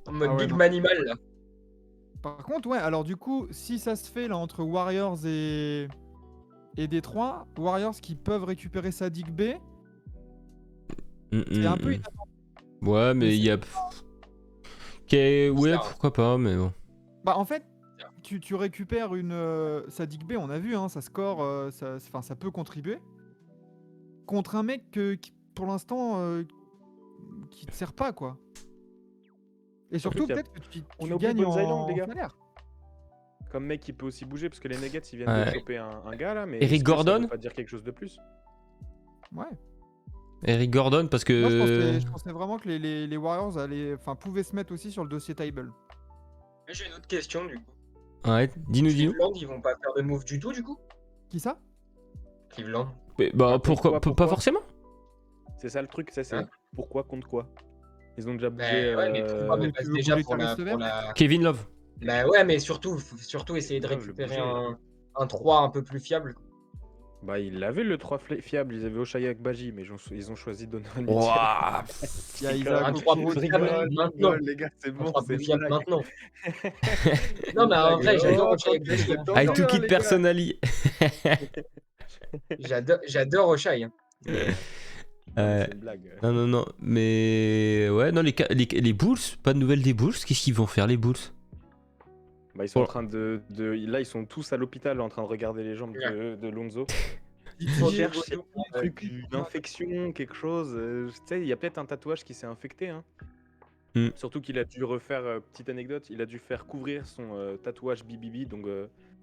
En mode Ah ouais, Big non. Manimal, là. Par contre, ouais, alors du coup, si ça se fait là entre Warriors et Détroit, Warriors qui peuvent récupérer Sadiq B, c'est un peu inattendu. Ouais, mais il y a. Ok, ouais, pourquoi pas, mais bon. Bah en fait, tu récupères une Sadiq B, on a vu, hein, ça score, ça peut contribuer contre un mec qui, pour l'instant, qui te sert pas quoi. Et surtout il y a- peut-être que tu On a oublié gagnes Bones Island, en les gars. salaire. Comme mec qui peut aussi bouger, parce que les Nuggets ils viennent Ouais. de choper un gars là, mais Eric est-ce que ça Gordon veut pas dire quelque chose de plus? Ouais. Eric Gordon, parce que. Moi je pensais vraiment que les Warriors pouvaient se mettre aussi sur le dossier Table. J'ai une autre question, du coup. Ouais, dis-nous. Cleveland, ils vont pas faire de move du tout, du coup? Qui ça? Cleveland. Mais, bah, Ah, pourquoi pas forcément? C'est ça le truc, ça c'est Hein pourquoi contre quoi? Ils ont déjà bougé. Ouais, mais pourquoi mais pas tu veux déjà bouger pour Caris Levert la... Kevin Love. Bah ouais, mais surtout essayer de Ouais, je le récupérer bougeais. un 3 un peu plus fiable. Bah ils avaient le 3 fiable, ils avaient Oshaya Agbaji, mais ils ont choisi Donovan Mitchell. Ouah. Il y a Un Isaac Un 3 Okoro plus qui fiable va- maintenant. les gars, c'est Un bon, 3 c'est plus une fiable blague. maintenant. Non, mais en vrai, j'adore Ochai tranquille, Agbaji, c'est hein. tendu, I took hein, it les gars. personally. J'adore Ochai, hein. Non, mais c'est une blague. Non. Mais. Ouais, non, les Bulls, pas de nouvelles des Bulls. Qu'est-ce qu'ils vont faire, les Bulls? Bah, ils sont en train de. Là, ils sont tous à l'hôpital en train de regarder les jambes de Lonzo. Ils cherchent un truc, une infection, quelque chose. Tu sais, il y a peut-être un tatouage qui s'est infecté. Hein. Surtout qu'il a dû refaire, petite anecdote, il a dû faire couvrir son tatouage BBB, donc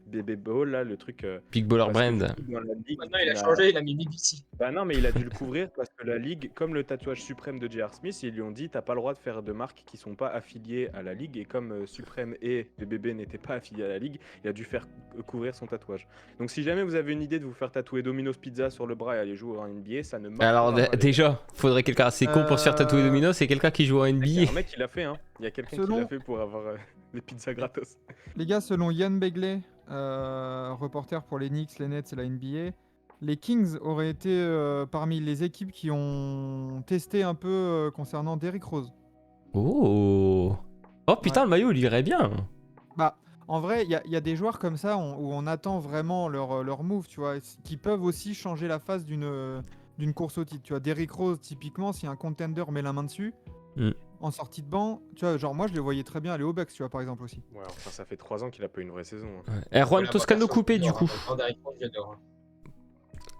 Bébé Ball, là, le truc. Big Baller parce que Brand. du coup, dans la ligue, Maintenant, il a changé, il a mis BBC. Bah non, mais il a dû le couvrir parce que la ligue, comme le tatouage suprême de J.R. Smith, ils lui ont dit t'as pas le droit de faire de marques qui sont pas affiliées à la ligue. Et comme Suprême et BBB n'étaient pas affiliés à la ligue, il a dû faire couvrir son tatouage. Donc si jamais vous avez une idée de vous faire tatouer Domino's Pizza sur le bras et aller jouer en NBA, ça ne marche Alors, pas. déjà, faudrait quelqu'un assez con pour se faire tatouer Domino, c'est quelqu'un qui joue en Il y a NBA. un mec qui l'a fait, hein. Il y a quelqu'un qui l'a fait pour avoir les pizzas gratos. Les gars, selon Yann Begley, reporter pour les Knicks, les Nets et la NBA, les Kings auraient été parmi les équipes qui ont testé un peu concernant Derrick Rose. Oh putain, Ouais. le maillot, il irait bien. Bah, en vrai, il y a des joueurs comme ça où on attend vraiment leur move, tu vois, qui peuvent aussi changer la face d'une course au titre. Tu vois, Derrick Rose, typiquement, si un contender met la main dessus, en sortie de banc, tu vois, genre moi je le voyais très bien aller au Bucks, tu vois, par exemple aussi. Ouais, enfin, ça fait 3 ans qu'il a pas eu une vraie saison. Hein. Juan Toscano coupé, du coup. J'adore.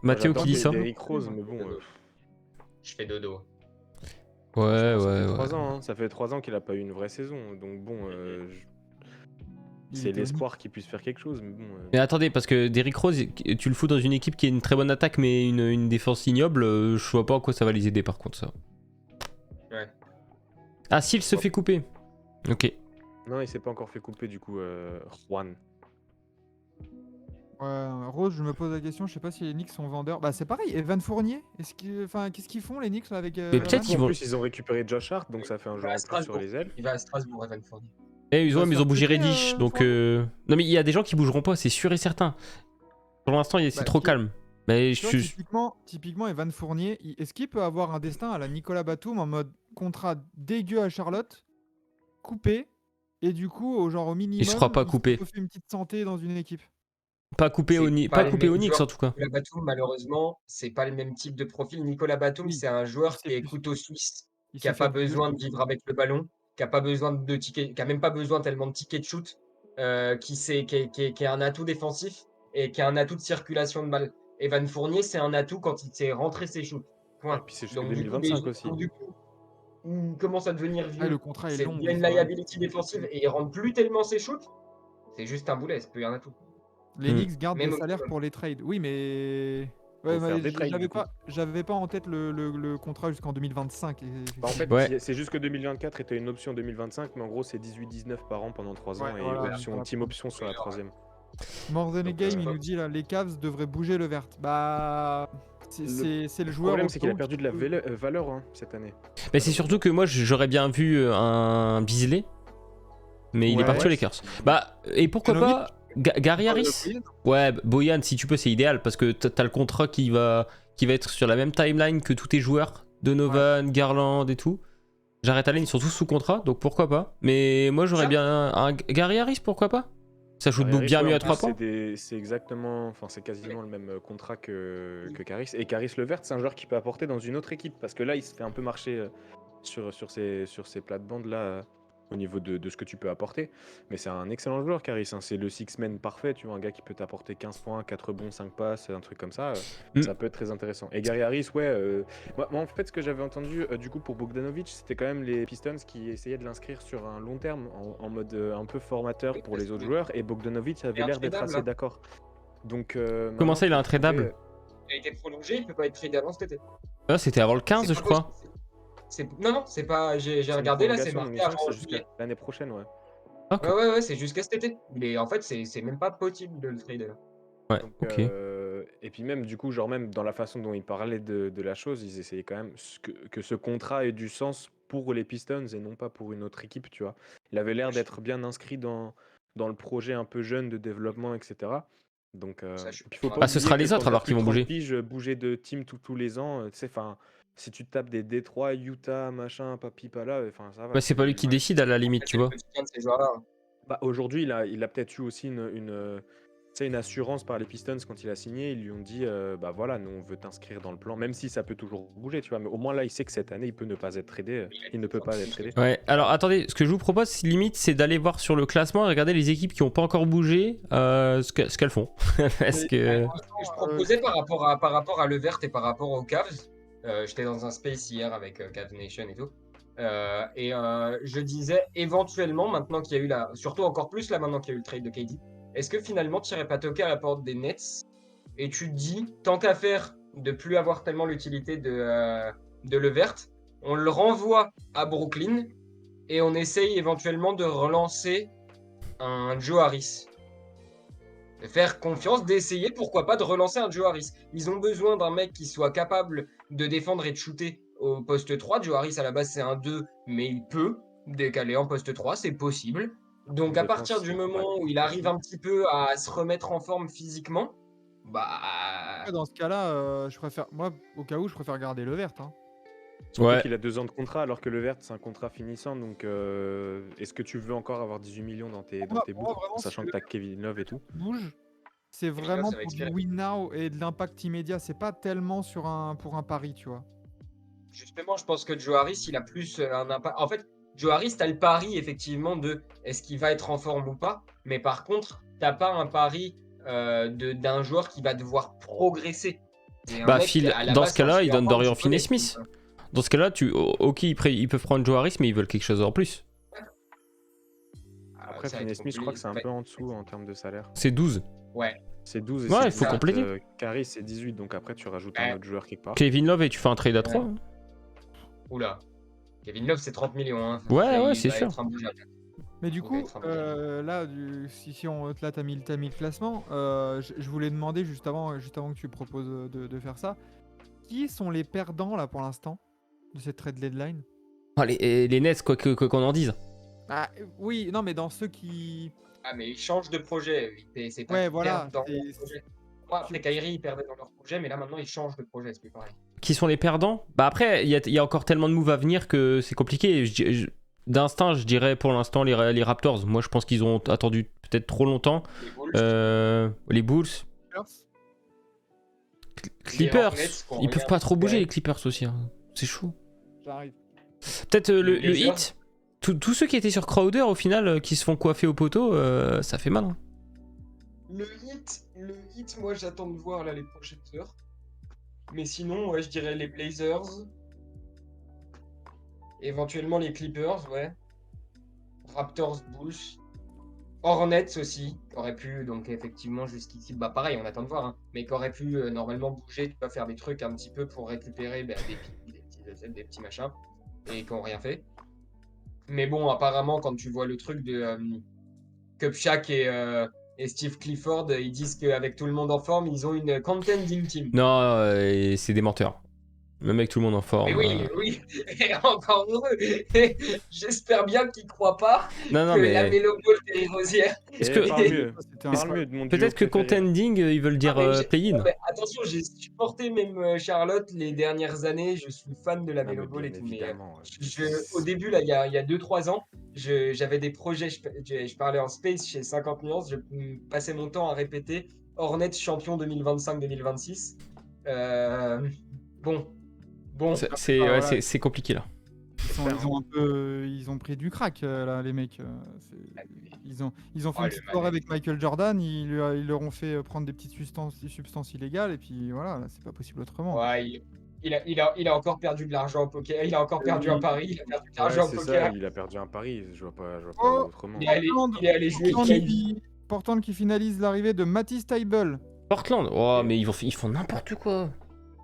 Mathéo J'adore qui dit ça. Derrick Rose, mais bon. Je fais dodo. Ouais. Ça fait 3 ans, hein. Ça fait 3 ans qu'il a pas eu une vraie saison. Donc bon, c'est l'espoir qu'il puisse faire quelque chose. Mais bon. Mais attendez, parce que Derrick Rose, tu le fous dans une équipe qui a une très bonne attaque, mais une défense ignoble, je vois pas en quoi ça va les aider par contre, ça. Ouais. Ah, s'il se fait couper. Ok. Non, il s'est pas encore fait couper du coup, Juan. Ouais, Rose, je me pose la question, je sais pas si les Knicks sont vendeurs. Bah c'est pareil, Evan Fournier, qu'est-ce qu'ils font les Knicks là, avec Mais peut-être Evan qu'ils En vont. plus, ils ont récupéré Josh Hart, donc ça fait un joueur en plus sur les ailes. Il va à Strasbourg, Evan Fournier. Eh, ils ont va se bougé faire péter, Reddish, donc. Fournier. Non, mais il y a des gens qui bougeront pas, c'est sûr et certain. Pour l'instant, c'est Bah, trop calme. Mais Tu je vois, suis. typiquement, Evan Fournier, est-ce qu'il peut avoir un destin à la Nicolas Batum en mode contrat dégueu à Charlotte, coupé, et du coup, au minimum, Il se fera pas couper. fait une petite santé dans une équipe. Pas coupé au C'est pas les mêmes Knicks joueurs. en tout cas. Nicolas Batum, malheureusement, c'est pas le même type de profil. Nicolas Batum, Oui, c'est un joueur il sait qui est plus. couteau suisse, Il qui a sait pas faire plus de besoin de choses. vivre avec le ballon. qui a pas besoin de tickets, qui a même pas besoin tellement de tickets de shoot, qui est un atout défensif et qui a un atout de circulation de balle. Evan Fournier, c'est un atout quand il sait rentrer ses shoots. Et puis c'est jusqu'en 2025 aussi. Du coup, il commence à devenir vieux. Le contrat est long. Il a une liability défensive et il rentre plus tellement ses shoots. C'est juste un boulet, c'est plus un atout. Les Knicks gardent des salaires pour les trades. Oui, mais... Ouais, j'avais pas en tête le contrat jusqu'en 2025. En fait, c'est juste que 2024 était une option 2025, mais en gros, c'est 18-19 par an pendant 3 ans team option sur la 3ème. More Than a Game, il nous dit là, les Cavs devraient bouger le vert. Bah, c'est le joueur. Le problème, c'est qu'il a perdu de la valeur cette année. Mais c'est surtout que moi, j'aurais bien vu un Beasley, mais il est parti aux Lakers. Bah, et pourquoi pas Gary Harris? Ouais, Bojan, si tu peux, c'est idéal parce que t'as le contrat qui va être sur la même timeline que tous tes joueurs, Donovan, Garland et tout. Jarrett Allen, ils sont tous sous contrat, donc pourquoi pas. Mais moi, j'aurais bien un Gary Harris, pourquoi pas. Ça shoot bien mieux à 3 points. C'est exactement, enfin c'est quasiment le même contrat que Caris. Et Caris Levert, c'est un joueur qui peut apporter dans une autre équipe parce que là, il se fait un peu marcher sur ces plates-bandes là. Au niveau de ce que tu peux apporter. Mais c'est un excellent joueur, Caris. Hein. C'est le six-man parfait, tu vois, un gars qui peut t'apporter 15 points, 4 bons, 5 passes, un truc comme ça. Ça peut être très intéressant. Et Gary Harris, moi, en fait, ce que j'avais entendu du coup pour Bogdanovic, c'était quand même les Pistons qui essayaient de l'inscrire sur un long terme, en mode un peu formateur pour les autres joueurs. Et Bogdanovic avait l'air d'être assez d'accord. Donc, comment ça, il est intradable? Il a été prolongé, il peut pas être tradé avant cet été. Ah, c'était avant le 15, je crois. Non, c'est pas. J'ai regardé là, c'est marqué avant l'année prochaine, ouais. Okay. Ouais, c'est jusqu'à cet été. Mais en fait, c'est même pas possible de le trader. Ouais, donc, et puis même, du coup, genre même dans la façon dont ils parlaient de la chose, ils essayaient quand même que ce contrat ait du sens pour les Pistons et non pas pour une autre équipe, tu vois. Il avait l'air d'être bien inscrit dans le projet un peu jeune de développement, etc. Donc, faut pas ce sera les autres alors qu'ils vont bouger de team tous les ans, tu sais, enfin... Si tu tapes des Détroit, Utah, machin, papi, pas là, enfin ça va. Bah, c'est pas lui qui décide à la limite, tu vois. Bah, aujourd'hui, il a peut-être eu aussi une assurance par les Pistons quand il a signé. Ils lui ont dit, bah voilà, nous on veut t'inscrire dans le plan, même si ça peut toujours bouger, tu vois. Mais au moins là, il sait que cette année, il peut ne pas être tradé. Il ne peut pas être tradé. Ouais, alors attendez, ce que je vous propose, limite, c'est d'aller voir sur le classement et regarder les équipes qui n'ont pas encore bougé, ce qu'elles font. Parce que... Je proposais par rapport à Levert et par rapport aux Cavs. J'étais dans un space hier avec Cat Nation et tout. Je disais éventuellement, maintenant qu'il y a eu surtout encore plus là maintenant qu'il y a eu le trade de KD, est-ce que finalement tu n'irais pas toquer à la porte des Nets et tu te dis, tant qu'à faire de plus avoir tellement l'utilité de Levert, on le renvoie à Brooklyn et on essaye éventuellement de relancer un Joe Harris. De faire confiance, d'essayer, pourquoi pas, de relancer un Joe Harris. Ils ont besoin d'un mec qui soit capable de défendre et de shooter au poste 3. Joe Harris, à la base, c'est un 2, mais il peut décaler en poste 3, c'est possible. Donc, à partir du moment où il arrive un petit peu à se remettre en forme physiquement, bah... Dans ce cas-là, moi, au cas où, je préfère garder Levert. Hein. Surtout qu'il a 2 ans de contrat, alors que Levert, c'est un contrat finissant. Donc, est-ce que tu veux encore avoir 18 millions dans tes boucles, sachant que tu as Kevin Love et tout? Bouge. C'est vraiment pour du win now et de l'impact immédiat. C'est pas tellement pour un pari, tu vois. Justement, je pense que Joe Harris, il a plus un impact. En fait, Joe Harris, t'as le pari, effectivement, de est-ce qu'il va être en forme ou pas. Mais par contre, t'as pas un pari d'un joueur qui va devoir progresser. Bah, Phil, dans ce cas-là, il donne Dorian Finney-Smith. Dans ce cas-là, ok, ils peuvent prendre Joe Harris, mais ils veulent quelque chose en plus. Après, Finney-Smith, je crois que c'est un peu en dessous en termes de salaire. C'est 12. Ouais. C'est 12 et ouais, il faut compléter. Caris, c'est 18, donc après, tu rajoutes un autre joueur quelque part. Kevin Love et tu fais un trade à 3. Hein. Oula. Kevin Love, c'est 30 millions. Hein. Ouais, c'est sûr. Mais du coup, là, si t'as mis le classement, je voulais demander juste avant que tu proposes de faire ça, qui sont les perdants là pour l'instant de cette trade deadline? Les Nets, quoi qu'on en dise. Ah, oui, non, mais dans ceux qui... Ah, mais ils changent de projet. C'est pas ouais, voilà. Dans leur projet. Après, Kyrie, ils perdaient dans leur projet, mais là, maintenant, ils changent de projet, c'est plus pareil. Qui sont les perdants? Bah après, il y a encore tellement de moves à venir que c'est compliqué. D'instinct, je dirais pour l'instant les Raptors. Moi, je pense qu'ils ont attendu peut-être trop longtemps. Les Bulls. Clippers. Ils peuvent pas trop bouger, les Clippers aussi. Hein. C'est chaud. J'arrive. Peut-être le Heat. tous ceux qui étaient sur Crowder, au final, qui se font coiffer au poteau, ça fait mal. Hein. Le hit, moi j'attends de voir là les prochaines heures. Mais sinon, ouais, je dirais les Blazers. Éventuellement les Clippers, ouais. Raptors, Bulls. Hornets aussi, qui aurait pu, donc effectivement jusqu'ici, bah pareil, on attend de voir, hein, mais qui aurait pu normalement bouger, tu vois, faire des trucs un petit peu pour récupérer des petits assets, des petits machins, et qui n'ont rien fait. Mais bon, apparemment, quand tu vois le truc de Kupchak et Steve Clifford, ils disent qu'avec tout le monde en forme, ils ont une contending team. Non, c'est des menteurs. Même avec tout le monde en forme. Mais oui, et encore heureux. J'espère bien qu'ils croient pas Non, que mais... la Melo Ball des Rosières. Est-ce que... Parle mieux de mon duo Peut-être que préféré. contending, ils veulent dire play-in. Attention, j'ai supporté même Charlotte les dernières années. Je suis fan de la Melo Ball et tout. Mais au début, là, il y a 2-3 ans, j'avais des projets. Je parlais en space chez 50 nuances. Je passais mon temps à répéter Hornets champion 2025-2026. Bon. C'est compliqué là. Ils ont pris du crack là, les mecs. Ils ont fait une petite soirée avec Michael Jordan. Ils leur ont fait prendre des petites substances illégales et puis voilà, là, c'est pas possible autrement. Ouais, il a encore perdu de l'argent au poker. Il a encore perdu un pari. Il a perdu de l'argent au poker. Ça, il a perdu un pari. Je vois pas autrement. Il est allé jouer Portland qui finalise l'arrivée de Matisse Thybulle. Portland, oh mais ils font n'importe quoi.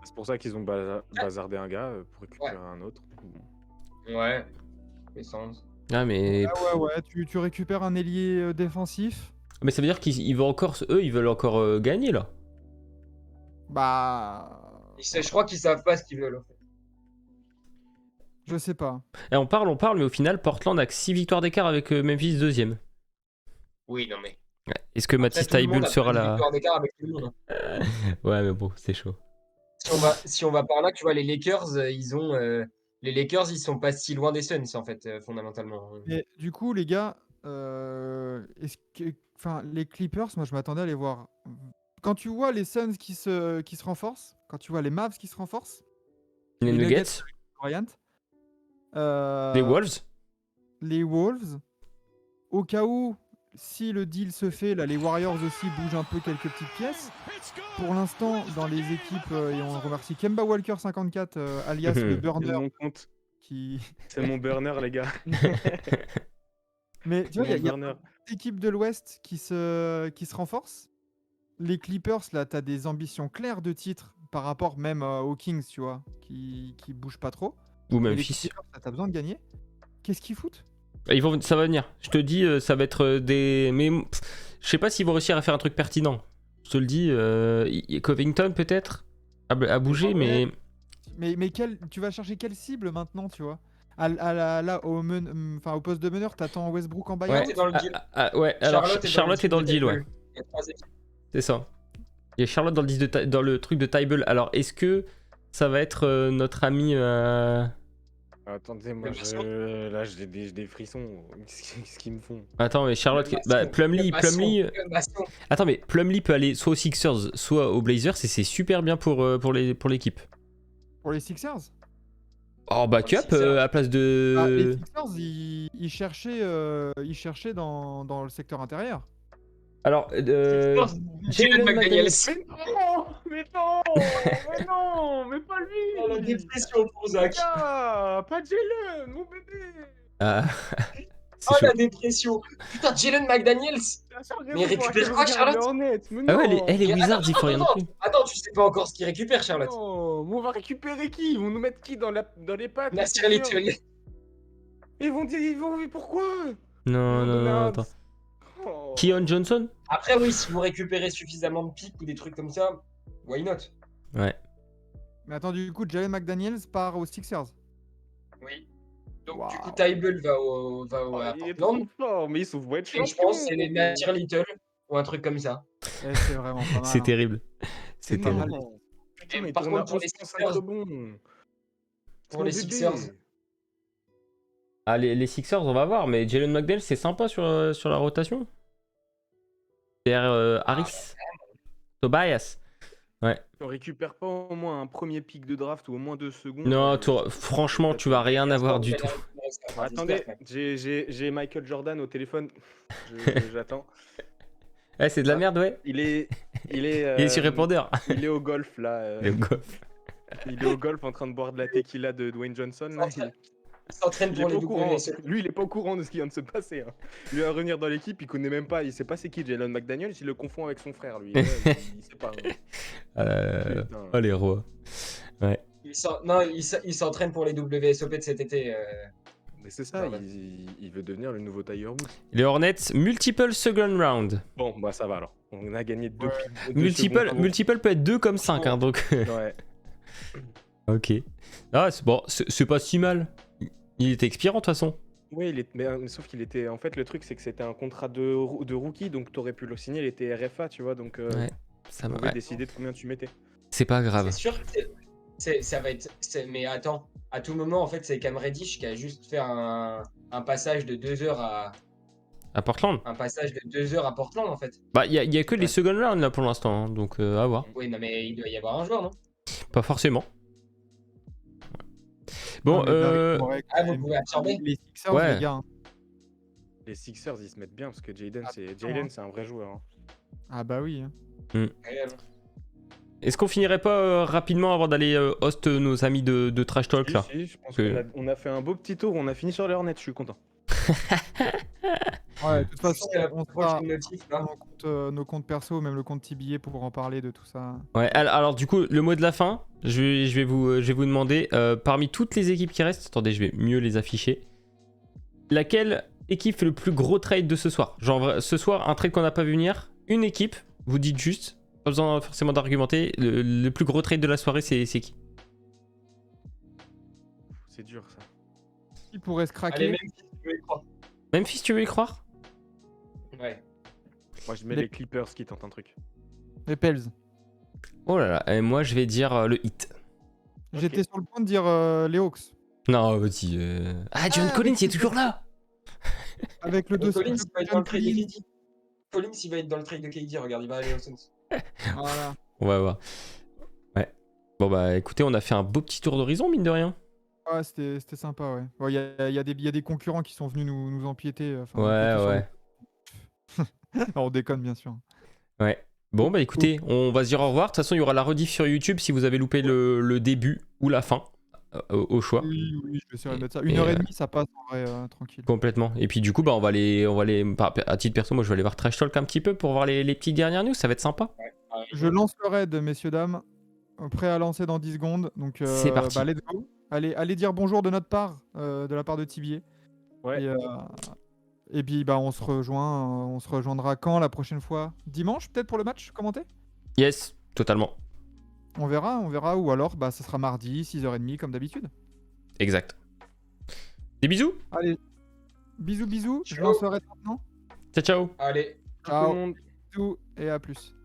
C'est pour ça qu'ils ont bazardé un gars pour récupérer un autre. Ouais, fait sens. Ah mais... Ouais, tu récupères un ailier défensif. Mais ça veut dire qu'ils veulent encore gagner là. Bah... Je crois qu'ils savent pas ce qu'ils veulent en fait. Je sais pas. Et on parle, mais au final, Portland a que 6 victoires d'écart avec Memphis 2ème. Oui, non mais... Ouais. Est-ce que Matisse Thybulle sera là? Ouais, mais bon, c'est chaud. Si on va par là, tu vois, les Lakers, ils sont pas si loin des Suns, en fait, fondamentalement. Et du coup, les gars, les Clippers, moi, je m'attendais à les voir. Quand tu vois les Suns qui se renforcent, quand tu vois les Mavs qui se renforcent, les Nuggets, les Wolves, au cas où, si le deal se fait, là, les Warriors aussi bougent un peu quelques petites pièces. Pour l'instant, dans les équipes, et on remercie Kemba Walker 54, alias le burner. Mon compte. C'est mon burner, les gars. Mais tu vois, il y a une équipe de l'Ouest qui se renforce. Les Clippers, là, tu as des ambitions claires de titre par rapport même aux Kings, tu vois, qui bougent pas trop. Ou Memphis. Tu as besoin de gagner. Qu'est-ce qu'ils foutent? Ça va venir. Je te dis, ça va être des... Mais je sais pas s'ils vont réussir à faire un truc pertinent. Je te le dis, Covington peut-être à bouger, mais... Mais tu vas chercher quelle cible maintenant, tu vois? Au poste de meneur, t'attends Westbrook en buyout. Ouais, dans le deal. Ouais, alors Charlotte est dans le deal, ouais. C'est ça. Il y a Charlotte dans le truc de Thybulle. Alors, est-ce que ça va être notre ami... Attendez, moi, là, j'ai des frissons. Qu'est-ce qu'ils me font? Attends, mais Charlotte... Plumlee... Attends, mais Plumlee peut aller soit aux Sixers, soit aux Blazers, et c'est super bien pour l'équipe. Pour les Sixers? Oh, backup à place de... les Sixers, ils cherchaient dans le secteur intérieur. Alors, Jalen McDaniels. Mais pas lui. La dépression pour Zach. Pas Jalen, mon bébé. La dépression. Putain, Jalen McDaniels. Mais récupère quoi, Charlotte? Ah ouais, elle est Wizards, il faut rien non plus. Attends, tu sais pas encore ce qu'ils récupèrent, Charlotte. Non, on va récupérer qui? Ils vont nous mettre qui dans les pattes? Nasir Little. Ils vont dire pourquoi? Non, attends. Keon Johnson? Après, oui, si vous récupérez suffisamment de pics ou des trucs comme ça, why not? Ouais. Mais attends, du coup, Jalen McDaniels part aux Sixers. Oui. Donc, du coup, Thybulle va à Portland. Mais ils sont voués être et je pense que c'est les Nasir Little ou un truc comme ça. C'est vraiment pas mal. C'est terrible. C'est terrible. Putain, mais par contre, pour les Sixers... Ah, les Sixers, on va voir, mais Jalen McDaniels, c'est sympa sur la rotation. Harris. Tobias. Ouais. On récupère pas au moins un premier pic de draft ou au moins 2 secondes. Non, franchement, tu vas rien avoir du tout. Attendez, j'ai Michael Jordan au téléphone. J'attends. Ouais, c'est de la merde, ouais. Il est Il est sur répondeur. il est au golf là. Le golf. Il est au golf en train de boire de la tequila de Dwayne Johnson là. Il s'entraîne Il est pour pas les au courant. WSOP. Lui, il est pas au courant de ce qui vient de se passer. Hein. Lui, à revenir dans l'équipe, il connaît même pas. Il sait pas c'est qui Jalen McDaniels. Il le confond avec son frère, lui. Il sait pas. Putain. Oh, les rois. Ouais. Non, il s'entraîne pour les WSOP de cet été. Mais c'est ça, il veut devenir le nouveau Tiger Woods. Les Hornets, multiple second round. Bon, bah ça va alors. On a gagné 2 Multiple peut être 2 comme 5, hein, donc. Ouais. Ok. Ah, c'est bon, c'est pas si mal. Il était expirant de toute façon. Oui, mais sauf qu'il était. En fait, le truc, c'est que c'était un contrat de rookie, donc t'aurais pu le signer. Il était RFA, tu vois, donc. Ouais, ça tu va. pouvais décider de combien tu mettais. C'est pas grave. C'est sûr que ça va être. Mais attends, à tout moment, en fait, c'est Cam Reddish qui a juste fait un passage de 2 heures À Portland. Un passage de 2 heures à Portland, en fait. Bah, il y a que les second round là pour l'instant, hein, donc à voir. Oui, non, mais il doit y avoir un joueur, non? Pas forcément. Bon, vous pouvez absorber. Les Sixers, Ouais. les gars. Hein. Les Sixers, ils se mettent bien parce que Jalen, c'est un vrai joueur. Hein. Ah bah oui. Hein. Réel. est-ce qu'on finirait pas rapidement avant d'aller host nos amis de Trash Talk là? Si, je pense qu'on a fait un beau petit tour. On a fini sur les Hornets, je suis content. Ouais, de toute façon, C'est la on prochaine notif, là. nos comptes perso, même le compte TBA pour en parler de tout ça. Ouais, alors du coup, le mot de la fin, je vais vous demander, parmi toutes les équipes qui restent, attendez, je vais mieux les afficher, laquelle équipe fait le plus gros trade de ce soir? Genre, ce soir, un trade qu'on n'a pas vu venir, une équipe, vous dites juste, pas besoin forcément d'argumenter, le plus gros trade de la soirée, c'est qui? C'est dur ça. Qui pourrait se craquer? Allez, même si tu veux y croire. Memphis, tu veux y croire? Ouais. Moi, je mets les Clippers qui tentent un truc. Les Pels. Oh là là, et moi je vais dire le hit. J'étais sur le point de dire les Hawks. Non, vas-y. Ah, John Collins, il est toujours là! Avec le dossier. Collins, il va être dans le trade de KD. Collins, il va être dans le trade de KD. Regarde, il va aller au Suns. Voilà. On va voir. Ouais. Bon bah écoutez, on a fait un beau petit tour d'horizon, mine de rien. Ouais, c'était sympa, ouais. Il y a des concurrents qui sont venus nous empiéter. Ouais. On déconne, bien sûr. Ouais. Bon bah écoutez, on va se dire au revoir. De toute façon, il y aura la rediff sur YouTube si vous avez loupé le début ou la fin au choix. Oui, je vais essayer de mettre ça. 1h30, ça passe en vrai, tranquille. Complètement. Et puis du coup, bah on va aller à titre perso, moi je vais aller voir Trash Talk un petit peu pour voir les petites dernières news. Ça va être sympa. Je lance le raid, messieurs, dames. Prêt à lancer dans 10 secondes. Donc, C'est parti. Bah, let's go. Allez dire bonjour de notre part, de la part de TBA. Ouais. Et puis bah on se rejoindra quand la prochaine fois? Dimanche peut-être pour le match commenté? Yes, totalement. On verra, ou alors bah ça sera mardi, 6h30 comme d'habitude. Exact. Des bisous. Allez, bisous, je Ciao. lance le raid maintenant. Ciao. Allez. Ciao, bisous et à plus.